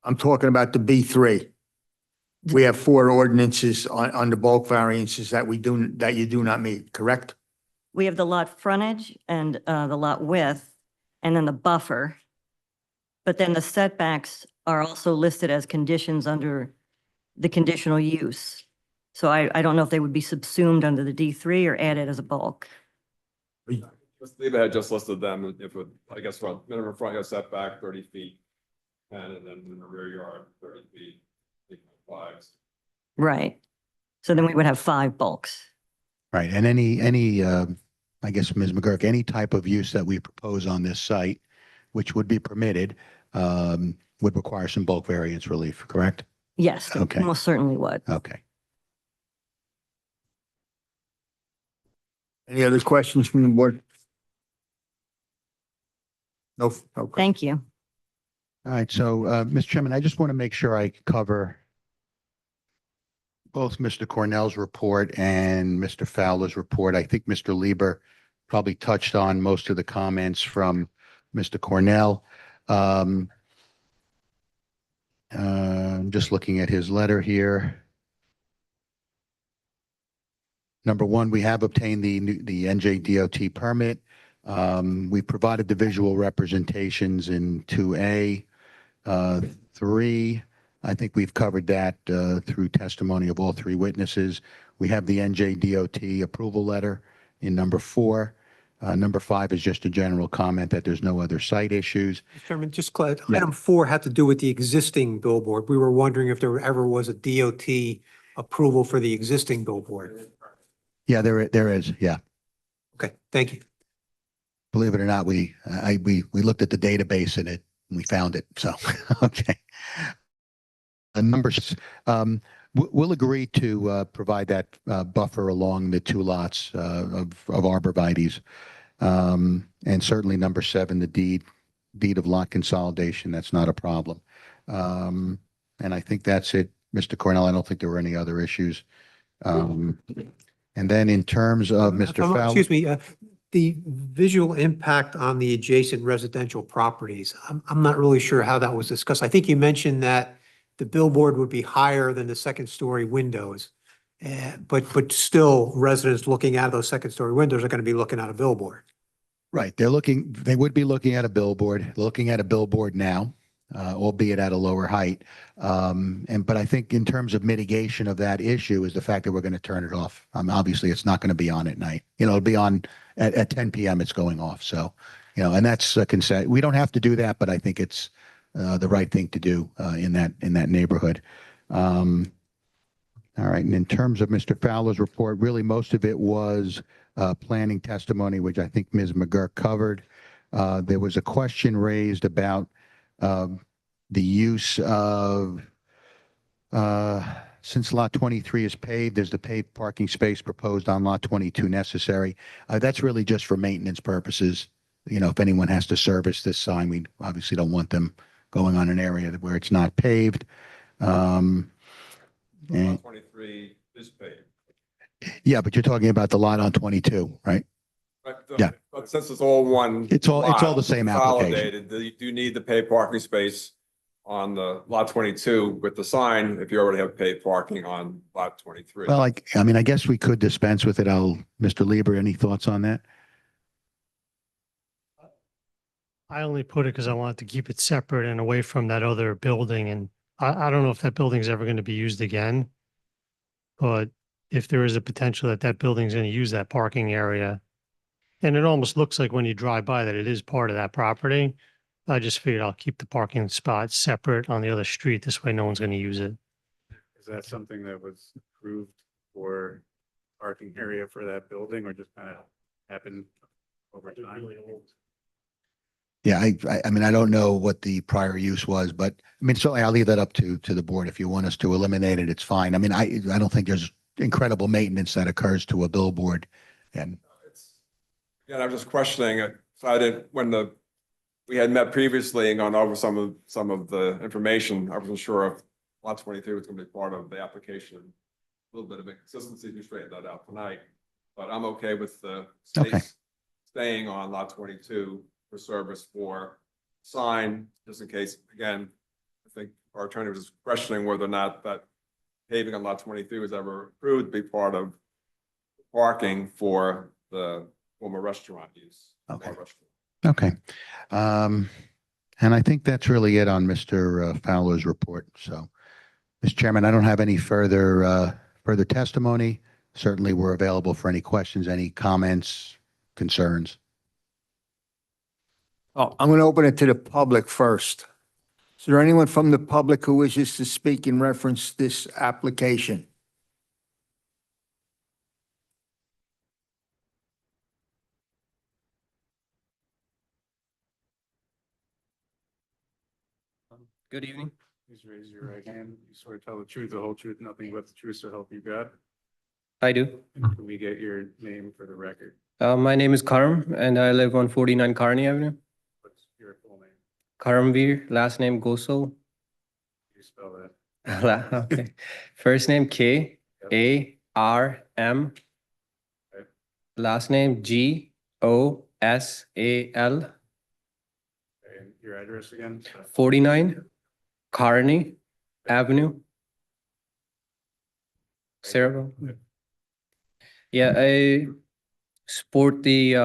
S2: I'm talking about the B3. We have 4 ordinances on the bulk variances that you do not meet, correct?
S6: We have the lot frontage and the lot width, and then the buffer. But then the setbacks are also listed as conditions under the conditional use. So I don't know if they would be subsumed under the D3 or added as a bulk.
S13: Just leave it, just listed them, if it, I guess, minimum front yard setback 30 feet. And then in the rear yard, 30 feet, 8.5.
S6: Right. So then we would have 5 bulks.
S5: Right, and any I guess, Ms. McGurk, any type of use that we propose on this site, which would be permitted, would require some bulk variance relief, correct?
S6: Yes,
S5: Okay.
S6: most certainly would.
S5: Okay.
S2: Any other questions from the board? No, okay.
S6: Thank you.
S5: All right, so, Mr. Chairman, I just want to make sure I cover both Mr. Cornell's report and Mr. Fowler's report. I think Mr. Lieber probably touched on most of the comments from Mr. Cornell. I'm just looking at his letter here. Number one, we have obtained the NJDOT permit. We provided the visual representations in 2A. 3, I think we've covered that through testimony of all 3 witnesses. We have the NJDOT approval letter in number 4. Number 5 is just a general comment that there's no other site issues.
S8: Mr. Chairman, just
S5: Yeah.
S8: item 4 had to do with the existing billboard. We were wondering if there ever was a DOT approval for the existing billboard.
S5: Yeah, there is, yeah.
S8: Okay, thank you.
S5: Believe it or not, we looked at the database and we found it, so, okay. Numbers, we'll agree to provide that buffer along the 2 lots of arborvitaes. And certainly number 7, the deed of lot consolidation, that's not a problem. And I think that's it, Mr. Cornell. I don't think there were any other issues. And then in terms of Mr. Fowler.
S8: Excuse me, the visual impact on the adjacent residential properties, I'm not really sure how that was discussed. I think you mentioned that the billboard would be higher than the second-story windows. But still, residents looking out of those second-story windows are going to be looking at a billboard.
S5: Right, they would be looking at a billboard, now, albeit at a lower height. But I think in terms of mitigation of that issue is the fact that we're going to turn it off. Obviously, it's not going to be on at night. It'll be on at 10 p.m. It's going off. So, and that's a consent. We don't have to do that, but I think it's the right thing to do in that neighborhood. All right, and in terms of Mr. Fowler's report, really most of it was planning testimony, which I think Ms. McGurk covered. There was a question raised about the use of, since lot 23 is paved, is the paved parking space proposed on lot 22 necessary? That's really just for maintenance purposes. If anyone has to service this sign, we obviously don't want them going on an area where it's not paved.
S13: Lot 23 is paved.
S5: Yeah, but you're talking about the lot on 22, right? Yeah.
S13: But since it's all one.
S5: It's all
S13: lot,
S5: the same application.
S13: consolidated, you do need the paved parking space on the lot 22 with the sign if you already have paved parking on lot 23.
S5: Well, I guess we could dispense with it. Mr. Lieber, any thoughts on that?
S22: I only put it because I wanted to keep it separate and away from that other building. And I don't know if that building is ever going to be used again. But if there is a potential that that building is going to use that parking area, and it almost looks like when you drive by that it is part of that property, I just figured I'll keep the parking spots separate on the other street. This way no one's going to use it.
S1: Is that something that was approved for parking area for that building or just kind of happened over time?
S5: Yeah, I mean, I don't know what the prior use was, but certainly I'll leave that up to the board. If you want us to eliminate it, it's fine. I mean, I don't think there's incredible maintenance that occurs to a billboard. And
S13: Yeah, I'm just questioning it. So I didn't, we had met previously and gone over some of the information, I wasn't sure if lot 23 was going to be part of the application. A little bit of inconsistency, we straightened that out tonight, but I'm okay with the staying on lot 22 for service for sign, just in case, again, I think our attorney was questioning whether or not that paving on lot 23 was ever approved to be part of parking for the former restaurant use.
S5: Okay. And I think that's really it on Mr. Fowler's report. So, Mr. Chairman, I don't have any further testimony. Certainly, we're available for any questions, any comments, concerns.
S2: Oh, I'm going to open it to the public first. Is there anyone from the public who wishes to speak in reference to this application?
S7: Good evening.
S1: Please raise your right hand. You swear to tell the truth, the whole truth, nothing but the truth, so help you God.
S7: I do.
S1: Can we get your name for the record?
S7: My name is Karam and I live on 49 Kearney Avenue.
S1: What's your full name?
S7: Karamveer, last name Gosal.
S1: Can you spell that?
S7: Okay. First name K-A-R-M.
S1: Okay.
S7: Last name G-O-S-A-L.
S1: And your address again?
S7: 49 Kearney Avenue. Cerebral. Yeah, I support the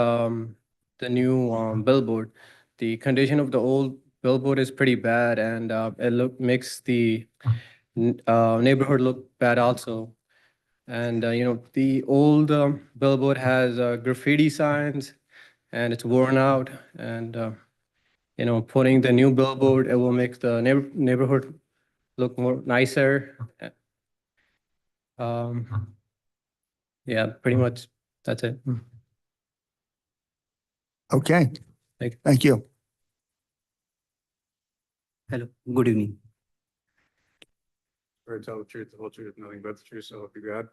S7: new billboard. The condition of the old billboard is pretty bad, and it makes the neighborhood look bad also. And the old billboard has graffiti signs, and it's worn out. And putting the new billboard, it will make the neighborhood look more nicer. Yeah, pretty much that's it.
S2: Okay, thank you.
S9: Hello, good evening.
S1: Or tell the truth, the whole truth, nothing but the truth, so help you God.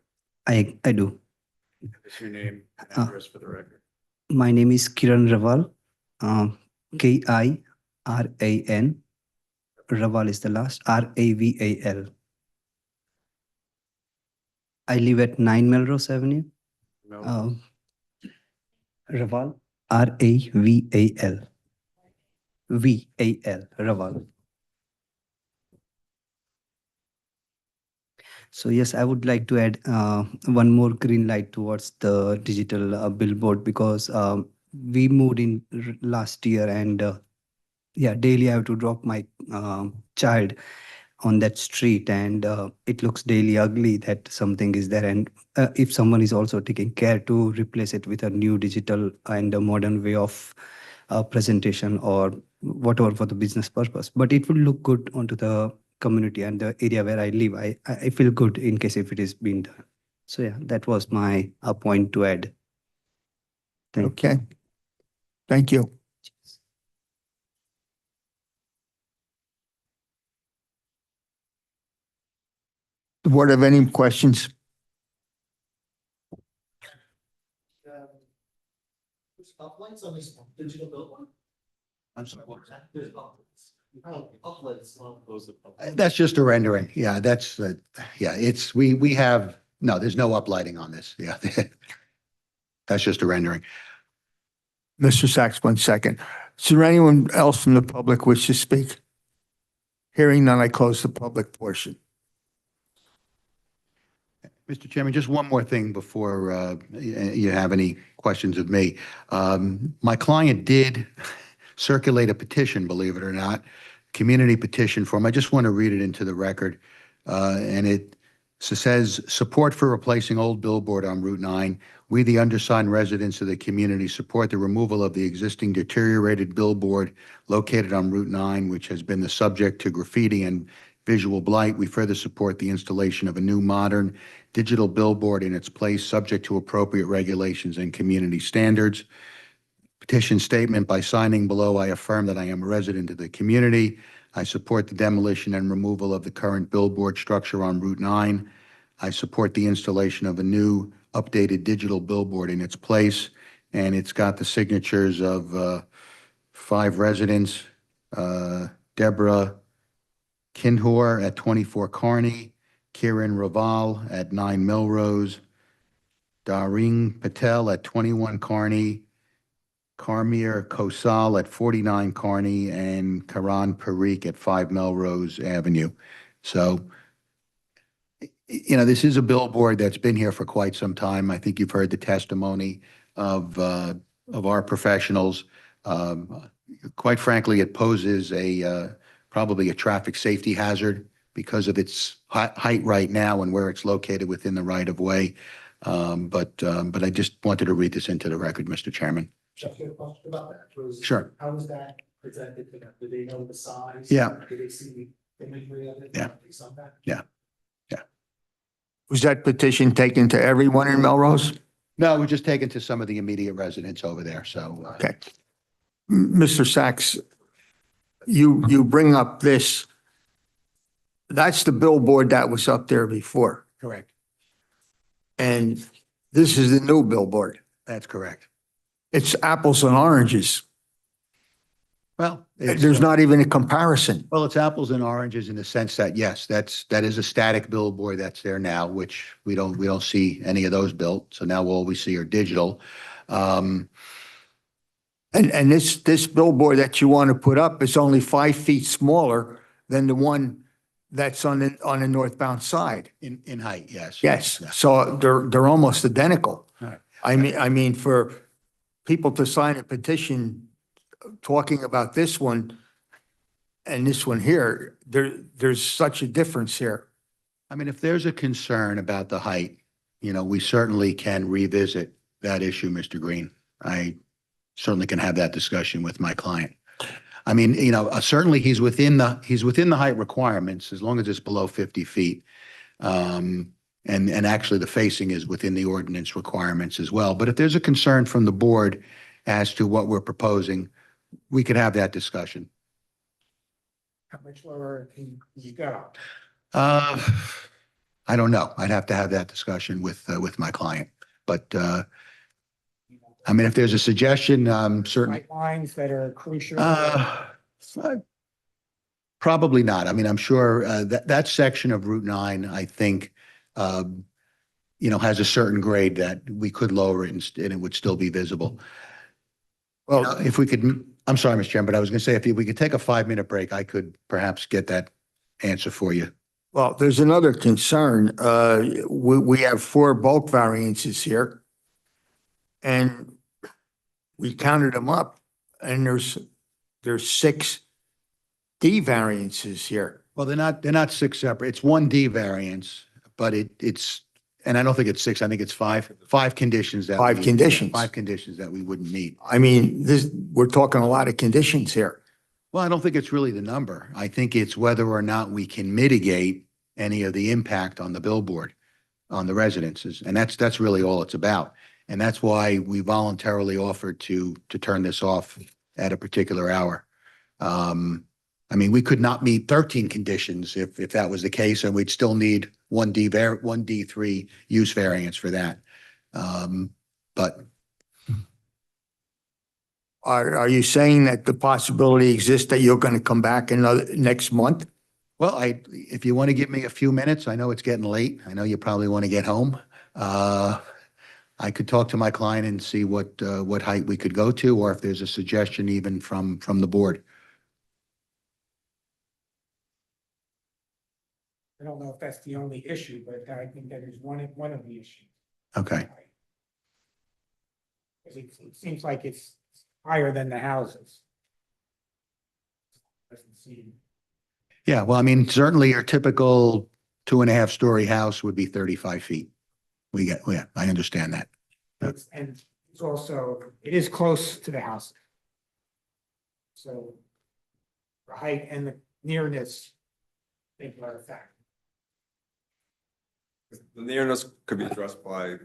S9: I do.
S1: What's your name and address for the record?
S9: My name is Kiran Raval. Kiran. Raval is the last. Raval. I live at 9 Melrose Avenue. Raval. Raval. Raval. So yes, I would like to add one more green light towards the digital billboard, because we moved in last year, and yeah, daily I have to drop my child on that street, and it looks daily ugly that something is there. And if someone is also taking care to replace it with a new digital and a modern way of presentation or whatever for the business purpose, but it will look good onto the community and the area where I live. I feel good in case if it is being done. So yeah, that was my point to add.
S2: Okay, thank you. The board have any questions?
S5: Uplights on this digital billboard? I'm sorry, what was that? There's uplights. That's just a rendering. Yeah, that's, yeah, it's, we have, no, there's no uplighting on this. Yeah. That's just a rendering.
S2: Mr. Sachs, 1 second. Is there anyone else from the public wish to speak? Hearing none, I close the public portion.
S5: Mr. Chairman, just one more thing before you have any questions of me. My client did circulate a petition, believe it or not, community petition form. I just want to read it into the record. And it says, support for replacing old billboard on Route 9. We, the undersigned residents of the community, support the removal of the existing deteriorated billboard located on Route 9, which has been the subject to graffiti and visual blight. We further support the installation of a new modern digital billboard in its place, subject to appropriate regulations and community standards. Petition statement: by signing below, I affirm that I am a resident of the community. I support the demolition and removal of the current billboard structure on Route 9. I support the installation of a new updated digital billboard in its place. And it's got the signatures of 5 residents, Deborah Kinhor at 24 Kearney, Kiran Raval at 9 Melrose, Daring Patel at 21 Kearney, Karmir Kosal at 49 Kearney, and Karan Parikh at 5 Melrose Avenue. So, this is a billboard that's been here for quite some time. I think you've heard the testimony of our professionals. Quite frankly, it poses probably a traffic safety hazard because of its height right now and where it's located within the right of way. But I just wanted to read this into the record, Mr. Chairman.
S8: About that was.
S5: Sure.
S8: How was that presented to them? Did they know the size?
S5: Yeah.
S8: Did they see the imagery of it?
S5: Yeah.
S8: They saw that?
S5: Yeah.
S2: Was that petition taken to everyone in Melrose?
S5: No, we're just taken to some of the immediate residents over there. So,
S2: Okay. Mr. Sachs, you bring up this. That's the billboard that was up there before.
S5: correct.
S2: And this is the new billboard.
S5: That's correct.
S2: It's apples and oranges.
S5: Well,
S2: There's not even a comparison.
S5: Well, it's apples and oranges in the sense that, yes, that is a static billboard that's there now, which we don't see any of those built. So now all we see are digital.
S2: And this billboard that you want to put up is only 5 feet smaller than the one that's on the northbound side.
S5: In height, yes.
S2: Yes, so they're almost identical.
S5: Right.
S2: I mean, for people to sign a petition talking about this one and this one here, there's such a difference here.
S5: I mean, if there's a concern about the height, we certainly can revisit that issue, Mr. Green. I certainly can have that discussion with my client. I mean, certainly he's within the height requirements as long as it's below 50 feet. And actually the facing is within the ordinance requirements as well. But if there's a concern from the board as to what we're proposing, we could have that discussion.
S3: How much lower can you go?
S5: I don't know. I'd have to have that discussion with my client. But I mean, if there's a suggestion, certainly.
S3: White lines that are crucial.
S5: Probably not. I mean, I'm sure that section of Route 9, I think, has a certain grade that we could lower it and it would still be visible. Well, if we could, I'm sorry, Mr. Chairman, but I was going to say, if we could take a 5-minute break, I could perhaps get that answer for you.
S2: Well, there's another concern. We have 4 bulk variances here. And we counted them up and there's 6 D variances here.
S5: Well, they're not 6 separate. It's 1 D variance, but it's, and I don't think it's 6, I think it's 5 conditions that.
S2: 5 conditions.
S5: 5 conditions that we wouldn't meet.
S2: I mean, we're talking a lot of conditions here.
S5: Well, I don't think it's really the number. I think it's whether or not we can mitigate any of the impact on the billboard, on the residences. And that's really all it's about. And that's why we voluntarily offered to turn this off at a particular hour. I mean, we could not meet 13 conditions if that was the case, and we'd still need 1 D3 use variance for that. But
S2: Are you saying that the possibility exists that you're going to come back next month?
S5: Well, if you want to give me a few minutes, I know it's getting late. I know you probably want to get home. I could talk to my client and see what height we could go to, or if there's a suggestion even from the board.
S3: I don't know if that's the only issue, but I think that is one of the issues.
S5: Okay.
S3: It seems like it's higher than the houses. Doesn't seem.
S5: Yeah, well, I mean, certainly your typical 2.5-story house would be 35 feet. Yeah, I understand that.
S3: And it's also, it is close to the house. So the height and the nearness, I think are a factor.
S13: The nearness could be addressed by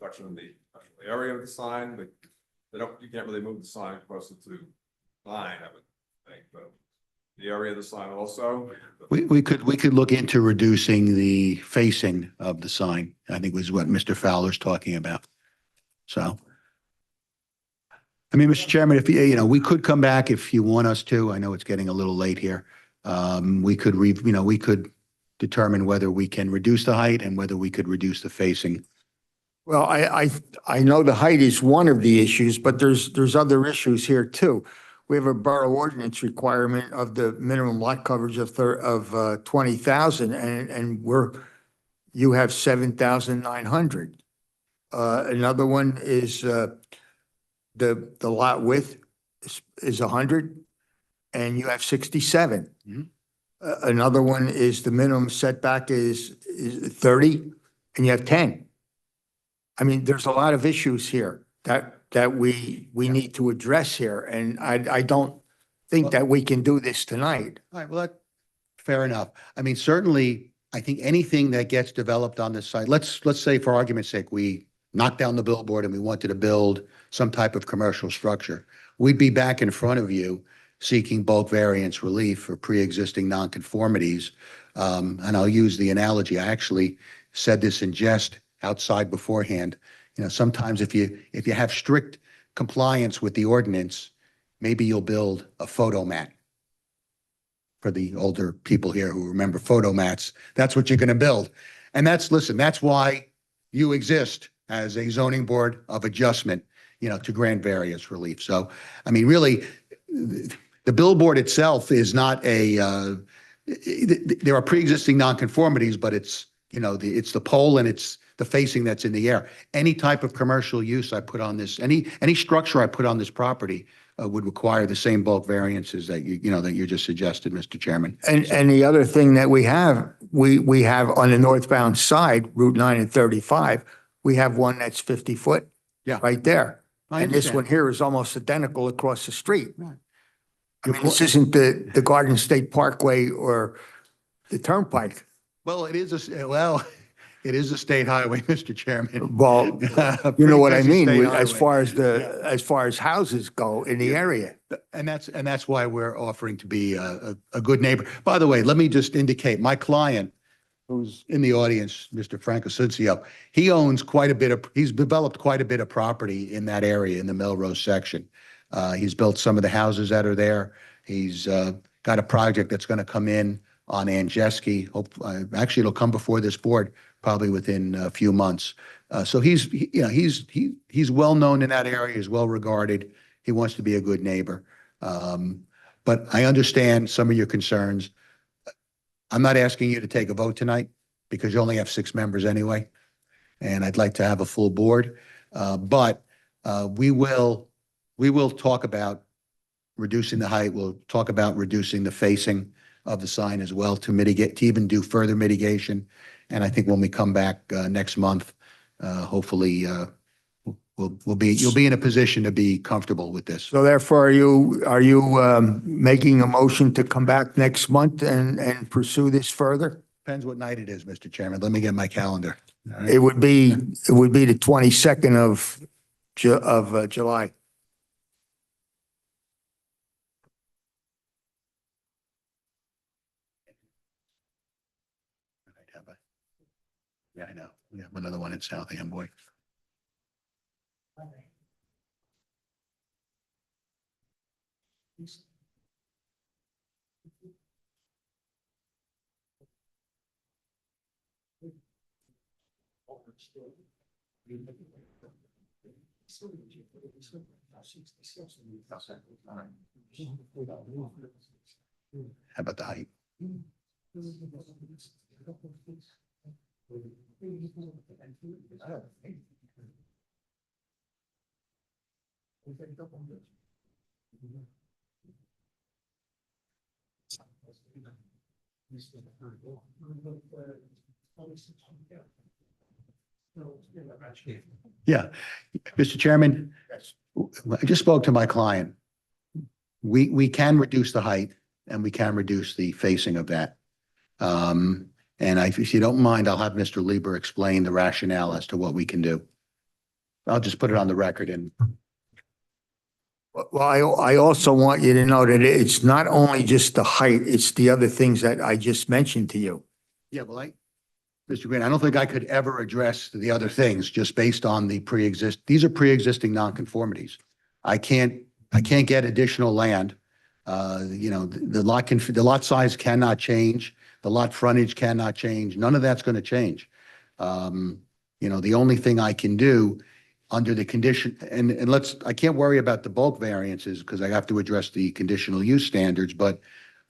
S13: reduction of the area of the sign, but you can't really move the sign closer to 9, I would think, but the area of the sign also.
S5: We could look into reducing the facing of the sign, I think was what Mr. Fowler's talking about. So, I mean, Mr. Chairman, if we could come back if you want us to. I know it's getting a little late here. We could determine whether we can reduce the height and whether we could reduce the facing.
S2: Well, I know the height is one of the issues, but there's other issues here too. We have a borough ordinance requirement of the minimum lot coverage of 20,000, and you have 7,900. Another one is the lot width is 100, and you have 67. Another one is the minimum setback is 30, and you have 10. I mean, there's a lot of issues here that we need to address here, and I don't think that we can do this tonight.
S5: All right, well, fair enough. I mean, certainly, I think anything that gets developed on this site, let's say for argument's sake, we knock down the billboard and we wanted to build some type of commercial structure. We'd be back in front of you seeking bulk variance relief for pre-existing nonconformities. And I'll use the analogy. I actually said this in jest outside beforehand. Sometimes if you have strict compliance with the ordinance, maybe you'll build a photomat. For the older people here who remember photomats, that's what you're going to build. And that's why you exist as a zoning board of adjustment, to grant variance relief. So, I mean, really, the billboard itself is not a there are pre-existing nonconformities, but it's, you know, it's the pole and it's the facing that's in the air. Any type of commercial use I put on this, any structure I put on this property would require the same bulk variances that that you just suggested, Mr. Chairman.
S2: And the other thing that we have on the northbound side, Route 9 and 35, we have one that's 50 foot.
S5: Yeah.
S2: Right there.
S5: I
S2: And this
S5: understand.
S2: one here is almost identical across the street.
S5: Right.
S2: I mean, this isn't the Garden State Parkway or the Turnpike.
S5: Well, it is a state highway, Mr. Chairman.
S2: Well, you know what I mean,
S5: Pretty busy
S2: as
S5: state
S2: far as far as houses go in the area.
S5: And that's why we're offering to be a good neighbor. By the way, let me just indicate, my client, who's in the audience, Mr. Frank Asuncio, he's developed quite a bit of property in that area, in the Melrose section. He's built some of the houses that are there. He's got a project that's going to come in on Anjeski. Actually, it'll come before this board probably within a few months. So he's well known in that area. He's well regarded. He wants to be a good neighbor. But I understand some of your concerns. I'm not asking you to take a vote tonight because you only have 6 members anyway, and I'd like to have a full board. But we will talk about reducing the height. We'll talk about reducing the facing of the sign as well to even do further mitigation. And I think when we come back next month, hopefully you'll be in a position to be comfortable with this.
S2: So therefore, are you making a motion to come back next month and pursue this further?
S5: Depends what night it is, Mr. Chairman. Let me get my calendar. All right.
S2: It would be the 22nd of July.
S5: Yeah, I know. We have another one in South Amboy. How about the height? Yeah, Mr. Chairman, I just spoke to my client. We can reduce the height and we can reduce the facing of that. And if you don't mind, I'll have Mr. Lieber explain the rationale as to what we can do. I'll just put it on the record and.
S2: Well, I also want you to know that it's not only just the height, it's the other things that I just mentioned to you.
S5: Yeah, well, Mr. Green, I don't think I could ever address the other things just based on these are pre-existing nonconformities. I can't get additional land. The lot size cannot change. The lot frontage cannot change. None of that's going to change. The only thing I can do under the condition, I can't worry about the bulk variances because I have to address the conditional use standards, but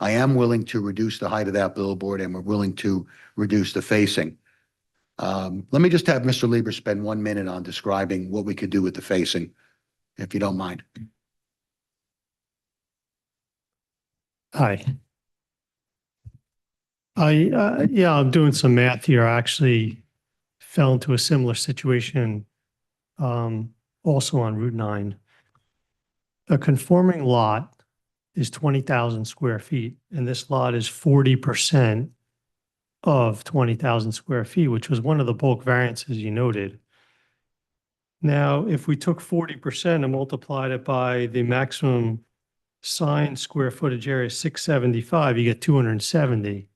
S5: I am willing to reduce the height of that billboard and we're willing to reduce the facing. Let me just have Mr. Lieber spend 1 minute on describing what we could do with the facing, if you don't mind.
S22: Hi. I'm doing some math here. I actually fell into a similar situation, also on Route 9. A conforming lot is 20,000 square feet, and this lot is 40% of 20,000 square feet, which was one of the bulk variances you noted. Now, if we took 40% and multiplied it by the maximum sign square footage area, 675, you get 270.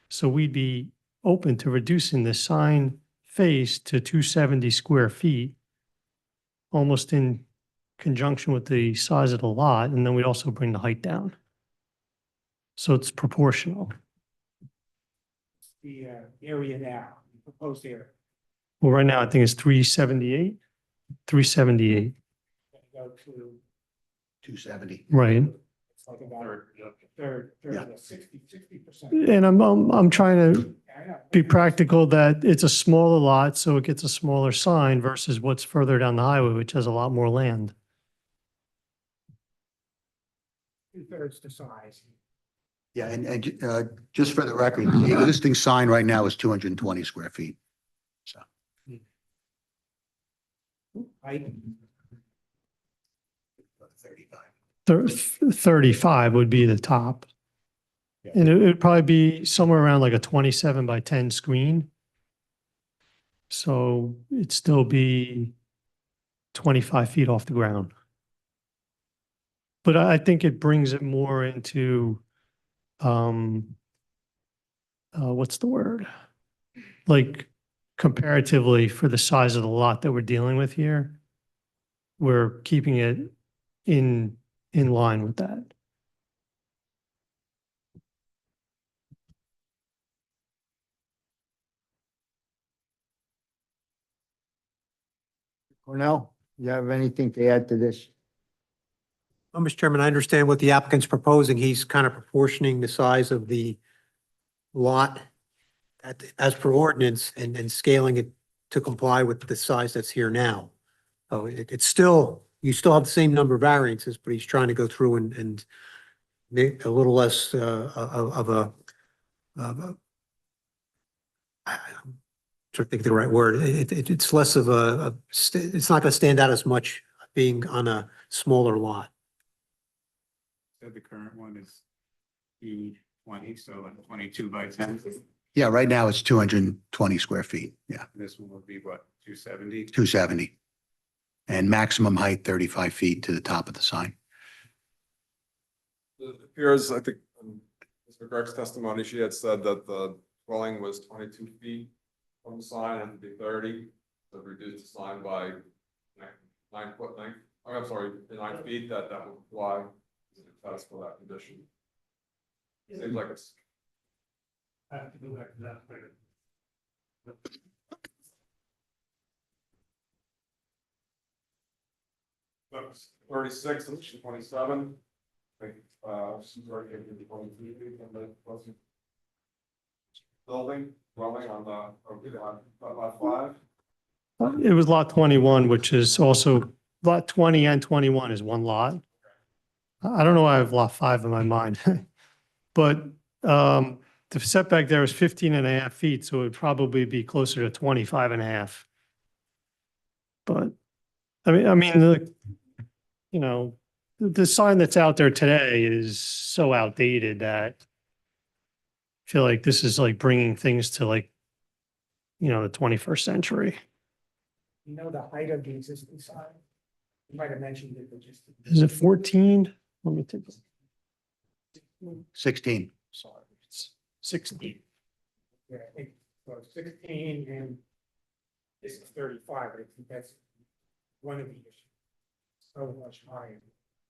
S22: So we'd be open to reducing the sign face to 270 square feet, almost in conjunction with the size of the lot, and then we'd also bring the height down. So it's proportional.
S3: The area now, proposed area.
S22: Well, right now, I think it's 378. 378,
S3: Go to
S5: 270.
S22: right?
S3: It's like about a third,
S5: Yeah.
S3: 60%.
S22: And I'm trying to be practical that it's a smaller lot, so it gets a smaller sign versus what's further down the highway, which has a lot more land.
S3: 2/3 the size.
S5: Yeah, and just for the record, the existing sign right now is 220 square feet. So,
S3: Height,
S22: 35 would be the top. And it would probably be somewhere around like a 27 by 10 screen. So it'd still be 25 feet off the ground. But I think it brings it more into, what's the word? Like comparatively for the size of the lot that we're dealing with here, we're keeping it in line with that.
S2: Cornell, you have anything to add to this?
S8: Well, Mr. Chairman, I understand what the applicant's proposing. He's kind of proportioning the size of the lot as per ordinance and scaling it to comply with the size that's here now. So it's still, you still have the same number of variances, but he's trying to go through and make a little less of a I'm trying to think of the right word. It's less of it's not going to stand out as much being on a smaller lot.
S1: The current one is E20, so like 22 by 10.
S5: yeah, right now it's 220 square feet. Yeah,
S1: This one would be what, 270?
S5: 270. And maximum height 35 feet to the top of the sign.
S13: It appears, I think, Mr. Greg's testimony, she had said that the dwelling was 22 feet from the sign and to be 30. So reduce the sign by 9 foot length. Oh, I'm sorry, 9 feet, that would apply as a test for that condition. Seems like it's.
S22: I have to go back to that later.
S13: 36 and 27. I think, she's already getting to 23 feet from the building, dwelling on lot 5.
S22: It was lot 21, which is also lot 20 and 21 is one lot. I don't know why I have lot 5 in my mind. But the setback there is 15.5 feet, so it would probably be closer to 25.5. But I mean, the sign that's out there today is so outdated that I feel like this is like bringing things to like, the 21st century.
S3: you know the height of the existing sign? You might have mentioned it, but just.
S22: Is it 14? Let me take.
S5: 16.
S22: Sorry, it's 16.
S3: Yeah, I think, so 16 and this is 35, I think that's one of the issues. So much higher.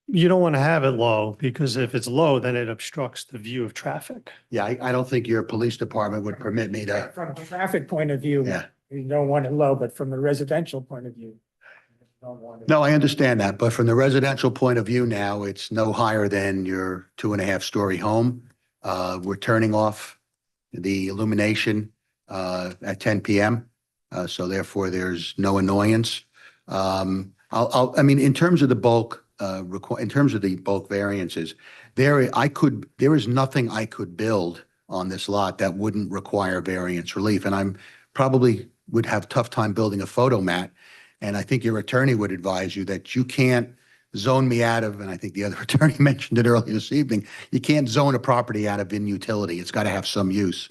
S22: You don't want to have it low because if it's low, then it obstructs the view of traffic.
S5: Yeah, I don't think your police department would permit me to,
S3: From a traffic point of view,
S5: yeah.
S3: you don't want it low, but from a residential point of view. you don't want it-
S5: No, I understand that, but from the residential point of view now, it's no higher than your 2.5-story home. We're turning off the illumination at 10 PM. So therefore, there's no annoyance. I mean, in terms of the bulk, in terms of the bulk variances, there is nothing I could build on this lot that wouldn't require variance relief. And I'm probably would have tough time building a photo mat. And I think your attorney would advise you that you can't zone me out of, and I think the other attorney mentioned it earlier this evening, you can't zone a property out of inutility. It's got to have some use.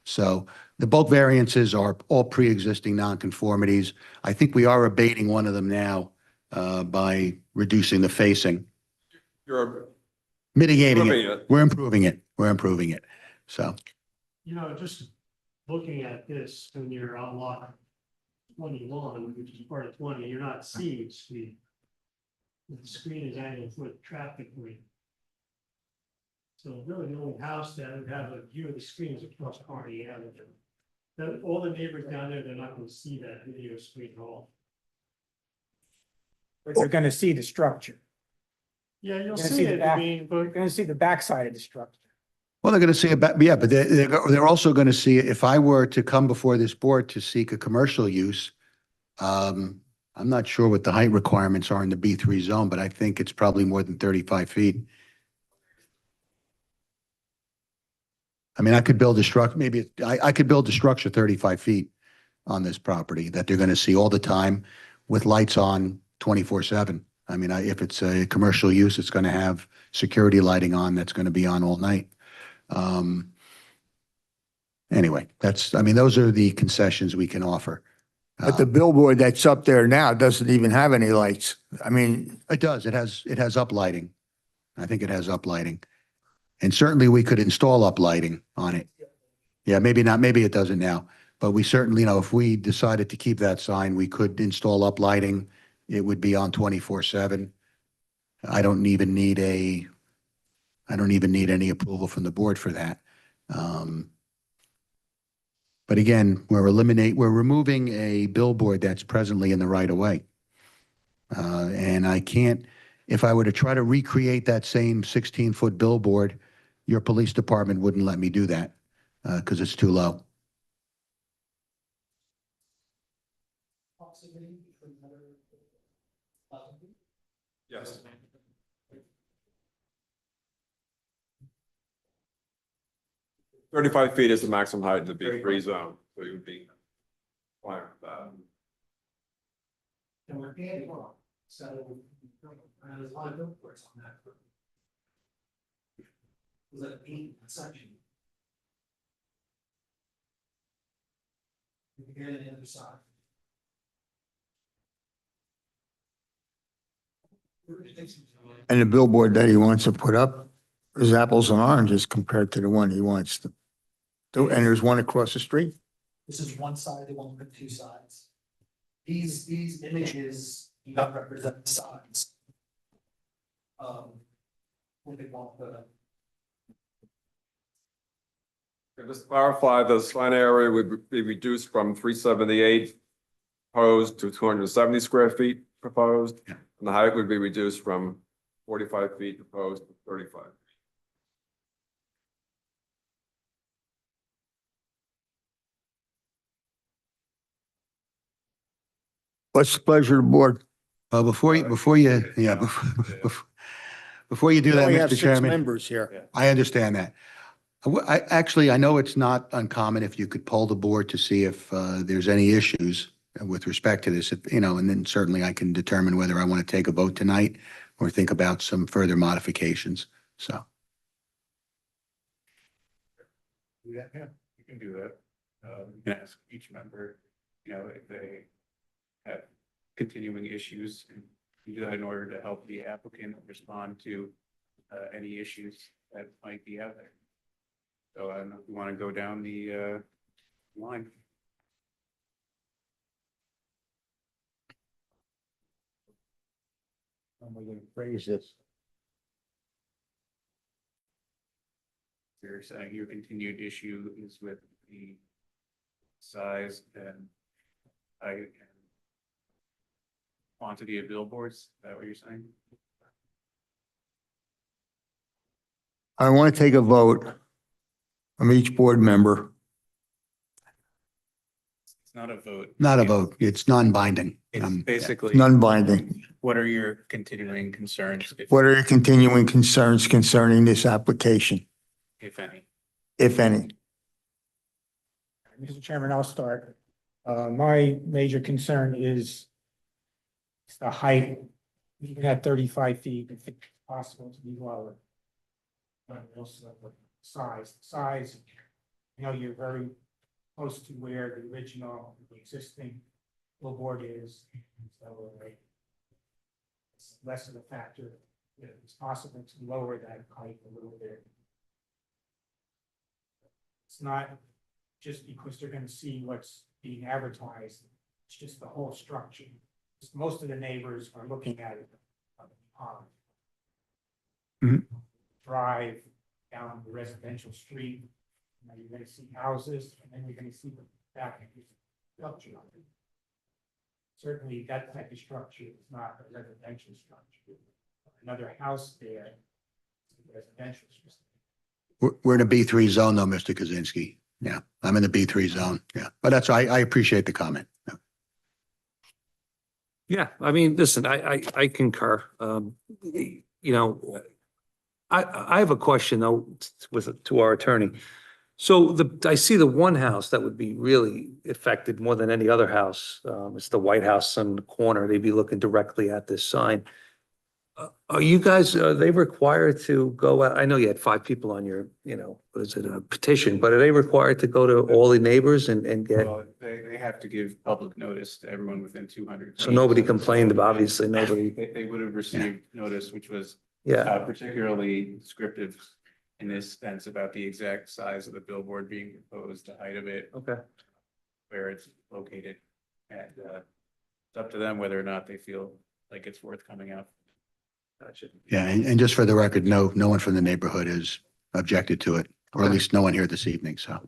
S5: So the bulk variances are all pre-existing nonconformities. I think we are abating one of them now by reducing the facing,
S13: You're
S5: mitigating
S13: improving
S5: it.
S13: it.
S5: We're improving it. We're improving it. So,
S22: Just looking at this, when you're on lot 21, which is part of 20, you're not seeing speed. The screen is angled for the traffic light. So really the only house that would have a view of the screen is across Carney Avenue. All the neighbors down there, they're not going to see that video screen at all.
S3: But they're gonna see the structure.
S22: Yeah, you'll
S3: You're gonna
S22: see
S3: see the
S22: it,
S3: back-
S22: I mean,
S3: You're
S22: but
S3: gonna see the backside of the structure.
S5: Well, they're going to see about, yeah, but they're also going to see, if I were to come before this board to seek a commercial use, I'm not sure what the height requirements are in the B3 zone, but I think it's probably more than 35 feet. I mean, I could build a structure, maybe, I could build a structure 35 feet on this property that they're going to see all the time with lights on 24/7. I mean, if it's a commercial use, it's going to have security lighting on that's going to be on all night. Anyway, I mean, those are the concessions we can offer.
S2: But the billboard that's up there now doesn't even have any lights. I mean,
S5: It does. It has uplighting. I think it has uplighting. And certainly we could install uplighting on it. Yeah, maybe not, maybe it doesn't now, but we certainly, if we decided to keep that sign, we could install uplighting. It would be on 24/7. I don't even need any approval from the board for that. But again, we're removing a billboard that's presently in the right of way. And I can't, if I were to try to recreate that same 16-foot billboard, your police department wouldn't let me do that because it's too low.
S13: Yes. Thirty-five feet is the maximum height in the B3 zone, so you would be fine with that.
S8: And we're adding on, so there's a lot of billboards on that. Was that 8 section? You can get it on the other side.
S2: and the billboard that he wants to put up is apples and oranges compared to the one he wants to do. And there's one across the street.
S8: This is one side, they want to put two sides. These images do not represent the sides. What they want the.
S13: Just to clarify, the sign area would be reduced from 378 proposed to 270 square feet proposed. And the height would be reduced from 45 feet proposed to 35.
S2: What's the pleasure of the board?
S5: Before you do
S2: We
S5: that,
S2: only have
S5: Mr.
S2: 6
S5: Chairman.
S2: members here.
S5: I understand that. I know it's not uncommon if you could poll the board to see if there's any issues with respect to this, and then certainly I can determine whether I want to take a vote tonight or think about some further modifications. So,
S1: Yeah, you can do that. You can ask each member, if they have continuing issues, and you do that in order to help the applicant respond to any issues that might be out there. So I don't know if you want to go down the line.
S2: How am I going to phrase this?
S1: You're saying your continued issue is with the size and height and quantity of billboards. Is that what you're saying?
S2: I want to take a vote from each board member.
S1: It's not a vote.
S5: not a vote. It's non-binding.
S1: It's basically,
S2: Non-binding.
S1: what are your continuing concerns,
S2: What are your continuing concerns concerning this application,
S1: if any?
S2: if any?
S3: Mr. Chairman, I'll start. My major concern is the height, even at 35 feet, if it's possible to be lower. But also the size, you're very close to where the original, the existing billboard is. So it's less of a factor. If it's possible to lower that height a little bit. It's not just because they're gonna see what's being advertised, it's just the whole structure. Most of the neighbors are looking at it. Drive down the residential street, you're gonna see houses, and then you're gonna see the back of the structure. Certainly, that type of structure is not a residential structure. another house there. Residential.
S5: We're in a B3 zone though, Mr. Kaczynski. Yeah, I'm in the B3 zone. Yeah, but that's, I appreciate the comment. Yeah.
S10: Yeah, I mean, listen, I concur. You know, I have a question though to our attorney. So I see the one house that would be really affected more than any other house. It's the White House on the corner. They'd be looking directly at this sign. Are you guys, are they required to go out? I know you had 5 people on your, you know, what is it, a petition, but are they required to go to all the neighbors and get?
S1: Well, they have to give public notice to everyone within 200.
S10: So nobody complained, but obviously nobody.
S1: They would have received notice, which was
S10: Yeah.
S1: particularly descriptive in this sense about the exact size of the billboard being proposed, the height of it,
S10: Okay.
S1: where it's located. And it's up to them whether or not they feel like it's worth coming out.
S10: Gotcha.
S5: Yeah, and just for the record, no one from the neighborhood has objected to it, or at
S10: Okay.
S5: least no one here this evening, so.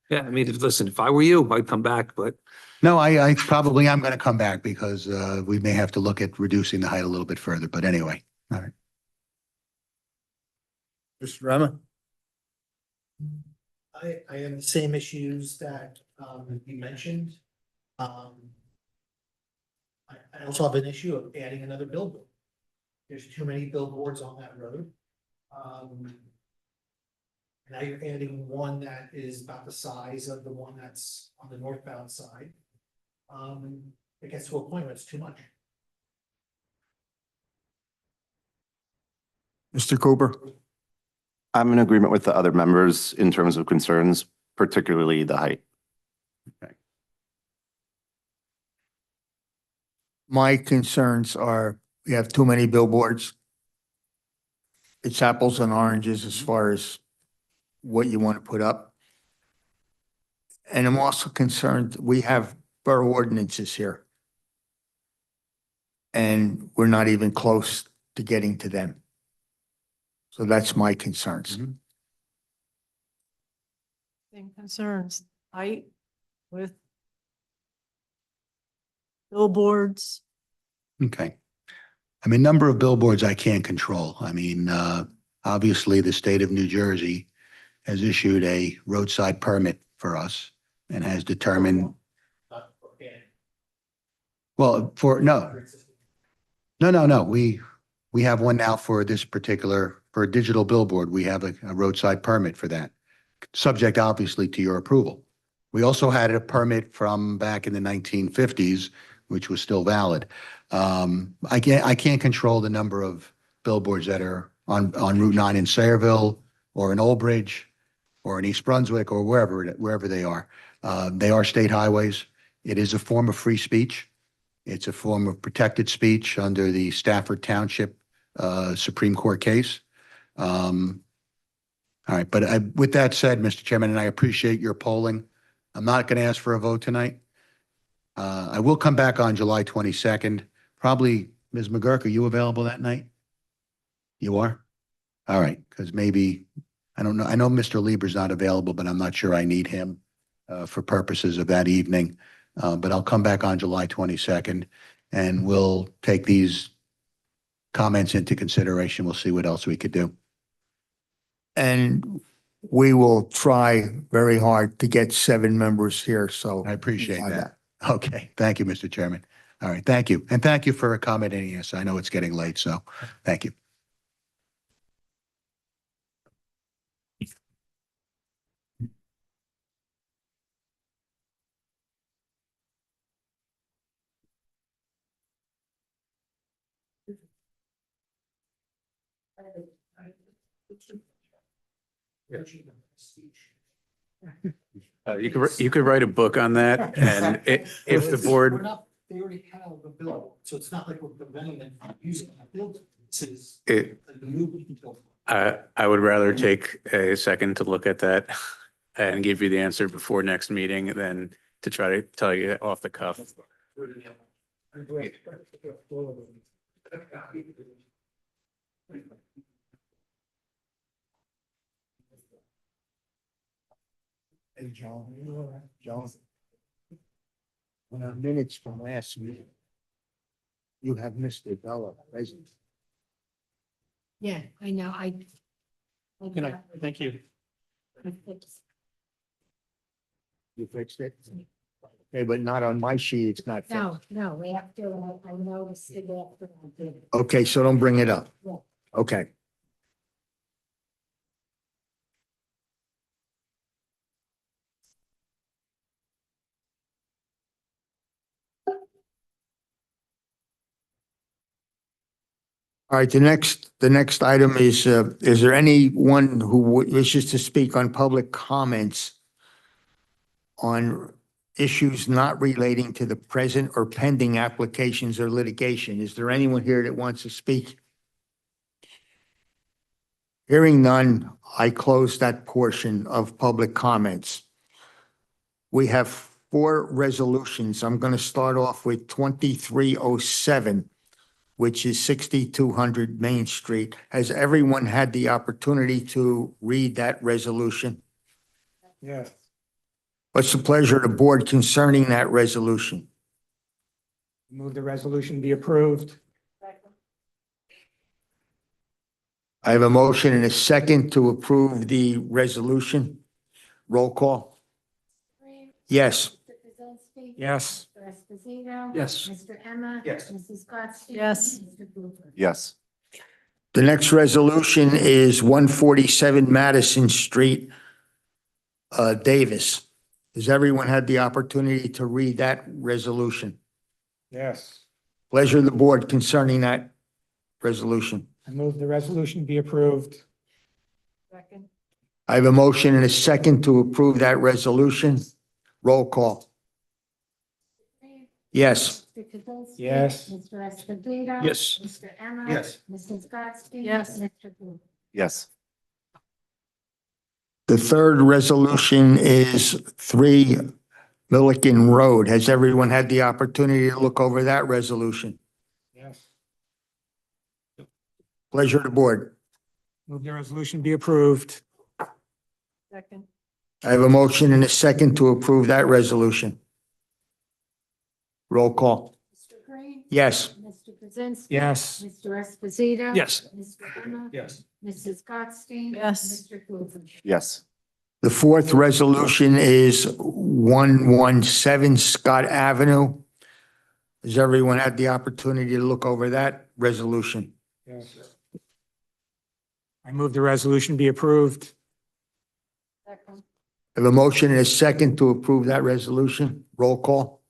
S10: Yeah, I mean, listen, if I were you, I'd come back, but
S5: No, I probably am going to come back because we may have to look at reducing the height a little bit further, but anyway, all right.
S3: Mr. Rama? I have the same issues that you mentioned. I also have an issue of adding another billboard. There's too many billboards on that road. Now you're adding one that is about the size of the one that's on the northbound side. It gets to a point where it's too much.
S2: Mr. Cooper?
S11: I'm in agreement with the other members in terms of concerns, particularly the height.
S2: My concerns are, we have too many billboards. It's apples and oranges as far as what you want to put up. And I'm also concerned, we have borough ordinances here. And we're not even close to getting to them. So that's my concerns.
S14: Same concerns, height, with billboards.
S5: Okay. I mean, number of billboards I can't control. I mean, obviously, the state of New Jersey has issued a roadside permit for us and has determined, well, no. We have one now for this particular, for a digital billboard. We have a roadside permit for that, subject obviously to your approval. We also had a permit from back in the 1950s, which was still valid. I can't control the number of billboards that are on Route 9 in Sayreville or in Old Bridge or in East Brunswick or wherever they are. They are state highways. It is a form of free speech. It's a form of protected speech under the Stafford Township Supreme Court case. All right, but with that said, Mr. Chairman, and I appreciate your polling, I'm not going to ask for a vote tonight. I will come back on July 22nd. Probably, Ms. McGurk, are you available that night? You are? All right, because maybe, I don't know, I know Mr. Lieber's not available, but I'm not sure I need him for purposes of that evening. But I'll come back on July 22nd and we'll take these comments into consideration. We'll see what else we could do.
S2: And we will try very hard to get 7 members here, so.
S5: I appreciate that. Okay, thank you, Mr. Chairman. All right, thank you. And thank you for accommodating us. I know it's getting late, so thank you.
S1: You could write a book on that, and if the board,
S3: They already have a bill, so it's not like we're preventing them from using that building. This is
S1: it,
S3: a new bill.
S1: I would rather take a second to look at that and give you the answer before next meeting than to try to tell you off the cuff.
S2: Hey, John, John. On our minutes from last meeting, you have Mr. Bella present.
S4: Yeah, I know,
S8: Good night. Thank you.
S2: You fixed it? Okay, but not on my sheet, it's not fixed.
S4: No, we have to, I noticed it after I did it.
S2: Okay, so don't bring it up.
S4: Yeah.
S2: Okay. All right, the next item is there anyone who wishes to speak on public comments on issues not relating to the present or pending applications or litigation? Is there anyone here that wants to speak? Hearing none, I close that portion of public comments. We have 4 resolutions. I'm going to start off with 2307, which is 6200 Main Street. Has everyone had the opportunity to read that resolution?
S3: Yes.
S2: What's the pleasure of the board concerning that resolution?
S3: Move the resolution be approved.
S2: I have a motion and a second to approve the resolution. Roll call. Yes.
S4: Mr. Kaczynski.
S3: Yes.
S4: Mr. Esposito.
S3: Yes.
S4: Mr. Emma.
S3: Yes.
S4: Mrs. Gottstein.
S14: Yes.
S4: Mr. Cooper.
S11: Yes.
S2: The next resolution is 147 Madison Street, Davis. Has everyone had the opportunity to read that resolution?
S3: Yes.
S2: Pleasure of the board concerning that resolution.
S3: I move the resolution be approved.
S14: Second.
S2: I have a motion and a second to approve that resolution. Roll call. Yes.
S4: Mr. Kaczynski.
S3: Yes.
S4: Mr. Esposito.
S3: Yes.
S4: Mr. Emma.
S3: Yes.
S4: Mrs. Gottstein.
S14: Yes.
S4: Mr. Cooper.
S11: Yes.
S2: The third resolution is 3 Milliken Road. Has everyone had the opportunity to look over that resolution?
S3: Yes.
S2: Pleasure of the board.
S3: Move the resolution be approved.
S14: Second.
S2: I have a motion and a second to approve that resolution. Roll call.
S4: Mr. Green.
S2: Yes.
S4: Mr. Kaczynski.
S3: Yes.
S4: Mr. Esposito.
S3: Yes.
S4: Mr. Emma.
S3: Yes.
S4: Mrs. Gottstein.
S14: Yes.
S4: Mr. Cooper.
S11: Yes.
S2: The fourth resolution is 117 Scott Avenue. Has everyone had the opportunity to look over that resolution?
S3: Yes. I move the resolution be approved.
S14: Second.
S2: I have a motion and a second to approve that resolution. Roll call.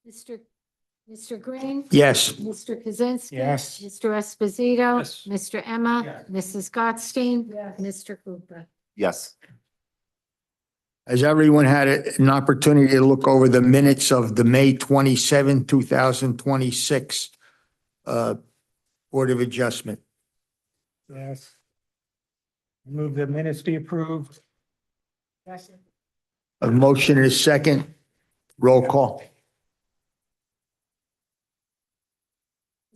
S4: Mr. Green.
S2: Yes.
S4: Mr. Kaczynski.
S3: Yes.
S4: Mr. Esposito.
S3: Yes.
S4: Mr. Emma.
S3: Yes.
S4: Mrs. Gottstein.
S14: Yes.
S4: Mr. Cooper.
S11: Yes.
S2: Has everyone had an opportunity to look over the minutes of the May 27, 2026 Board of Adjustment?
S3: Yes. Move the minutes be approved.
S14: Second.
S2: A motion and a second. Roll call.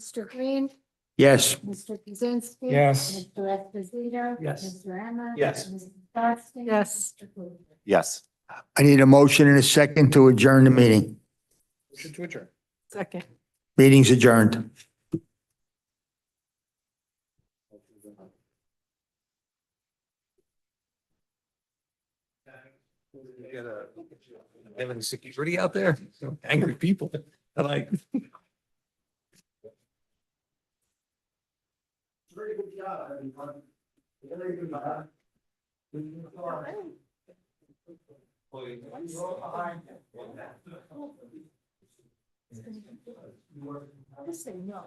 S4: Mr. Green.
S2: Yes.
S4: Mr. Kaczynski.
S3: Yes.
S4: Mr. Esposito.
S3: Yes.
S4: Mr. Emma.
S3: Yes.
S4: Mrs. Gottstein.
S14: Yes.
S4: Mr. Cooper.
S11: Yes.
S2: I need a motion and a second to adjourn the meeting.
S3: Motion to adjourn.
S14: Second.
S2: Meeting's adjourned.
S10: Having security out there, angry people. I like.
S2: Very good job, everyone. Very good job.
S4: Just say no.